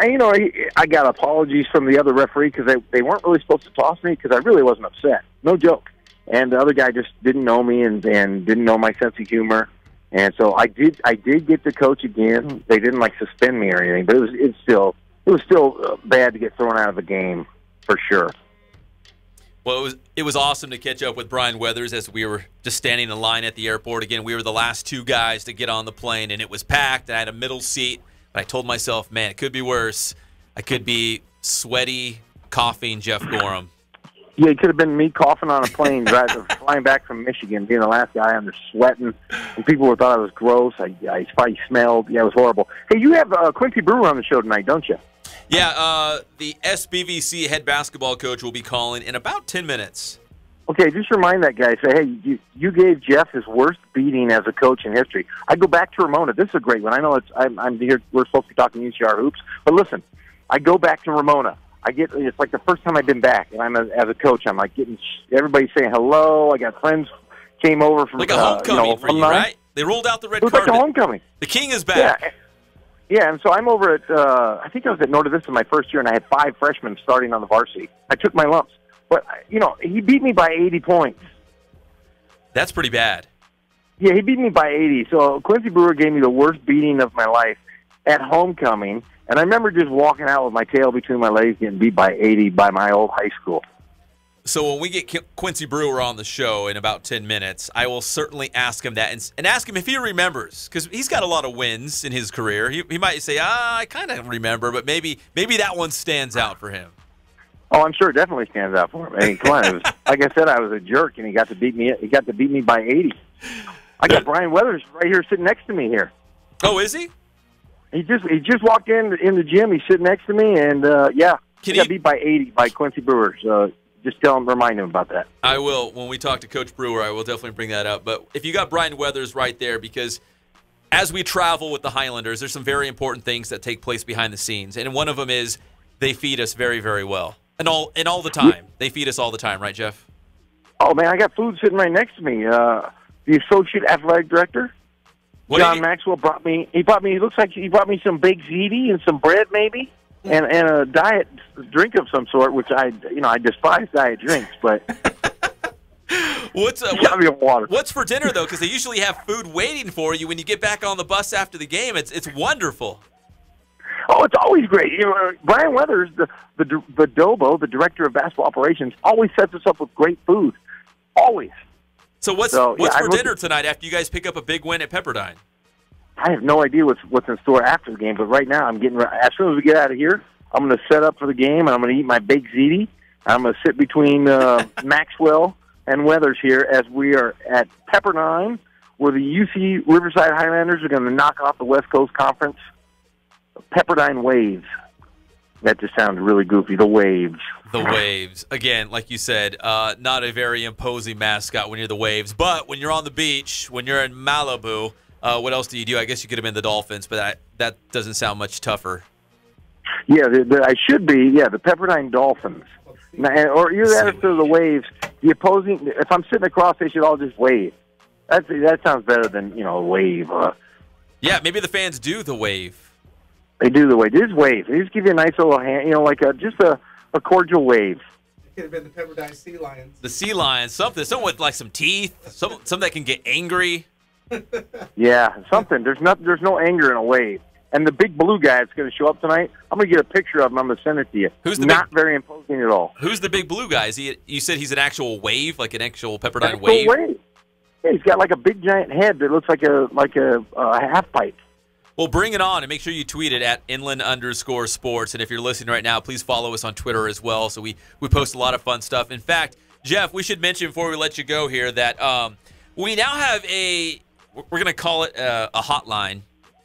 I got apologies from the other referee because they weren't really supposed to toss me because I really wasn't upset. No joke. And the other guy just didn't know me and didn't know my sense of humor. And so I did get to coach again. They didn't suspend me or anything, but it was still bad to get thrown out of the game for sure. Well, it was awesome to catch up with Brian Weathers as we were just standing in line at the airport. Again, we were the last two guys to get on the plane, and it was packed. I had a middle seat, but I told myself, man, it could be worse. I could be sweaty, coughing Jeff Gorham. Yeah, it could have been me coughing on a plane flying back from Michigan, being the last guy on there sweating, and people thought I was gross. I probably smelled. Yeah, it was horrible. Hey, you have Quincy Brewer on the show tonight, don't you? Yeah, the SBVC head basketball coach will be calling in about 10 minutes. Okay, just remind that guy, say, hey, you gave Jeff his worst beating as a coach in history. I go back to Ramona. This is a great one. I know I'm here. We're supposed to be talking UCR hoops, but listen, I go back to Ramona. It's like the first time I've been back, and as a coach, I'm like getting everybody saying hello. I got friends came over from like a homecoming for you, right? They rolled out the red carpet. It was like a homecoming. The king is back. Yeah, and so I'm over at, I think I was at Norte Vista my first year, and I had 5 freshmen starting on the varsity. I took my lumps. But, he beat me by 80 points. That's pretty bad. Yeah, he beat me by 80. So Quincy Brewer gave me the worst beating of my life at homecoming. And I remember just walking out with my tail between my legs getting beat by 80 by my old high school. So when we get Quincy Brewer on the show in about 10 minutes, I will certainly ask him that and ask him if he remembers, because he's got a lot of wins in his career. He might say, I kind of remember, but maybe that one stands out for him. Oh, I'm sure it definitely stands out for him. I mean, come on, like I said, I was a jerk, and he got to beat me. He got to beat me by 80. I got Brian Weathers right here sitting next to me here. Oh, is he? He just walked in the gym. He's sitting next to me, and he got beat by 80 by Quincy Brewer. So just remind him about that. I will. When we talk to Coach Brewer, I will definitely bring that up. But if you got Brian Weathers right there, because as we travel with the Highlanders, there's some very important things that take place behind the scenes, and one of them is they feed us very, very well, and all the time. They feed us all the time, right, Jeff? Oh man, I got food sitting right next to me. The associate athletic director, John Maxwell, brought me. He brought me. It looks like he brought me some baked ziti and some bread, maybe. And a diet drink of some sort, which I despise diet drinks, but what's water. What's for dinner though? Because they usually have food waiting for you when you get back on the bus after the game. It's wonderful. Oh, it's always great. Brian Weathers, the Dobo, the director of basketball operations, always sets us up with great food. Always. So what's for dinner tonight after you guys pick up a big win at Pepperdine? I have no idea what's in store after the game, but right now I'm getting as soon as we get out of here, I'm going to set up for the game, and I'm going to eat my baked ziti. I'm going to sit between Maxwell and Weathers here as we are at Pepperdine, where the UC Riverside Highlanders are going to knock off the West Coast Conference. Pepperdine Waves. That just sounds really goofy. The Waves. The Waves. Again, like you said, not a very imposing mascot when you're the Waves, but when you're on the beach, when you're in Malibu, what else do you do? I guess you could have been the Dolphins, but that doesn't sound much tougher. Yeah, I should be. Yeah, the Pepperdine Dolphins. Or either that or the Waves. The opposing. If I'm sitting across, they should all just wave. That sounds better than a wave. Yeah, maybe the fans do the wave. They do the wave. They just wave. They just give you a nice little hand. Like just a cordial wave. It could have been the Pepperdine Sea Lions. The Sea Lions, something with like some teeth, something that can get angry. Yeah, something. There's no anger in a wave. And the big blue guy that's going to show up tonight, I'm going to get a picture of him. I'm going to send it to you. Who's the not very imposing at all? Who's the big blue guy? You said he's an actual wave, like an actual Pepperdine wave? Yeah, he's got like a big giant head that looks like a half pipe. Well, bring it on, and make sure you tweet it at @inland_sports. And if you're listening right now, please follow us on Twitter as well. So we post a lot of fun stuff. In fact, Jeff, we should mention before we let you go here that we now have we're going to call it a hotline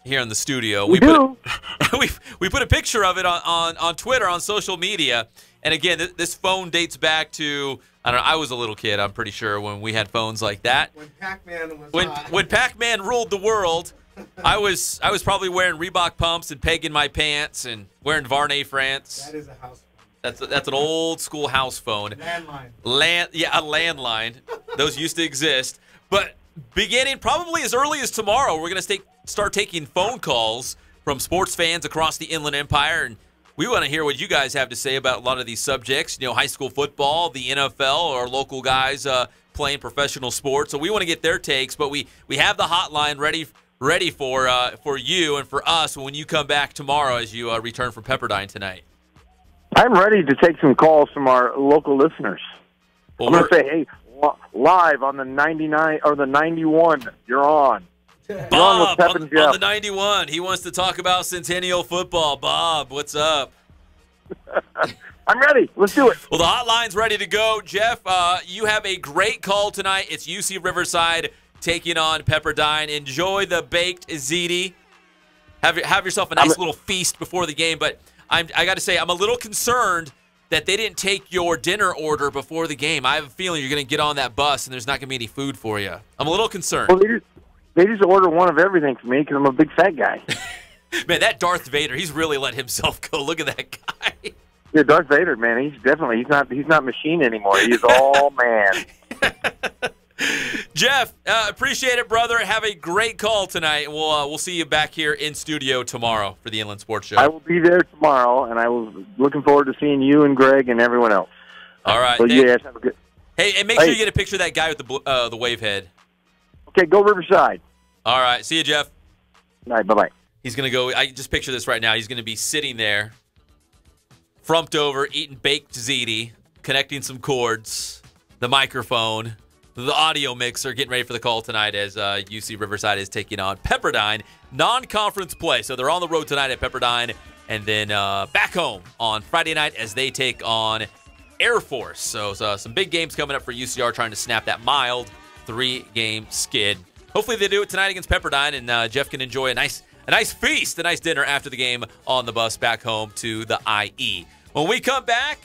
here in the studio. We put a picture of it on Twitter, on social media. And again, this phone dates back to, I don't know, I was a little kid, I'm pretty sure, when we had phones like that. When Pac-Man was When Pac-Man ruled the world, I was probably wearing Reebok pumps and pegging my pants and wearing Varney France. That is a house phone. That's an old school house phone. Landline. A landline. Those used to exist. But beginning probably as early as tomorrow, we're going to start taking phone calls from sports fans across the Inland Empire, and we want to hear what you guys have to say about a lot of these subjects. High school football, the NFL, or local guys playing professional sports. So we want to get their takes, but we have the hotline ready for you and for us when you come back tomorrow as you return from Pepperdine tonight. I'm ready to take some calls from our local listeners. Well, I'm going to say, hey, live on the 99 or the 91, you're on. Bob, on the 91. He wants to talk about Centennial football. Bob, what's up? I'm ready. Let's do it. Well, the hotline's ready to go. Jeff, you have a great call tonight. It's UC Riverside taking on Pepperdine. Enjoy the baked ziti. Have yourself a nice little feast before the game. But I got to say, I'm a little concerned that they didn't take your dinner order before the game. I have a feeling you're going to get on that bus and there's not going to be any food for you. I'm a little concerned. Well, they just order one of everything for me because I'm a big fat guy. Man, that Darth Vader, he's really let himself go. Look at that guy. Yeah, Darth Vader, man, he's not machine anymore. He's all man. Jeff, appreciate it, brother. Have a great call tonight, and we'll see you back here in studio tomorrow for the Inland Sports Show. I will be there tomorrow, and I was looking forward to seeing you and Greg and everyone else. All right. So, yes, have a good. Hey, and make sure you get a picture of that guy with the wave head. Okay, go Riverside. All right. See you, Jeff. All right, bye-bye. He's going to go. I just picture this right now. He's going to be sitting there, frumped over, eating baked ziti, connecting some cords, the microphone, the audio mixer, getting ready for the call tonight as UC Riverside is taking on Pepperdine. Non-conference play. So they're on the road tonight at Pepperdine and then back home on Friday night as they take on Air Force. So some big games coming up for UCR trying to snap that mild 3-game skid. Hopefully they do it tonight against Pepperdine, and Jeff can enjoy a nice feast, a nice dinner after the game on the bus back home to the IE. When we come back,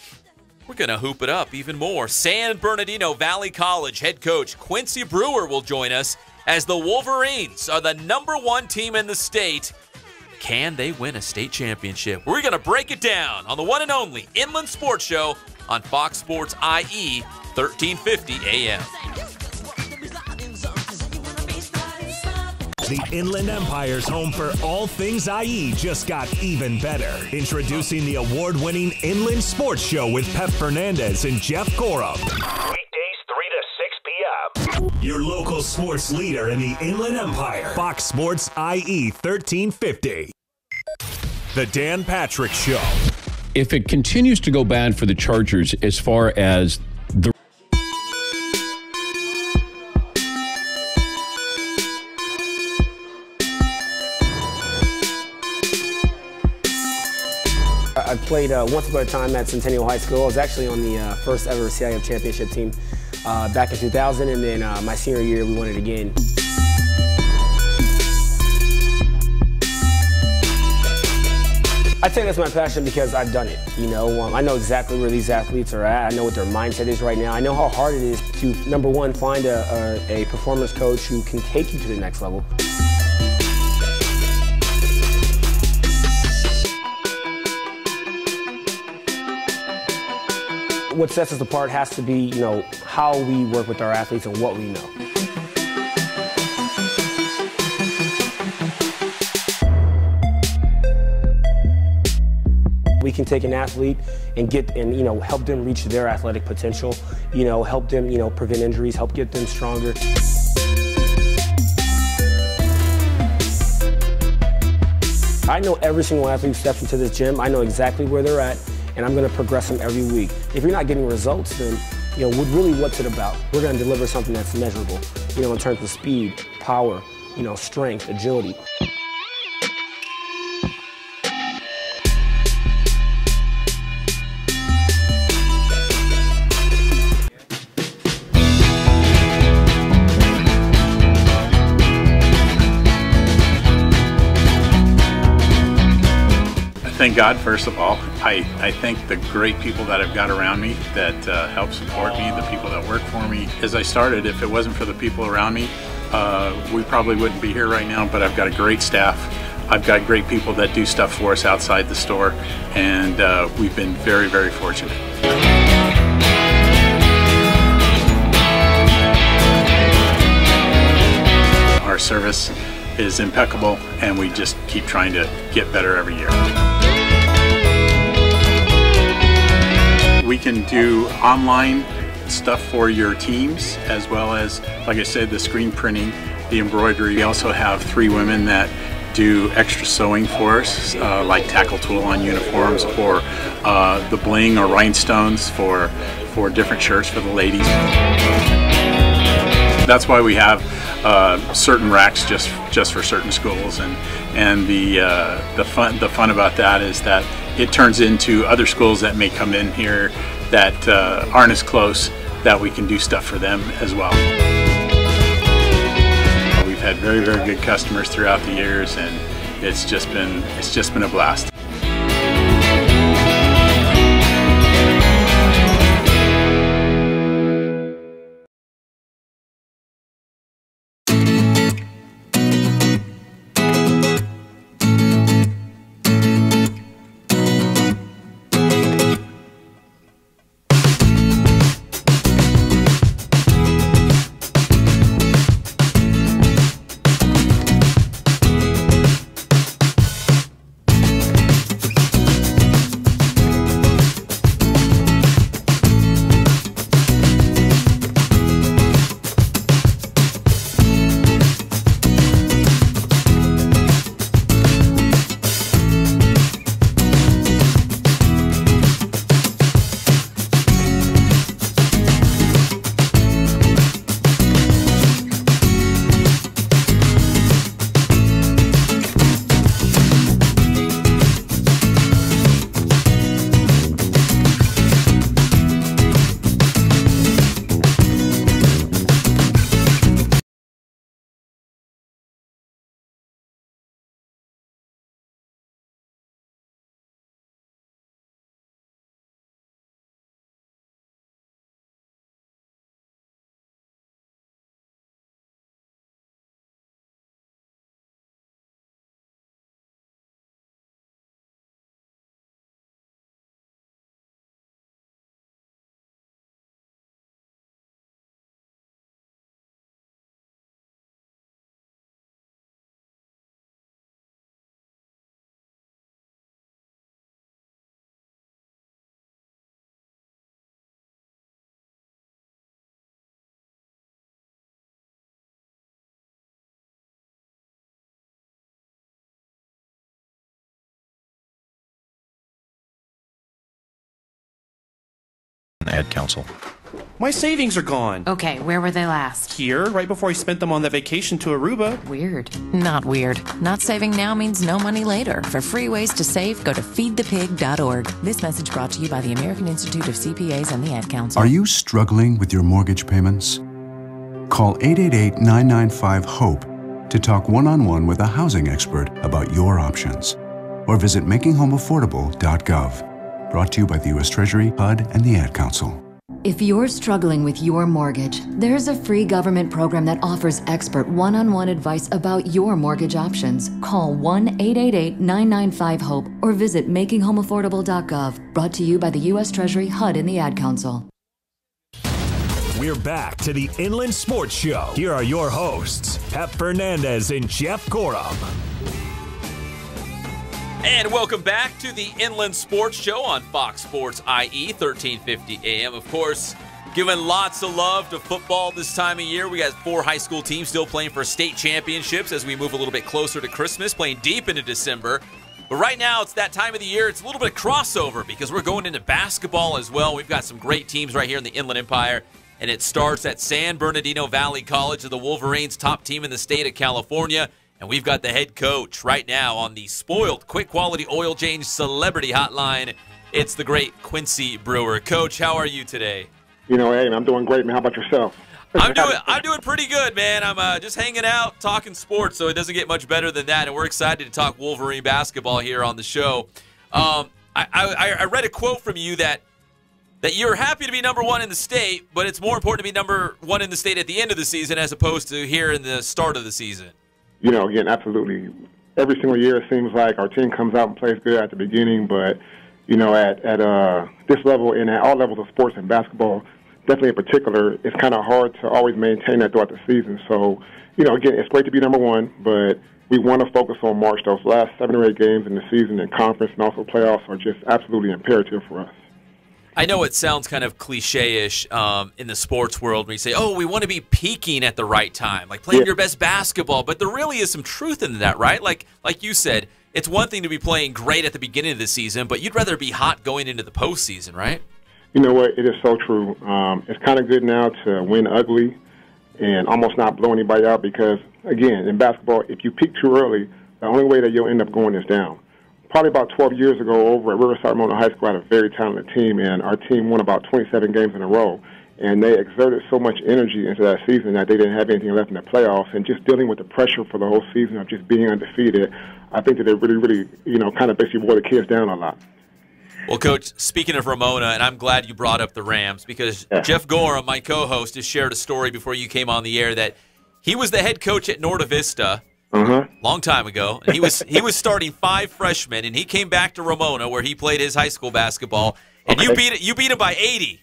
we're going to hoop it up even more. San Bernardino Valley College head coach Quincy Brewer will join us as the Wolverines are the #1 team in the state. Can they win a state championship? We're going to break it down on the one and only Inland Sports Show on Fox Sports IE, 1350 AM. The Inland Empire's home for all things IE just got even better. Introducing the award-winning Inland Sports Show with Pep Fernandez and Jeff Gorham. Weekdays 3 to 6 p.m. Your local sports leader in the Inland Empire. Fox Sports IE 1350. The Dan Patrick Show. If it continues to go bad for the Chargers as far as the I played once upon a time at Centennial High School. I was actually on the first ever CIF championship team back in 2000, and then my senior year we won it again. I think that's my passion because I've done it. I know exactly where these athletes are at. I know what their mindset is right now. I know how hard it is to, number one, find a performance coach who can take you to the next level. what sets us apart has to be, how we work with our athletes and what we know. We can take an athlete and help them reach their athletic potential, help them, prevent injuries, help get them stronger. I know every single athlete who steps into this gym. I know exactly where they're at, and I'm going to progress them every week. If you're not getting results, then, really what's it about? We're going to deliver something that's measurable, in terms of speed, power, strength, agility. Thank God, first of all. I thank the great people that I've got around me that help support me, the people that work for me. As I started, if it wasn't for the people around me, we probably wouldn't be here right now, but I've got a great staff. I've got great people that do stuff for us outside the store, and we've been very, very fortunate. Our service is impeccable, and we just keep trying to get better every year. We can do online stuff for your teams, as well as, like I said, the screen printing, the embroidery. We also have 3 women that do extra sewing for us, like tackle tool on uniforms, or the bling or rhinestones for different shirts for the ladies. That's why we have certain racks just for certain schools, and the fun about that is that it turns into other schools that may come in here that aren't as close, that we can do stuff for them as well. We've had very, very good customers throughout the years, and it's just been a blast. Ad council. My savings are gone. Okay, where were they last? Here, right before I spent them on that vacation to Aruba. Weird. Not weird. Not saving now means no money later. For free ways to save, go to feedthepig.org. This message brought to you by the American Institute of CPAs and the Ad Council. Are you struggling with your mortgage payments? Call 888-995-HOPE to talk one-on-one with a housing expert about your options. Or visit makinghomeaffordable.gov. Brought to you by the U.S. Treasury, HUD, and the Ad Council. If you're struggling with your mortgage, there's a free government program that offers expert one-on-one advice about your mortgage options. Call 1-888-995-HOPE or visit makinghomeaffordable.gov. Brought to you by the U.S. Treasury, HUD, and the Ad Council. We're back to the Inland Sports Show. Here are your hosts, Pep Fernandez and Jeff Gorham. And welcome back to the Inland Sports Show on Fox Sports IE, 1350 AM. Of course, giving lots of love to football this time of year. We got 4 high school teams still playing for state championships as we move a little bit closer to Christmas, playing deep into December. But right now, it's that time of the year. It's a little bit of crossover because we're going into basketball as well. We've got some great teams right here in the Inland Empire. And it starts at San Bernardino Valley College, the Wolverines' top team in the state of California. And we've got the head coach right now on the spoiled quick quality oil change celebrity hotline. It's the great Quincy Brewer. Coach, how are you today? You know, hey, I'm doing great, man. How about yourself? I'm doing pretty good, man. I'm just hanging out, talking sports, so it doesn't get much better than that. And we're excited to talk Wolverine basketball here on the show. I read a quote from you that you're happy to be number 1 in the state, but it's more important to be number 1 in the state at the end of the season as opposed to here in the start of the season. You know, again, absolutely. Every single year it seems like our team comes out and plays good at the beginning, but, you know, at this level and at all levels of sports and basketball, definitely in particular, it's kind of hard to always maintain that throughout the season. So, you know, again, it's great to be number 1, but we want to focus on March. Those last 7 or 8 games in the season and conference and also playoffs are just absolutely imperative for us. I know it sounds kind of cliche-ish in the sports world when you say, oh, we want to be peaking at the right time, like playing your best basketball. But there really is some truth in that, right? Like you said, it's one thing to be playing great at the beginning of the season, but you'd rather be hot going into the postseason, right? You know what? It is so true. It's kind of good now to win ugly and almost not blow anybody out because, again, in basketball, if you peak too early, the only way that you'll end up going is down. Probably about 12 years ago over at Riverside Ramona High School, I had a very talented team, and our team won about 27 games in a row. And they exerted so much energy into that season that they didn't have anything left in the playoffs. And just dealing with the pressure for the whole season of just being undefeated, I think that it really, you know, kind of basically wore the kids down a lot. Well, Coach, speaking of Ramona, and I'm glad you brought up the Rams because Jeff Gorham, my co-host, has shared a story before you came on the air that he was the head coach at Norta Vista long time ago. And he was starting 5 freshmen, and he came back to Ramona where he played his high school basketball, and you beat him by 80.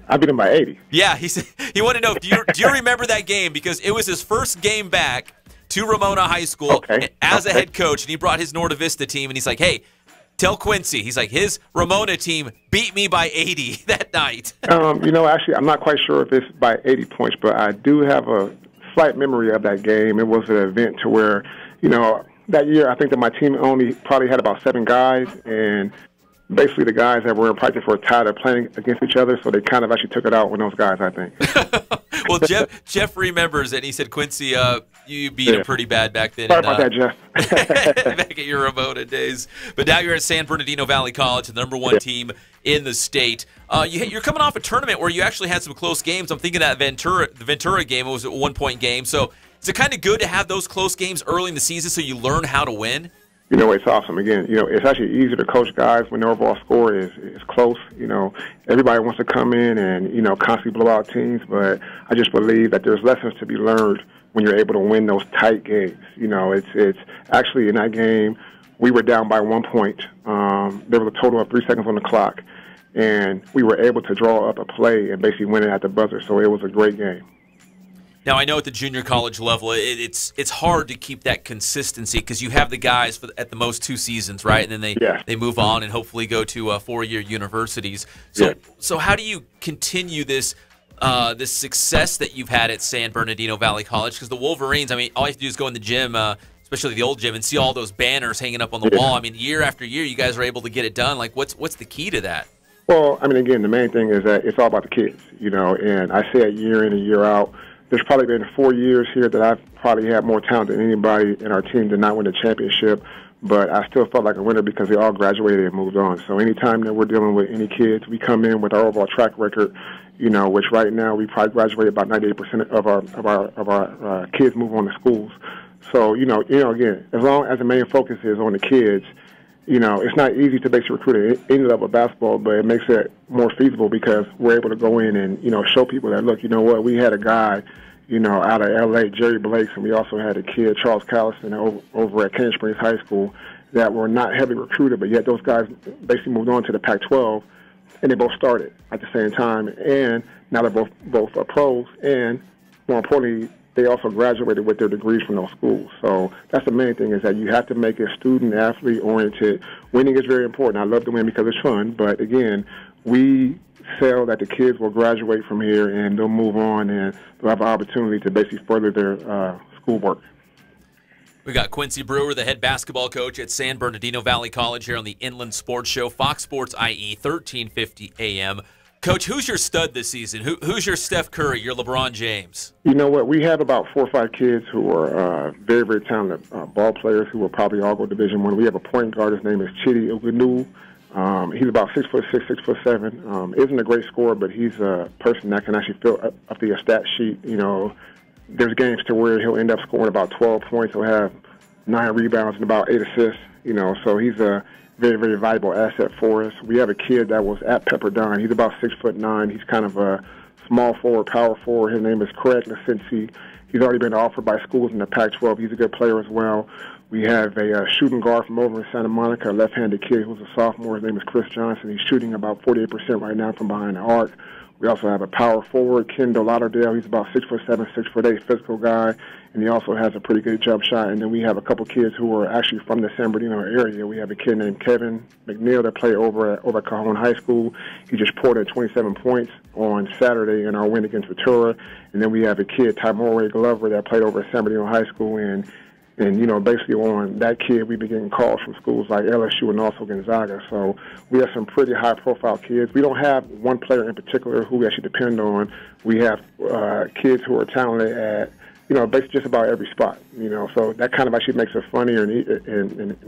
I beat him by 80. Yeah, he wanted to know, do you remember that game? Because it was his first game back to Ramona High School as a head coach, and he brought his Norta Vista team, and he's like, hey, tell Quincy. He's like, his Ramona team beat me by 80 that night. You know, actually, I'm not quite sure if it's by 80 points, but I do have a slight memory of that game. It was an event to where, you know, that year I think that my team only probably had about 7 guys, and basically the guys that were in practice were tired of playing against each other, so they kind of actually took it out on those guys, I think. Well, Jeff remembers it. He said, Quincy, you beat him pretty bad back then. Sorry about that, Jeff. Back at your Ramona days. But now you're at San Bernardino Valley College, the number 1 team in the state. You're coming off a tournament where you actually had some close games. I'm thinking that the Ventura game, it was a 1-point game. So is it kind of good to have those close games early in the season so you learn how to win? You know, it's awesome. Again, you know, it's actually easier to coach guys when the overall score is close. You know, everybody wants to come in and, you know, constantly blow out teams, but I just believe that there's lessons to be learned when you're able to win those tight games. You know, it's actually in that game, we were down by 1 point. There was a total of 3 seconds on the clock, and we were able to draw up a play and basically win it at the buzzer, so it was a great game. Now, I know at the junior college level, it's hard to keep that consistency because you have the guys at the most 2 seasons, right? And then they move on and hopefully go to 4-year universities. So how do you continue this success that you've had at San Bernardino Valley College? Because the Wolverines, I mean, all you have to do is go in the gym, especially the old gym, and see all those banners hanging up on the wall. I mean, year after year, you guys are able to get it done. Like, what's the key to that? Well, I mean, again, the main thing is that it's all about the kids, you know, and I say it year in and year out. There's probably been 4 years here that I've probably had more talent than anybody in our team to not win a championship, but I still felt like a winner because they all graduated and moved on. So anytime that we're dealing with any kids, we come in with our overall track record, you know, which right now we probably graduated about 98% of our kids move on to schools. So, you know, again, as long as the main focus is on the kids, it's not easy to basically recruit at any level of basketball, but it makes it more feasible because we're able to go in and, show people that, look, you know what, we had a guy, out of L.A., Jerry Blakes, and we also had a kid, Charles Callison, over at Canyon Springs High School that were not heavily recruited, but yet those guys basically moved on to the Pac-12, and they both started at the same time, and now they're both pros, and more importantly, they also graduated with their degrees from those schools. So that's the main thing, is that you have to make it student-athlete oriented. Winning is very important. I love to win because it's fun, but again, we sell that the kids will graduate from here and they'll move on and they'll have an opportunity to basically further their schoolwork. We got Quincy Brewer, the head basketball coach at San Bernardino Valley College, here on the Inland Sports Show, Fox Sports IE, 1350 AM. Coach, who's your stud this season? Who's your Steph Curry, your LeBron James? You know what? We have about 4 or 5 kids who are very, very talented ball players who will probably all go Division I. We have a point guard. His name is Chidi Ugunu. He's about 6'6", 6'7". Isn't a great scorer, but he's a person that can actually fill up the stat sheet. There's games to where he'll end up scoring about 12 points. He'll have 9 rebounds and about 8 assists. So he's a very, very valuable asset for us. We have a kid that was at Pepperdine. He's about 6'9". He's kind of a small forward, power forward. His name is Craig Nasinci. He's already been offered by schools in the Pac-12. He's a good player as well. We have a shooting guard from over in Santa Monica, a left-handed kid who's a sophomore. His name is Chris Johnson. He's shooting about 48% right now from behind the arc. We also have a power forward, Kendall Lauderdale. He's about 6'7", 6'8", physical guy, and he also has a pretty good jump shot. And then we have a couple kids who are actually from the San Bernardino area. We have a kid named Kevin McNeil that played over at Cajon High School. He just poured in 27 points on Saturday in our win against Ventura. And then we have a kid, Tymore Glover, that played over at San Bernardino High School. And basically on that kid, we've been getting calls from schools like LSU and also Gonzaga. So we have some pretty high-profile kids. We don't have one player in particular who we actually depend on. We have kids who are talented at, basically just about every spot. So that kind of actually makes it funnier in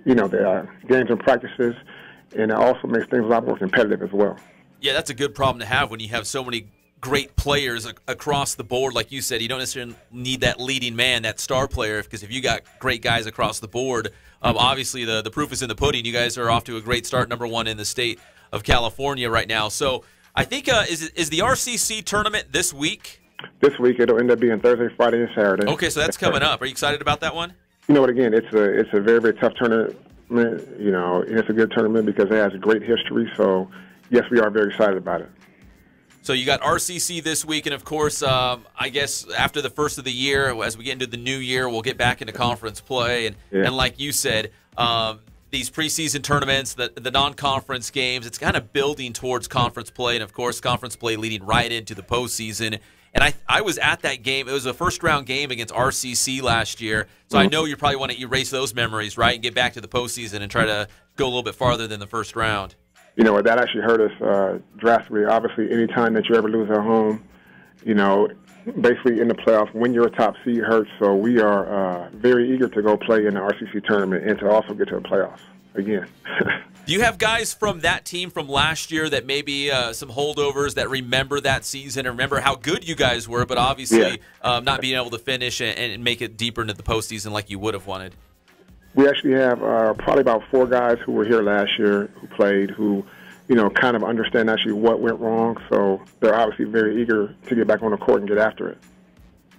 the games and practices, and it also makes things a lot more competitive as well. Yeah, that's a good problem to have when you have so many great players across the board. Like you said, you don't necessarily need that leading man, that star player, because if you got great guys across the board, obviously the proof is in the pudding. You guys are off to a great start, #1 in the state of California right now. So I think, is the RCC tournament this week? This week. It'll end up being Thursday, Friday, and Saturday. Okay, so that's coming up. Are you excited about that one? You know what, again, it's a very, very tough tournament. It's a good tournament because it has a great history. So, yes, we are very excited about it. So you got RCC this week, and of course, I guess after the first of the year, as we get into the new year, we'll get back into conference play. And like you said, these preseason tournaments, the non-conference games, it's kind of building towards conference play, and of course, conference play leading right into the postseason. And I was at that game. It was a first-round game against RCC last year, so I know you probably want to erase those memories, right, and get back to the postseason and try to go a little bit farther than the first round. That actually hurt us drastically. Obviously, any time that you ever lose at home, basically in the playoffs, when you're a top seed hurts. So we are very eager to go play in the RCC tournament and to also get to the playoffs again. Do you have guys from that team from last year that maybe some holdovers that remember that season and remember how good you guys were, but obviously not being able to finish and make it deeper into the postseason like you would have wanted? We actually have probably about 4 guys who were here last year who played, who, kind of understand actually what went wrong. So they're obviously very eager to get back on the court and get after it.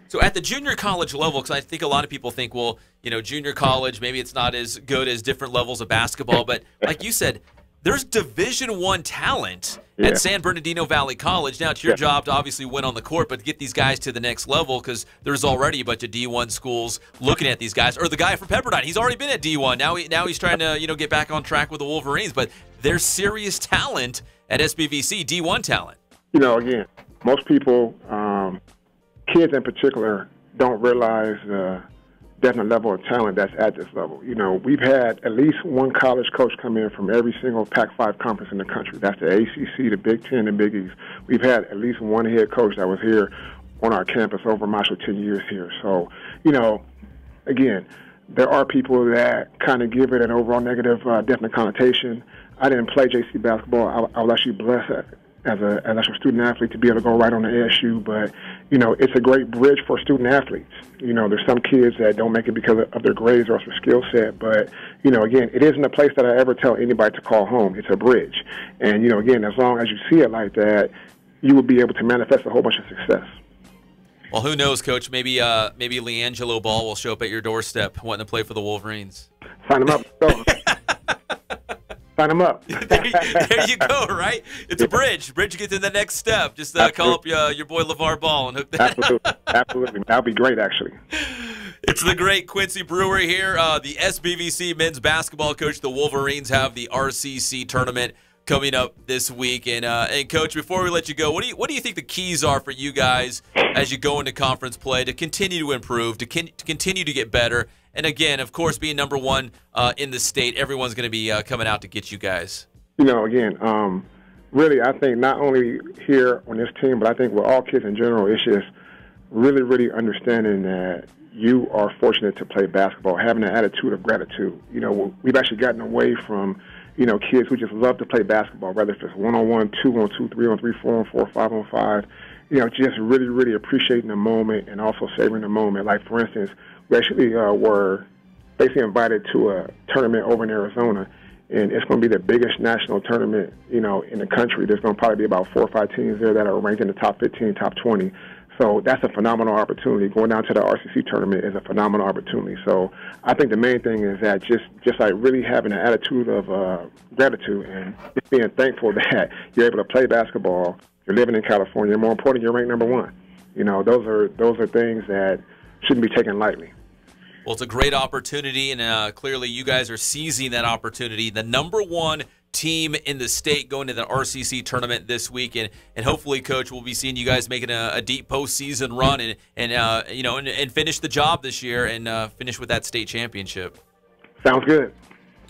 So at the junior college level, because I think a lot of people think, well, junior college, maybe it's not as good as different levels of basketball. But like you said, there's Division I talent at San Bernardino Valley College. Now it's your job to obviously win on the court, but to get these guys to the next level, because there's already a bunch of D1 schools looking at these guys. Or the guy from Pepperdine, he's already been at D1. Now he's trying to get back on track with the Wolverines. But there's serious talent at SBVC, D1 talent. Again, most people, kids in particular, don't realize the definite level of talent that's at this level. We've had at least one college coach come in from every single Pac-5 conference in the country. That's the ACC, the Big Ten, and Big East. We've had at least one head coach that was here on our campus over my 10 years here. So, again, there are people that kind of give it an overall negative definite connotation. I didn't play JC basketball. I was actually blessed as an actual student athlete to be able to go right on the ASU, but, you know, it's a great bridge for student athletes. You know, there's some kids that don't make it because of their grades or their skill set, but, you know, again, it isn't a place that I ever tell anybody to call home. It's a bridge. And, you know, again, as long as you see it like that, you will be able to manifest a whole bunch of success. Well, who knows, Coach? Maybe LeAngelo Ball will show up at your doorstep wanting to play for the Wolverines. Sign him up. Go. Sign him up. there you go, right? It's a bridge. Bridge to get to the next step. Just call up your boy LeVar Ball and hook that. Absolutely. That would be great, actually. It's the great Quincy Brewer here, the SBVC men's basketball coach. The Wolverines have the RCC tournament coming up this week. And Coach, before we let you go, what do you think the keys are for you guys as you go into conference play to continue to improve, to continue to get better? And again, of course, being number one in the state, everyone's going to be coming out to get you guys. You know, again, really, I think not only here on this team, but I think with all kids in general, it's just really, really understanding that you are fortunate to play basketball, having an attitude of gratitude. You know, we've actually gotten away from, you know, kids who just love to play basketball, whether it's 1-on-1, 2-on-2, 3-on-3, 4-on-4, 5-on-5. You know, just really, really appreciating the moment and also savoring the moment. Like, for instance, we actually were basically invited to a tournament over in Arizona, and it's going to be the biggest national tournament, you know, in the country. There's going to probably be about 4 or 5 teams there that are ranked in the top 15, top 20. So that's a phenomenal opportunity. Going down to the RCC tournament is a phenomenal opportunity. So I think the main thing is that just like really having an attitude of gratitude and just being thankful that you're able to play basketball, you're living in California, and more important, you're ranked number one. You know, those are things that shouldn't be taken lightly. Well, it's a great opportunity, and clearly you guys are seizing that opportunity. The number one team in the state going to the RCC tournament this week, and hopefully, Coach, we'll be seeing you guys making a deep postseason run and finish the job this year and finish with that state championship. Sounds good.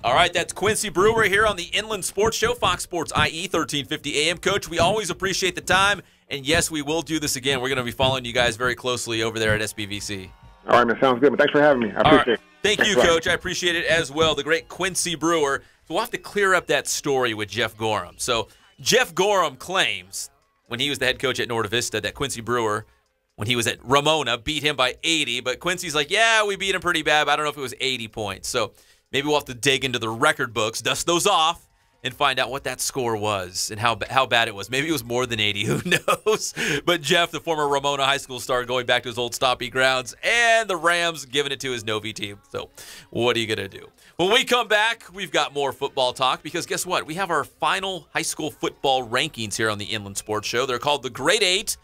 All right, that's Quincy Brewer here on the Inland Sports Show, Fox Sports IE 1350 AM. Coach, we always appreciate the time, and yes, we will do this again. We're going to be following you guys very closely over there at SBVC. All right, man. Sounds good. But thanks for having me. I appreciate it. Thank you, Coach. I appreciate it as well. The great Quincy Brewer. So we'll have to clear up that story with Jeff Gorham. So Jeff Gorham claims when he was the head coach at Norte Vista that Quincy Brewer, when he was at Ramona, beat him by 80. But Quincy's like, yeah, we beat him pretty bad, but I don't know if it was 80 points. So maybe we'll have to dig into the record books, dust those off, and find out what that score was and how bad it was. Maybe it was more than 80. Who knows? But Jeff, the former Ramona High School star, going back to his old stomping grounds, and the Rams giving it to his Novi team. So what are you going to do? When we come back, we've got more football talk because guess what? We have our final high school football rankings here on the Inland Sports Show. They're called the Grade 8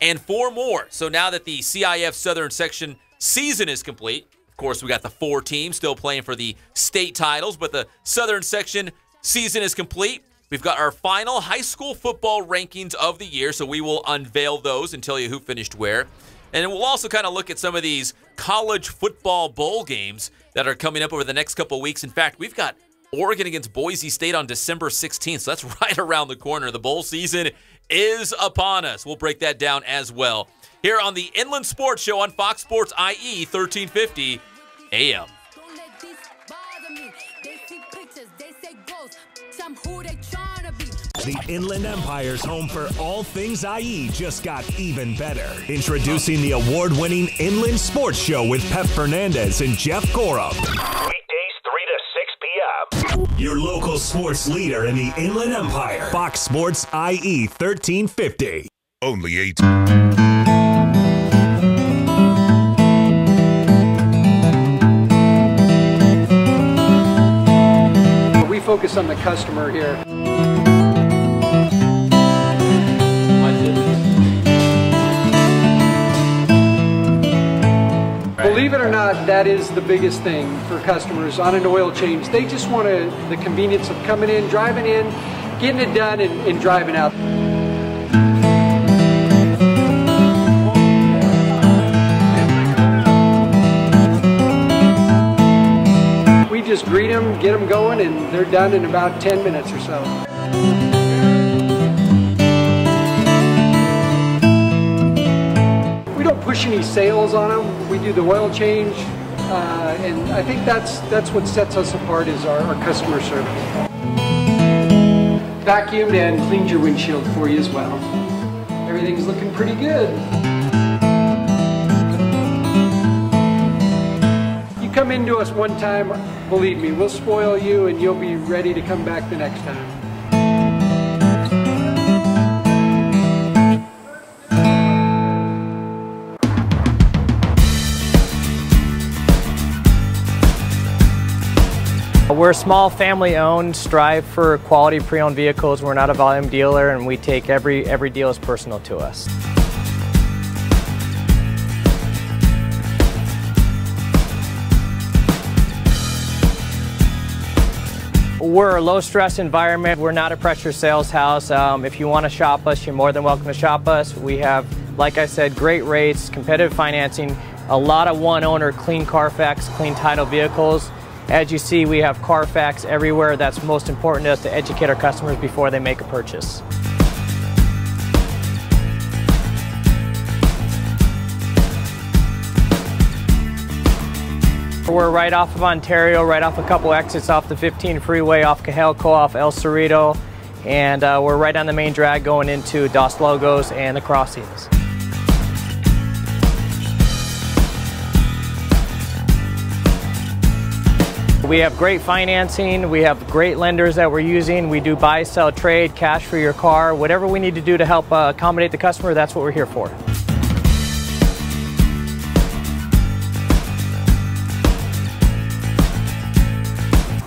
and 4 more. So now that the CIF Southern Section season is complete, of course, we got the 4 teams still playing for the state titles, but the Southern Section season is complete. We've got our final high school football rankings of the year, so we will unveil those and tell you who finished where. And we'll also kind of look at some of these college football bowl games that are coming up over the next couple of weeks. In fact, we've got Oregon against Boise State on December 16th, so that's right around the corner. The bowl season is upon us. We'll break that down as well here on the Inland Sports Show on Fox Sports IE 1350 AM. The Inland Empire's home for all things IE just got even better. Introducing the award-winning Inland Sports Show with Pep Fernandez and Jeff Gorham. Weekdays 3 to 6 p.m. Your local sports leader in the Inland Empire. Fox Sports IE 1350. Only 8. We focus on the customer here. Believe it or not, that is the biggest thing for customers on an oil change. They just want the convenience of coming in, driving in, getting it done, and driving out. We just greet them, get them going, and they're done in about 10 minutes or so. We don't push any sales on them. We do the oil change, and I think that's what sets us apart is our customer service. vacuumed and cleaned your windshield for you as well. Everything's looking pretty good. You come into us one time, believe me, we'll spoil you and you'll be ready to come back the next time. We're small, family-owned, strive for quality pre-owned vehicles. We're not a volume dealer, and we take every deal as personal to us. We're a low-stress environment. We're not a pressure sales house. If you want to shop us, you're more than welcome to shop us. We have, like I said, great rates, competitive financing, a lot of one-owner, clean Carfax, clean title vehicles. As you see, we have Carfax everywhere. That's most important to us, to educate our customers before they make a purchase. We're right off of Ontario, right off a couple exits off the 15 freeway, off Cajon, off El Cerrito, and we're right on the main drag going into Dos Logos and the crossings. We have great financing, we have great lenders that we're using. We do buy, sell, trade, cash for your car. Whatever we need to do to help accommodate the customer, that's what we're here for.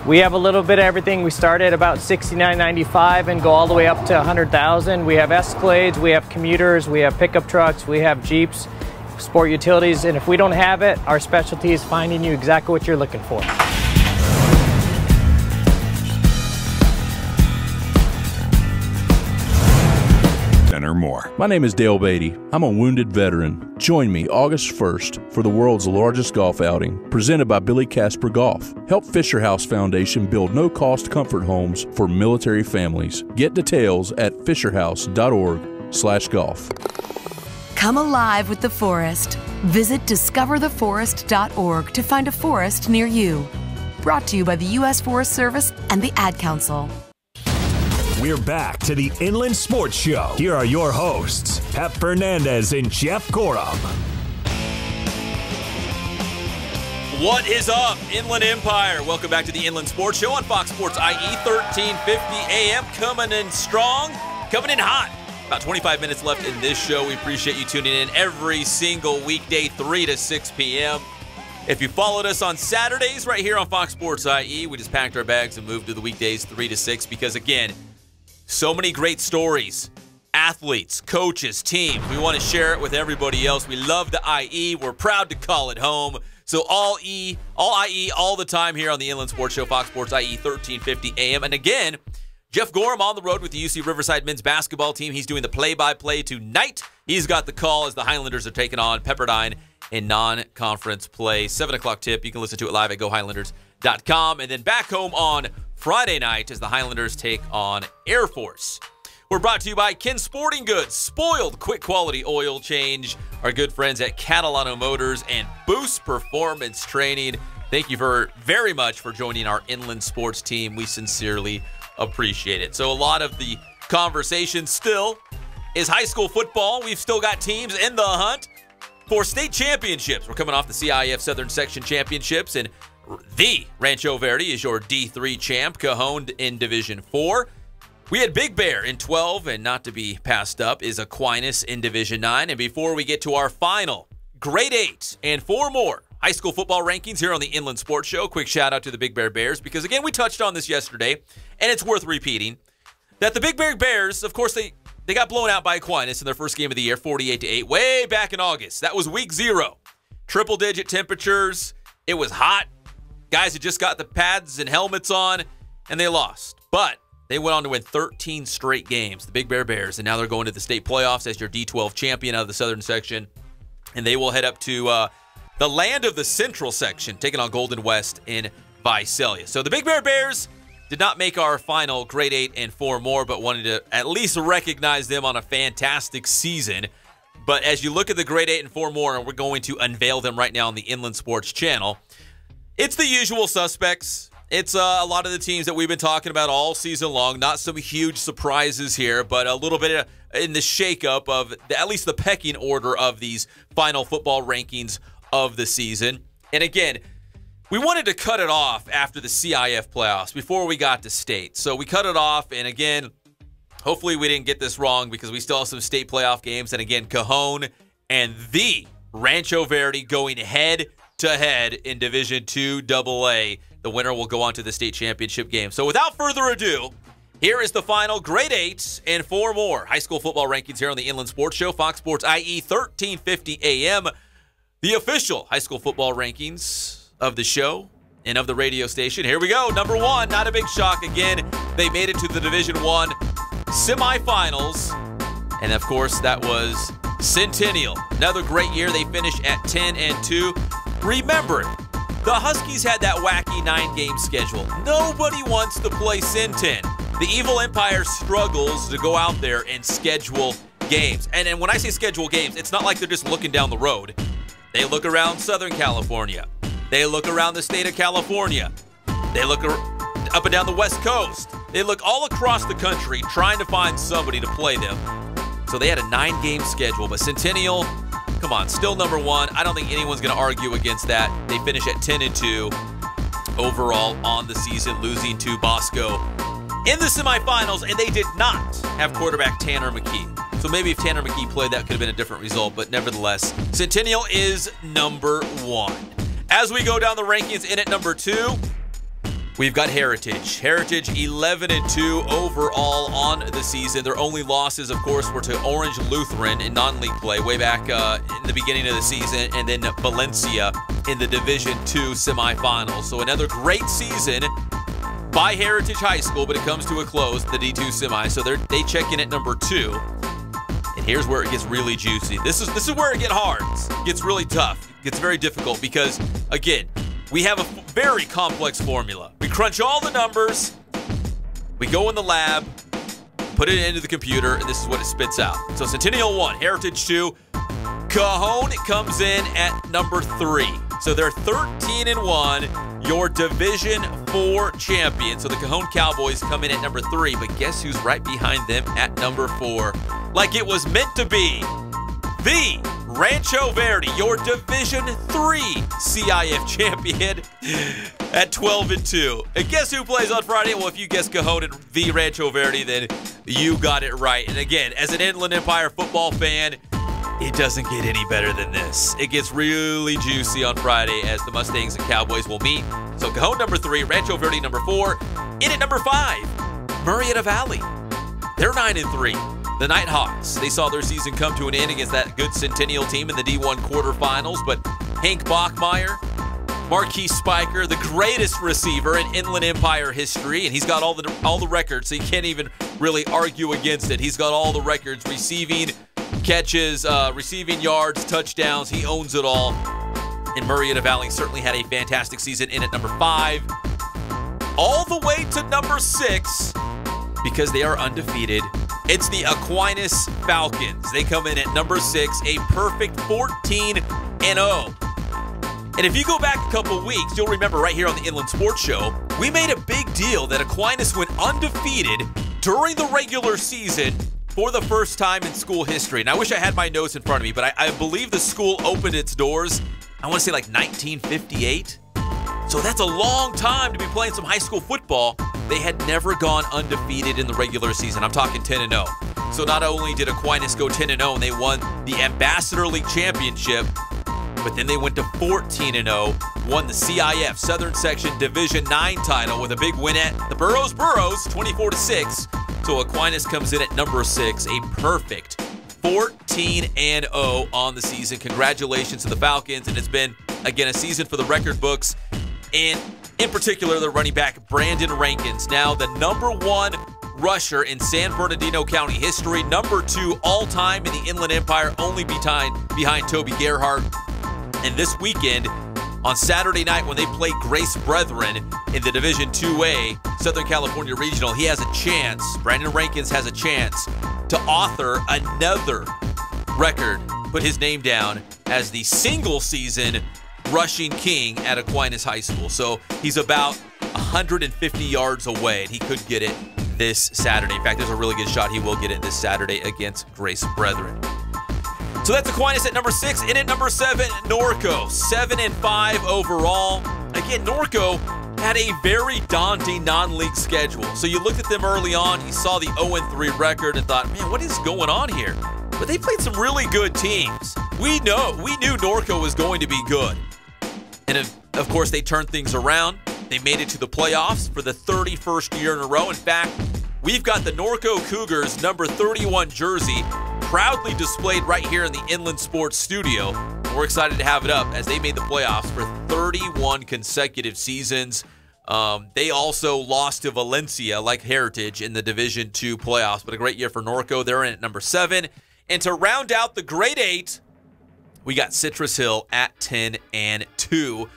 We have a little bit of everything. We start at about $69.95 and go all the way up to $100,000. We have Escalades, we have commuters, we have pickup trucks, we have Jeeps, sport utilities, and if we don't have it, our specialty is finding you exactly what you're looking for. Or more. My name is Dale Beatty. I'm a wounded veteran. Join me August 1st for the world's largest golf outing, presented by Billy Casper Golf. Help Fisher House Foundation build no-cost comfort homes for military families. Get details at fisherhouse.org/golf. Come alive with the forest. Visit discovertheforest.org to find a forest near you. Brought to you by the U.S. Forest Service and the Ad Council. We're back to the Inland Sports Show. Here are your hosts, Pep Fernandez and Jeff Gorham. What is up, Inland Empire? Welcome back to the Inland Sports Show on Fox Sports IE 1350 AM. Coming in strong, coming in hot. About 25 minutes left in this show. We appreciate you tuning in every single weekday, 3 to 6 p.m. If you followed us on Saturdays right here on Fox Sports IE, we just packed our bags and moved to the weekdays 3 to 6 because, again, so many great stories, athletes, coaches, teams. We want to share it with everybody else. We love the IE. We're proud to call it home. So all IE, all the time here on the Inland Sports Show, Fox Sports IE 1350 AM. And again, Jeff Gorham on the road with the UC Riverside men's basketball team. He's doing the play-by-play tonight. He's got the call as the Highlanders are taking on Pepperdine in non-conference play. 7 o'clock tip. You can listen to it live at GoHighlanders.com. And then back home on Friday night as the Highlanders take on Air Force. We're brought to you by Ken Sporting Goods, spoiled quick quality oil change, our good friends at Catalano Motors, and Boost Performance Training. Thank you very much for joining our Inland Sports team. We sincerely appreciate it. So a lot of the conversation still is high school football. We've still got teams in the hunt for state championships. We're coming off the CIF Southern Section Championships, and the Rancho Verde is your D3 champ, Cajon in Division 4. We had Big Bear in 12, and not to be passed up is Aquinas in Division 9. And before we get to our final Grade 8 and 4 more high school football rankings here on the Inland Sports Show, quick shout out to the Big Bear Bears, because again, we touched on this yesterday, and it's worth repeating, that the Big Bear Bears, of course, they got blown out by Aquinas in their first game of the year, 48-8, way back in August. That was week 0. Triple-digit temperatures. It was hot. Guys had just got the pads and helmets on, and they lost. But they went on to win 13 straight games, the Big Bear Bears, and now they're going to the state playoffs as your D12 champion out of the Southern Section. And they will head up to the land of the Central Section, taking on Golden West in Visalia. So the Big Bear Bears did not make our final Grade 8 and 4 more, but wanted to at least recognize them on a fantastic season. But as you look at the Grade 8 and 4 more, and we're going to unveil them right now on the Inland Sports channel, it's the usual suspects. it's a lot of the teams that we've been talking about all season long. Not some huge surprises here, but a little bit in the shakeup of at least the pecking order of these final football rankings of the season. And again, we wanted to cut it off after the CIF playoffs before we got to state. So we cut it off, and again, hopefully we didn't get this wrong because we still have some state playoff games. And again, Cajon and the Rancho Verde going head-to-head in Division II AA. The winner will go on to the state championship game. So without further ado, here is the final Grade 8 and 4 more high school football rankings here on the Inland Sports Show, Fox Sports IE 1350 AM, the official high school football rankings of the show and of the radio station. Here we go. Number 1, not a big shock. Again, they made it to the Division I semifinals. And of course, that was Centennial. Another great year. They finished at 10-2. Remember, the Huskies had that wacky 9-game schedule. Nobody wants to play Centen. The Evil Empire struggles to go out there and schedule games. And when I say schedule games, it's not like they're just looking down the road. They look around Southern California. They look around the state of California. They look up and down the West Coast. They look all across the country trying to find somebody to play them. So they had a 9-game schedule, but Centennial, come on, still number 1. I don't think anyone's going to argue against that. They finish at 10-2 overall on the season, losing to Bosco in the semifinals, and they did not have quarterback Tanner McKee. So maybe if Tanner McKee played, that could have been a different result, but nevertheless, Centennial is number 1. As we go down the rankings, in at number 2, we've got Heritage. Heritage 11-2 overall on the season. Their only losses, of course, were to Orange Lutheran in non-league play way back in the beginning of the season, and then Valencia in the Division II semifinals. So another great season by Heritage High School, but it comes to a close, the D2 semi. So they check in at number 2. And here's where it gets really juicy. This is where it gets hard. It gets really tough. It gets very difficult because, again, we have a very complex formula. We crunch all the numbers, we go in the lab, put it into the computer, and this is what it spits out. So Centennial 1, Heritage 2, Cajon comes in at number 3. So they're 13-1, your Division 4 champion. So the Cajon Cowboys come in at number 3, but guess who's right behind them at number 4? Like it was meant to be. The Rancho Verde, your Division 3 CIF champion at 12-2. And guess who plays on Friday? Well, if you guess Cajon and the Rancho Verde, then you got it right. And again, as an Inland Empire football fan, it doesn't get any better than this. It gets really juicy on Friday as the Mustangs and Cowboys will meet. So Cajon number 3, Rancho Verde number 4. In at number 5, Murrieta Valley. They're 9-3. The Nighthawks, they saw their season come to an end against that good Centennial team in the D1 quarterfinals, but Hank Bachmeyer, Marquis Spiker, the greatest receiver in Inland Empire history, and he's got all the records, so you can't even really argue against it. He's got all the records, receiving catches, receiving yards, touchdowns. He owns it all. And Murrieta Valley certainly had a fantastic season in at number 5. All the way to number 6 because they are undefeated. It's the Aquinas Falcons. They come in at number 6, a perfect 14-0. And if you go back a couple weeks, you'll remember right here on the Inland Sports Show, we made a big deal that Aquinas went undefeated during the regular season for the first time in school history. And I wish I had my notes in front of me, but I believe the school opened its doors, I want to say like 1958. So that's a long time to be playing some high school football. They had never gone undefeated in the regular season. I'm talking 10-0. So not only did Aquinas go 10-0 and they won the Ambassador League Championship, but then they went to 14-0, won the CIF Southern Section Division 9 title with a big win at the Burroughs, 24-6. So Aquinas comes in at number 6, a perfect 14-0 on the season. Congratulations to the Falcons, and it's been, again, a season for the record books. And in particular, the running back Brandon Rankins, now the number 1 rusher in San Bernardino County history, number 2 all-time in the Inland Empire, only behind Toby Gerhardt. And this weekend, on Saturday night when they play Grace Brethren in the Division 2A Southern California Regional, he has a chance, Brandon Rankins has a chance to author another record, put his name down as the single-season rushing king at Aquinas High School. So he's about 150 yards away, and he could get it this Saturday. In fact, there's a really good shot he will get it this Saturday against Grace Brethren. So that's Aquinas at number 6. In at number 7, Norco, 7-5 overall. Again, Norco had a very daunting non-league schedule. So you looked at them early on, you saw the 0-3 record and thought, man, what is going on here? But they played some really good teams. We knew Norco was going to be good. And of course, they turned things around. They made it to the playoffs for the 31st year in a row. In fact, we've got the Norco Cougars number 31 jersey proudly displayed right here in the Inland Sports Studio. We're excited to have it up as they made the playoffs for 31 consecutive seasons. They also lost to Valencia, like Heritage, in the Division II playoffs, but a great year for Norco. They're in at number 7. And to round out the Grade 8, we got Citrus Hill at 10-2.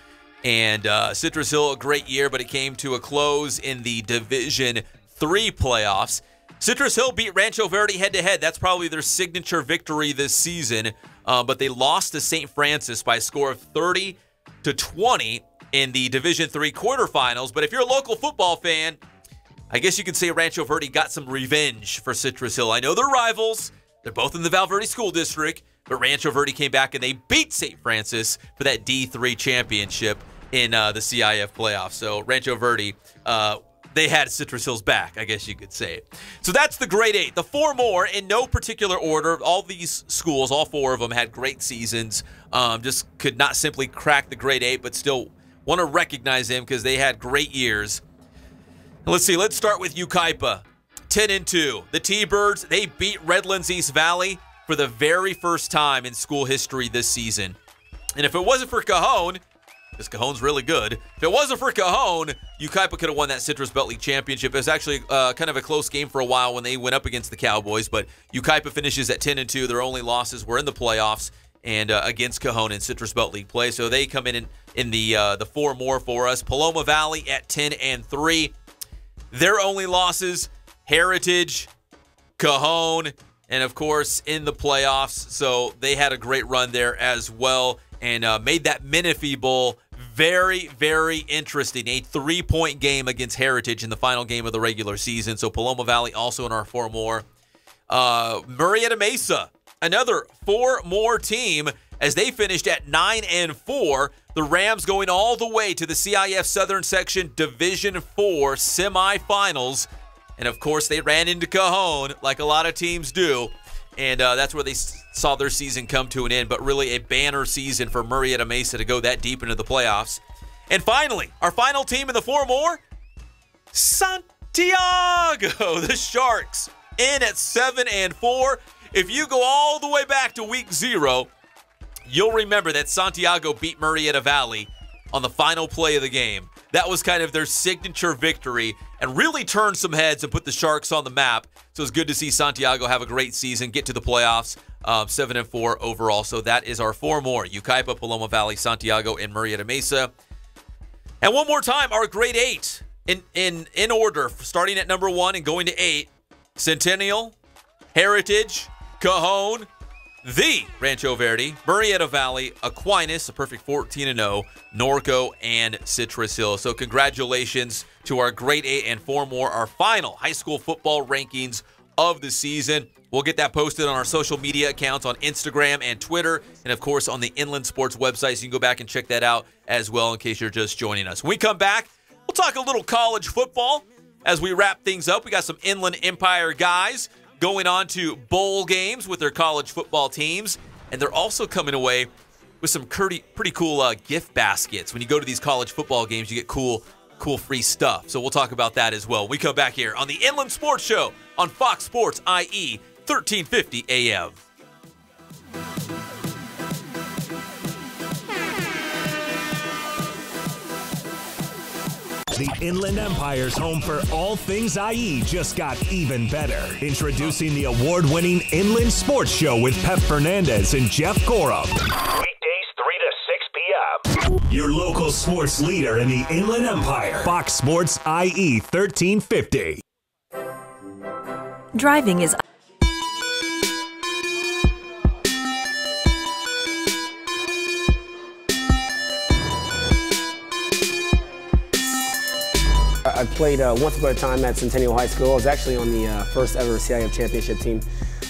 And Citrus Hill, a great year, but it came to a close in the Division III playoffs. Citrus Hill beat Rancho Verde head-to-head. That's probably their signature victory this season. But they lost to St. Francis by a score of 30-20 in the Division III quarterfinals. But if you're a local football fan, I guess you could say Rancho Verde got some revenge for Citrus Hill. I know they're rivals. They're both in the Val Verde School District. But Rancho Verde came back and they beat St. Francis for that D3 championship in the CIF playoffs. So Rancho Verde, they had Citrus Hill's back, I guess you could say. So that's the Grade 8. The 4 more, in no particular order. All these schools, all 4 of them, had great seasons. Just could not simply crack the Grade 8, but still want to recognize them because they had great years. Let's see. Let's start with Yucaipa. 10-2. The T-Birds, they beat Redlands East Valley for the very first time in school history this season. And if it wasn't for Cajon, because Cajon's really good. If it wasn't for Cajon, Yucaipa could have won that Citrus Belt League Championship. It was actually kind of a close game for a while when they went up against the Cowboys, but Yucaipa finishes at 10-2. Their only losses were in the playoffs and against Cajon in Citrus Belt League play. So they come in the 4 more for us. Paloma Valley at 10-3. Their only losses, Heritage, Cajon, and of course in the playoffs. So they had a great run there as well and made that Menifee Bowl very, very interesting. A 3-point game against Heritage in the final game of the regular season. So Paloma Valley also in our 4 more. Murrieta Mesa, another 4 more team as they finished at 9-4. The Rams going all the way to the CIF Southern Section Division IV semifinals. And of course, they ran into Cajon like a lot of teams do. And that's where they saw their season come to an end. But really a banner season for Murrieta Mesa to go that deep into the playoffs. And finally, our final team in the 4 more, Santiago, the Sharks, in at 7-4. If you go all the way back to week 0, you'll remember that Santiago beat Murrieta Valley on the final play of the game. That was kind of their signature victory and really turned some heads and put the Sharks on the map. So it's good to see Santiago have a great season, get to the playoffs, 7-4 overall. So that is our 4 more, Yucaipa, Paloma Valley, Santiago, and Murrieta Mesa. And one more time, our Grade 8 in order, starting at number 1 and going to 8. Centennial, Heritage, Cajon, the Rancho Verde, Murrieta Valley, Aquinas, a perfect 14-0, Norco, and Citrus Hill. So congratulations to our Grade 8 and 4 more, our final high school football rankings of the season. We'll get that posted on our social media accounts on Instagram and Twitter, and of course on the Inland Sports website, so you can go back and check that out as well in case you're just joining us. When we come back, we'll talk a little college football as we wrap things up. We got some Inland Empire guys going on to bowl games with their college football teams, and they're also coming away with some pretty cool gift baskets. When you go to these college football games, you get cool free stuff. So we'll talk about that as well when we come back here on the Inland Sports Show on Fox Sports IE 1350 AM. The Inland Empire's home for all things IE just got even better. Introducing the award-winning Inland Sports Show with Pep Fernandez and Jeff Gorham. Weekdays 3 to 6 p.m. Your local sports leader in the Inland Empire. Fox Sports IE 1350. Driving is played once upon a time at Centennial High School. I was actually on the first ever CIF championship team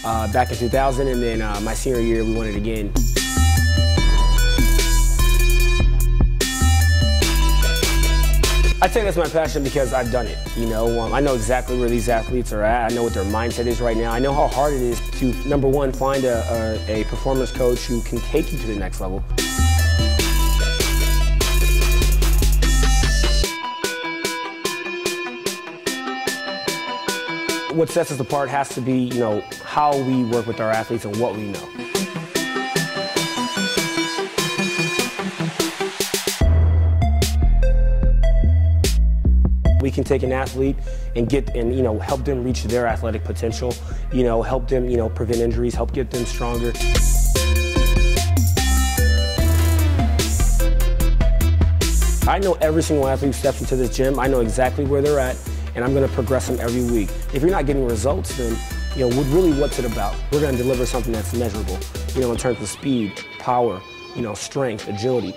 back in 2000, and then my senior year we won it again. I'd say that's my passion because I've done it. You know, I know exactly where these athletes are at. I know what their mindset is right now. I know how hard it is to, number one, find a performance coach who can take you to the next level. What sets us apart has to be, you know, how we work with our athletes and what we know. We can take an athlete and help them reach their athletic potential, help them, prevent injuries, help get them stronger. I know every single athlete who steps into this gym. I know exactly where they're at, and I'm going to progress them every week. If you're not getting results, then, what's it about? We're going to deliver something that's measurable, in terms of speed, power, strength, agility.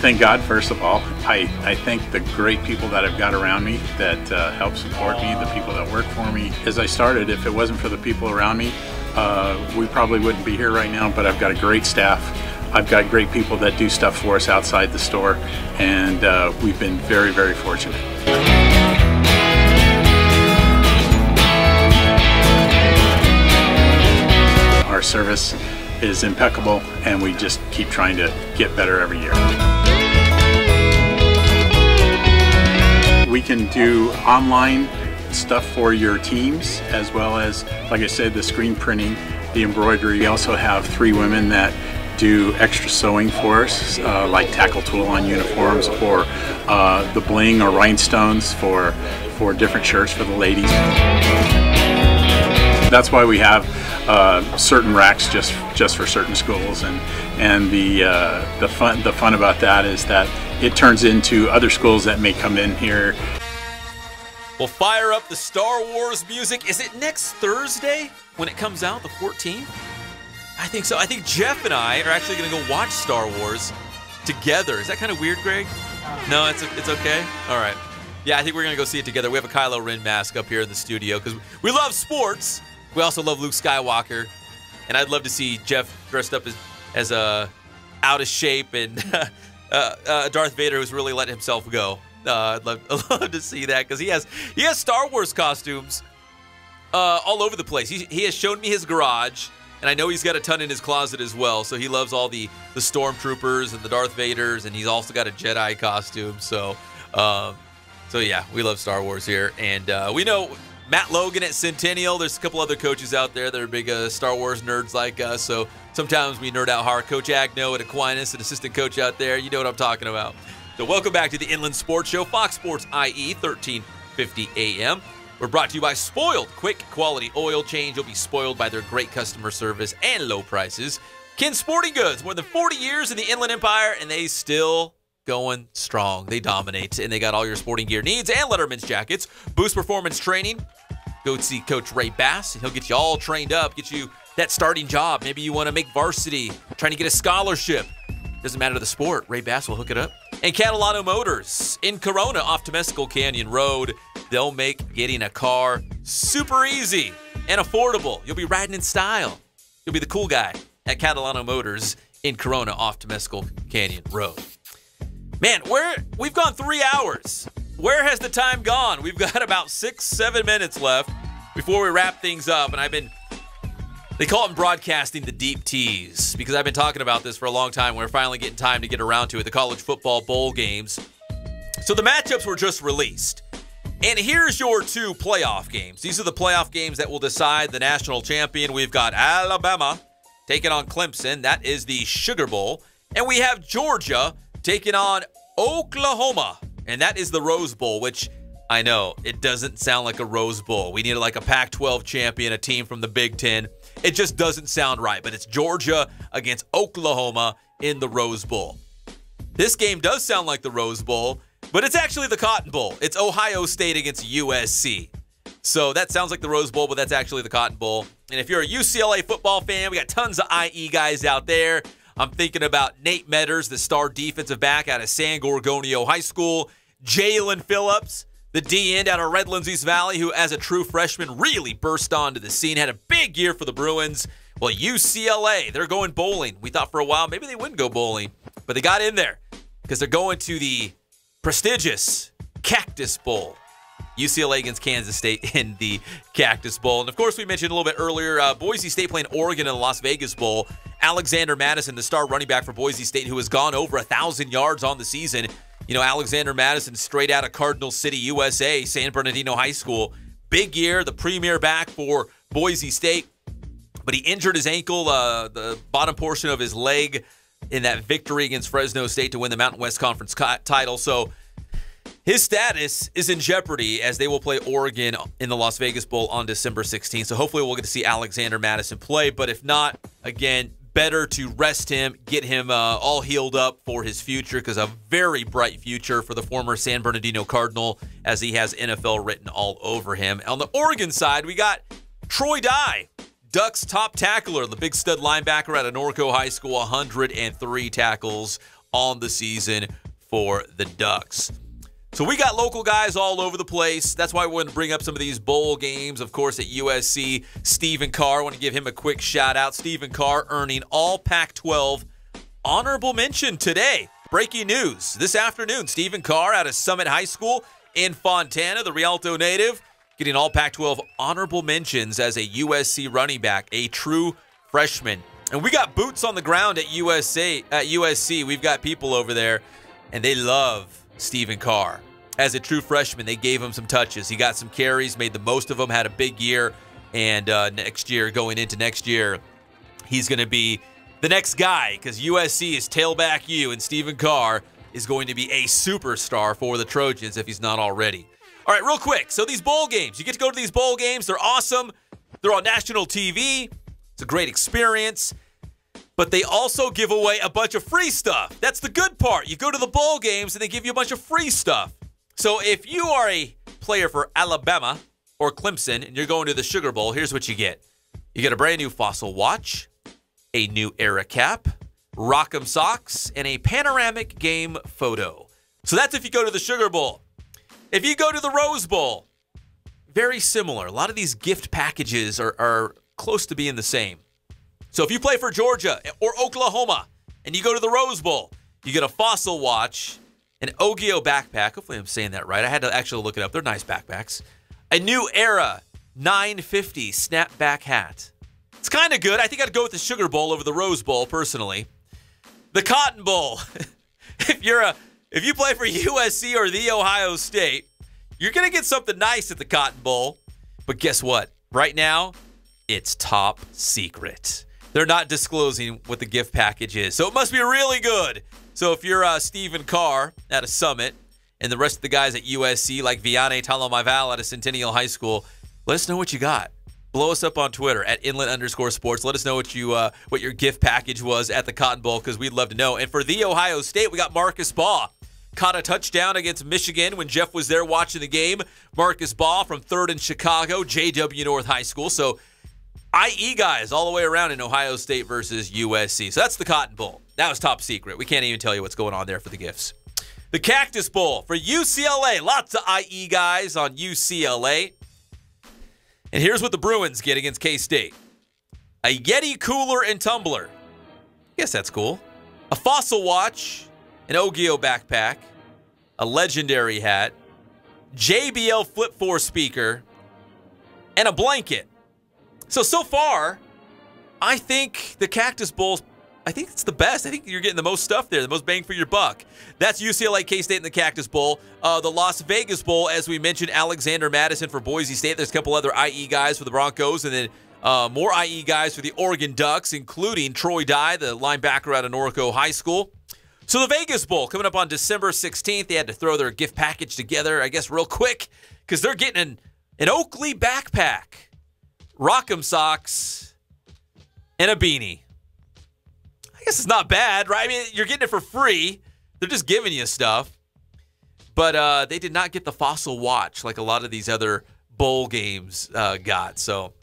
Thank God, first of all. I thank the great people that I've got around me that help support me, the people that work for me. As I started, if it wasn't for the people around me, we probably wouldn't be here right now, but I've got a great staff. I've got great people that do stuff for us outside the store, and we've been very, very fortunate. Our service is impeccable, and we just keep trying to get better every year. We can do online stuff for your teams, as well as, like I said, the screen printing, the embroidery. We also have 3 women that do extra sewing for us, like tackle tool on uniforms, or the bling or rhinestones for different shirts for the ladies. That's why we have certain racks just for certain schools, and the fun about that is that it turns into other schools that may come in here. We'll fire up the Star Wars music. Is it next Thursday when it comes out, the 14th? I think so. I think Jeff and I are actually going to go watch Star Wars together. Is that kind of weird, Greg? No, it's okay? All right. Yeah, I think we're going to go see it together. We have a Kylo Ren mask up here in the studio because we love sports. We also love Luke Skywalker. And I'd love to see Jeff dressed up as out of shape and Darth Vader who's really letting himself go. I'd love to see that because he has Star Wars costumes all over the place. He has shown me his garage, and I know he's got a ton in his closet as well. So he loves all the Stormtroopers and the Darth Vaders, and he's also got a Jedi costume. So yeah, we love Star Wars here, and we know Matt Logan at Centennial. There's a couple other coaches out there that are big Star Wars nerds like us. So sometimes we nerd out hard. Coach Agno at Aquinas, an assistant coach out there. You know what I'm talking about. So welcome back to the Inland Sports Show, Fox Sports IE, 1350 AM. We're brought to you by Spoiled. Quick, quality oil change. You'll be spoiled by their great customer service and low prices. Ken Sporting Goods, more than 40 years in the Inland Empire, and they still going strong. They dominate, and they got all your sporting gear needs and Letterman's jackets. Boost Performance Training. Go see Coach Ray Bass, and he'll get you all trained up, get you that starting job. Maybe you want to make varsity, trying to get a scholarship. Doesn't matter the sport. Ray Bass will hook it up. And Catalano Motors in Corona off Temescal Canyon Road. They'll make getting a car super easy and affordable. You'll be riding in style. You'll be the cool guy at Catalano Motors in Corona off Temescal Canyon Road. Man, we've gone 3 hours. Where has the time gone? We've got about 6-7 minutes left before we wrap things up, and they call it in broadcasting the deep tease, because I've been talking about this for a long time. We're finally getting time to get around to it, the college football bowl games. So the matchups were just released. And here's your 2 playoff games. These are the playoff games that will decide the national champion. We've got Alabama taking on Clemson. That is the Sugar Bowl. And we have Georgia taking on Oklahoma. And that is the Rose Bowl, which I know it doesn't sound like a Rose Bowl. We need like a Pac-12 champion, a team from the Big Ten. It just doesn't sound right, but it's Georgia against Oklahoma in the Rose Bowl. This game does sound like the Rose Bowl, but it's actually the Cotton Bowl. It's Ohio State against USC. So that sounds like the Rose Bowl, but that's actually the Cotton Bowl. And if you're a UCLA football fan, we got tons of IE guys out there. I'm thinking about Nate Metters, the star defensive back out of San Gorgonio High School. Jalen Phillips, the D-end out of Redlands East Valley, who as a true freshman really burst onto the scene, had a big year for the Bruins. Well, UCLA, they're going bowling. We thought for a while maybe they wouldn't go bowling, but they got in there because they're going to the prestigious Cactus Bowl. UCLA against Kansas State in the Cactus Bowl. And, of course, we mentioned a little bit earlier, Boise State playing Oregon in the Las Vegas Bowl. Alexander Madison, the star running back for Boise State, who has gone over 1,000 yards on the season. You know, Alexander Madison straight out of Cardinal City, USA, San Bernardino High School. Big year, the premier back for Boise State. But he injured his ankle, the bottom portion of his leg in that victory against Fresno State to win the Mountain West Conference title. So his status is in jeopardy as they will play Oregon in the Las Vegas Bowl on December 16th. So hopefully we'll get to see Alexander Madison play. But if not, again, better to rest him, get him all healed up for his future, because a very bright future for the former San Bernardino Cardinal, as he has NFL written all over him. On the Oregon side, we got Troy Dye, Ducks top tackler, the big stud linebacker out of Norco High School, 103 tackles on the season for the Ducks. So we got local guys all over the place. That's why we want to bring up some of these bowl games. Of course, at USC, Stephen Carr. I want to give him a quick shout out. Stephen Carr earning all Pac-12 honorable mention today. Breaking news this afternoon. Stephen Carr out of Summit High School in Fontana, the Rialto native, getting all Pac-12 honorable mentions as a USC running back, a true freshman. And we got boots on the ground at USC. We've got people over there, and they love Stephen Carr. As a true freshman, they gave him some touches. He got some carries, made the most of them, had a big year. And going into next year, he's going to be the next guy, because USC is tailback U, and Stephen Carr is going to be a superstar for the Trojans if he's not already. All right, real quick. So these bowl games, you get to go to these bowl games. They're awesome. They're on national TV. It's a great experience. But they also give away a bunch of free stuff. That's the good part. You go to the bowl games and they give you a bunch of free stuff. So if you are a player for Alabama or Clemson and you're going to the Sugar Bowl, here's what you get. You get a brand new Fossil watch, a new Era cap, Rock'em socks, and a panoramic game photo. So that's if you go to the Sugar Bowl. If you go to the Rose Bowl, very similar. A lot of these gift packages are close to being the same. So if you play for Georgia or Oklahoma and you go to the Rose Bowl, you get a Fossil watch, an Ogio backpack. Hopefully I'm saying that right. I had to actually look it up. They're nice backpacks. A new Era 950 snapback hat. It's kind of good. I think I'd go with the Sugar Bowl over the Rose Bowl personally. The Cotton Bowl. If you play for USC or the Ohio State, you're going to get something nice at the Cotton Bowl. But guess what? Right now, it's top secret. They're not disclosing what the gift package is. So it must be really good. So if you're Stephen Carr at a Summit and the rest of the guys at USC, like Vianney Talamaval at a Centennial High School, let us know what you got. Blow us up on Twitter at @inlet_sports. Let us know what your gift package was at the Cotton Bowl, because we'd love to know. And for the Ohio State, we got Marcus Baugh. Caught a touchdown against Michigan when Jeff was there watching the game. Marcus Baugh from 3rd in Chicago, JW North High School. So IE guys all the way around in Ohio State versus USC. So that's the Cotton Bowl. That was top secret. We can't even tell you what's going on there for the gifts. The Cactus Bowl for UCLA. Lots of IE guys on UCLA. And here's what the Bruins get against K-State. A Yeti cooler and tumbler. I guess that's cool. A Fossil watch, an Ogio backpack, a legendary hat, JBL Flip 4 speaker, and a blanket. So far, I think the Cactus Bowl, I think it's the best. I think you're getting the most stuff there, the most bang for your buck. That's UCLA, K-State, and the Cactus Bowl. The Las Vegas Bowl, as we mentioned, Alexander Madison for Boise State. There's a couple other IE guys for the Broncos, and then more IE guys for the Oregon Ducks, including Troy Dye, the linebacker out of Norco High School. So the Vegas Bowl coming up on December 16th. They had to throw their gift package together, I guess, real quick, because they're getting an Oakley backpack, Rock'em socks, and a beanie. I guess it's not bad, right? I mean, you're getting it for free, They're just giving you stuff. But they did not get the Fossil Watch like a lot of these other bowl games got. So,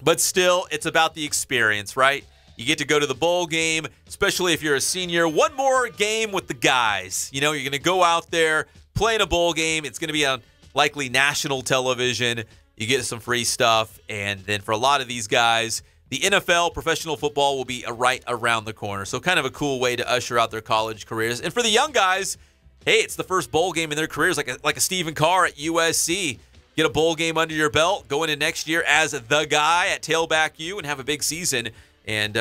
but still, it's about the experience, right? You get to go to the bowl game, especially if you're a senior. One more game with the guys. You know, you're going to go out there, play in a bowl game. It's going to be on likely national television. You get some free stuff. And then for a lot of these guys, the NFL, professional football, will be right around the corner. So kind of a cool way to usher out their college careers. And for the young guys, hey, it's the first bowl game in their careers, like a Stephen Carr at USC. Get a bowl game under your belt, go into next year as the guy at tailback U and have a big season. And,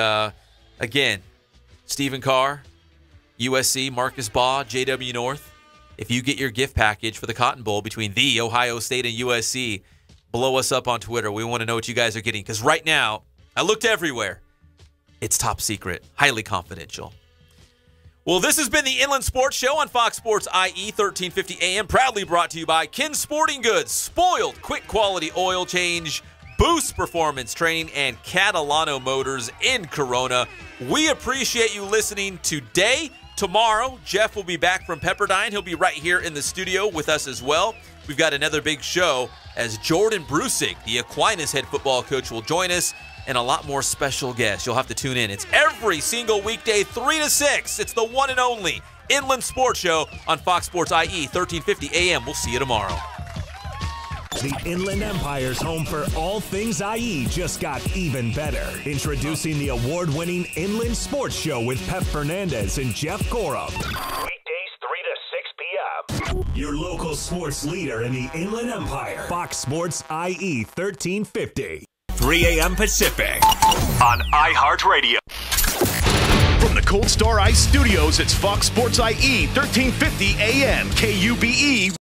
again, Stephen Carr, USC, Marcus Baugh, JW North. If you get your gift package for the Cotton Bowl between the Ohio State and USC, blow us up on Twitter. We want to know what you guys are getting. Because right now, I looked everywhere. It's top secret, highly confidential. Well, this has been the Inland Sports Show on Fox Sports IE 1350 AM, proudly brought to you by Kin Sporting Goods, Spoiled, Quick Quality Oil Change, Boost Performance Training, and Catalano Motors in Corona. We appreciate you listening today. Tomorrow, Jeff will be back from Pepperdine. He'll be right here in the studio with us as well. We've got another big show as Jordan Brusig, the Aquinas head football coach, will join us, and a lot more special guests. You'll have to tune in. It's every single weekday, 3 to 6. It's the one and only Inland Sports Show on Fox Sports IE 1350 AM. We'll see you tomorrow. The Inland Empire's home for all things IE just got even better. Introducing the award-winning Inland Sports Show with Pep Fernandez and Jeff Gorham. Weekdays 3 to 6 p.m. Your local sports leader in the Inland Empire. Fox Sports IE 1350. 3 a.m. Pacific On iHeartRadio. From the Cold Star Ice Studios, it's Fox Sports IE 1350 AM KUBE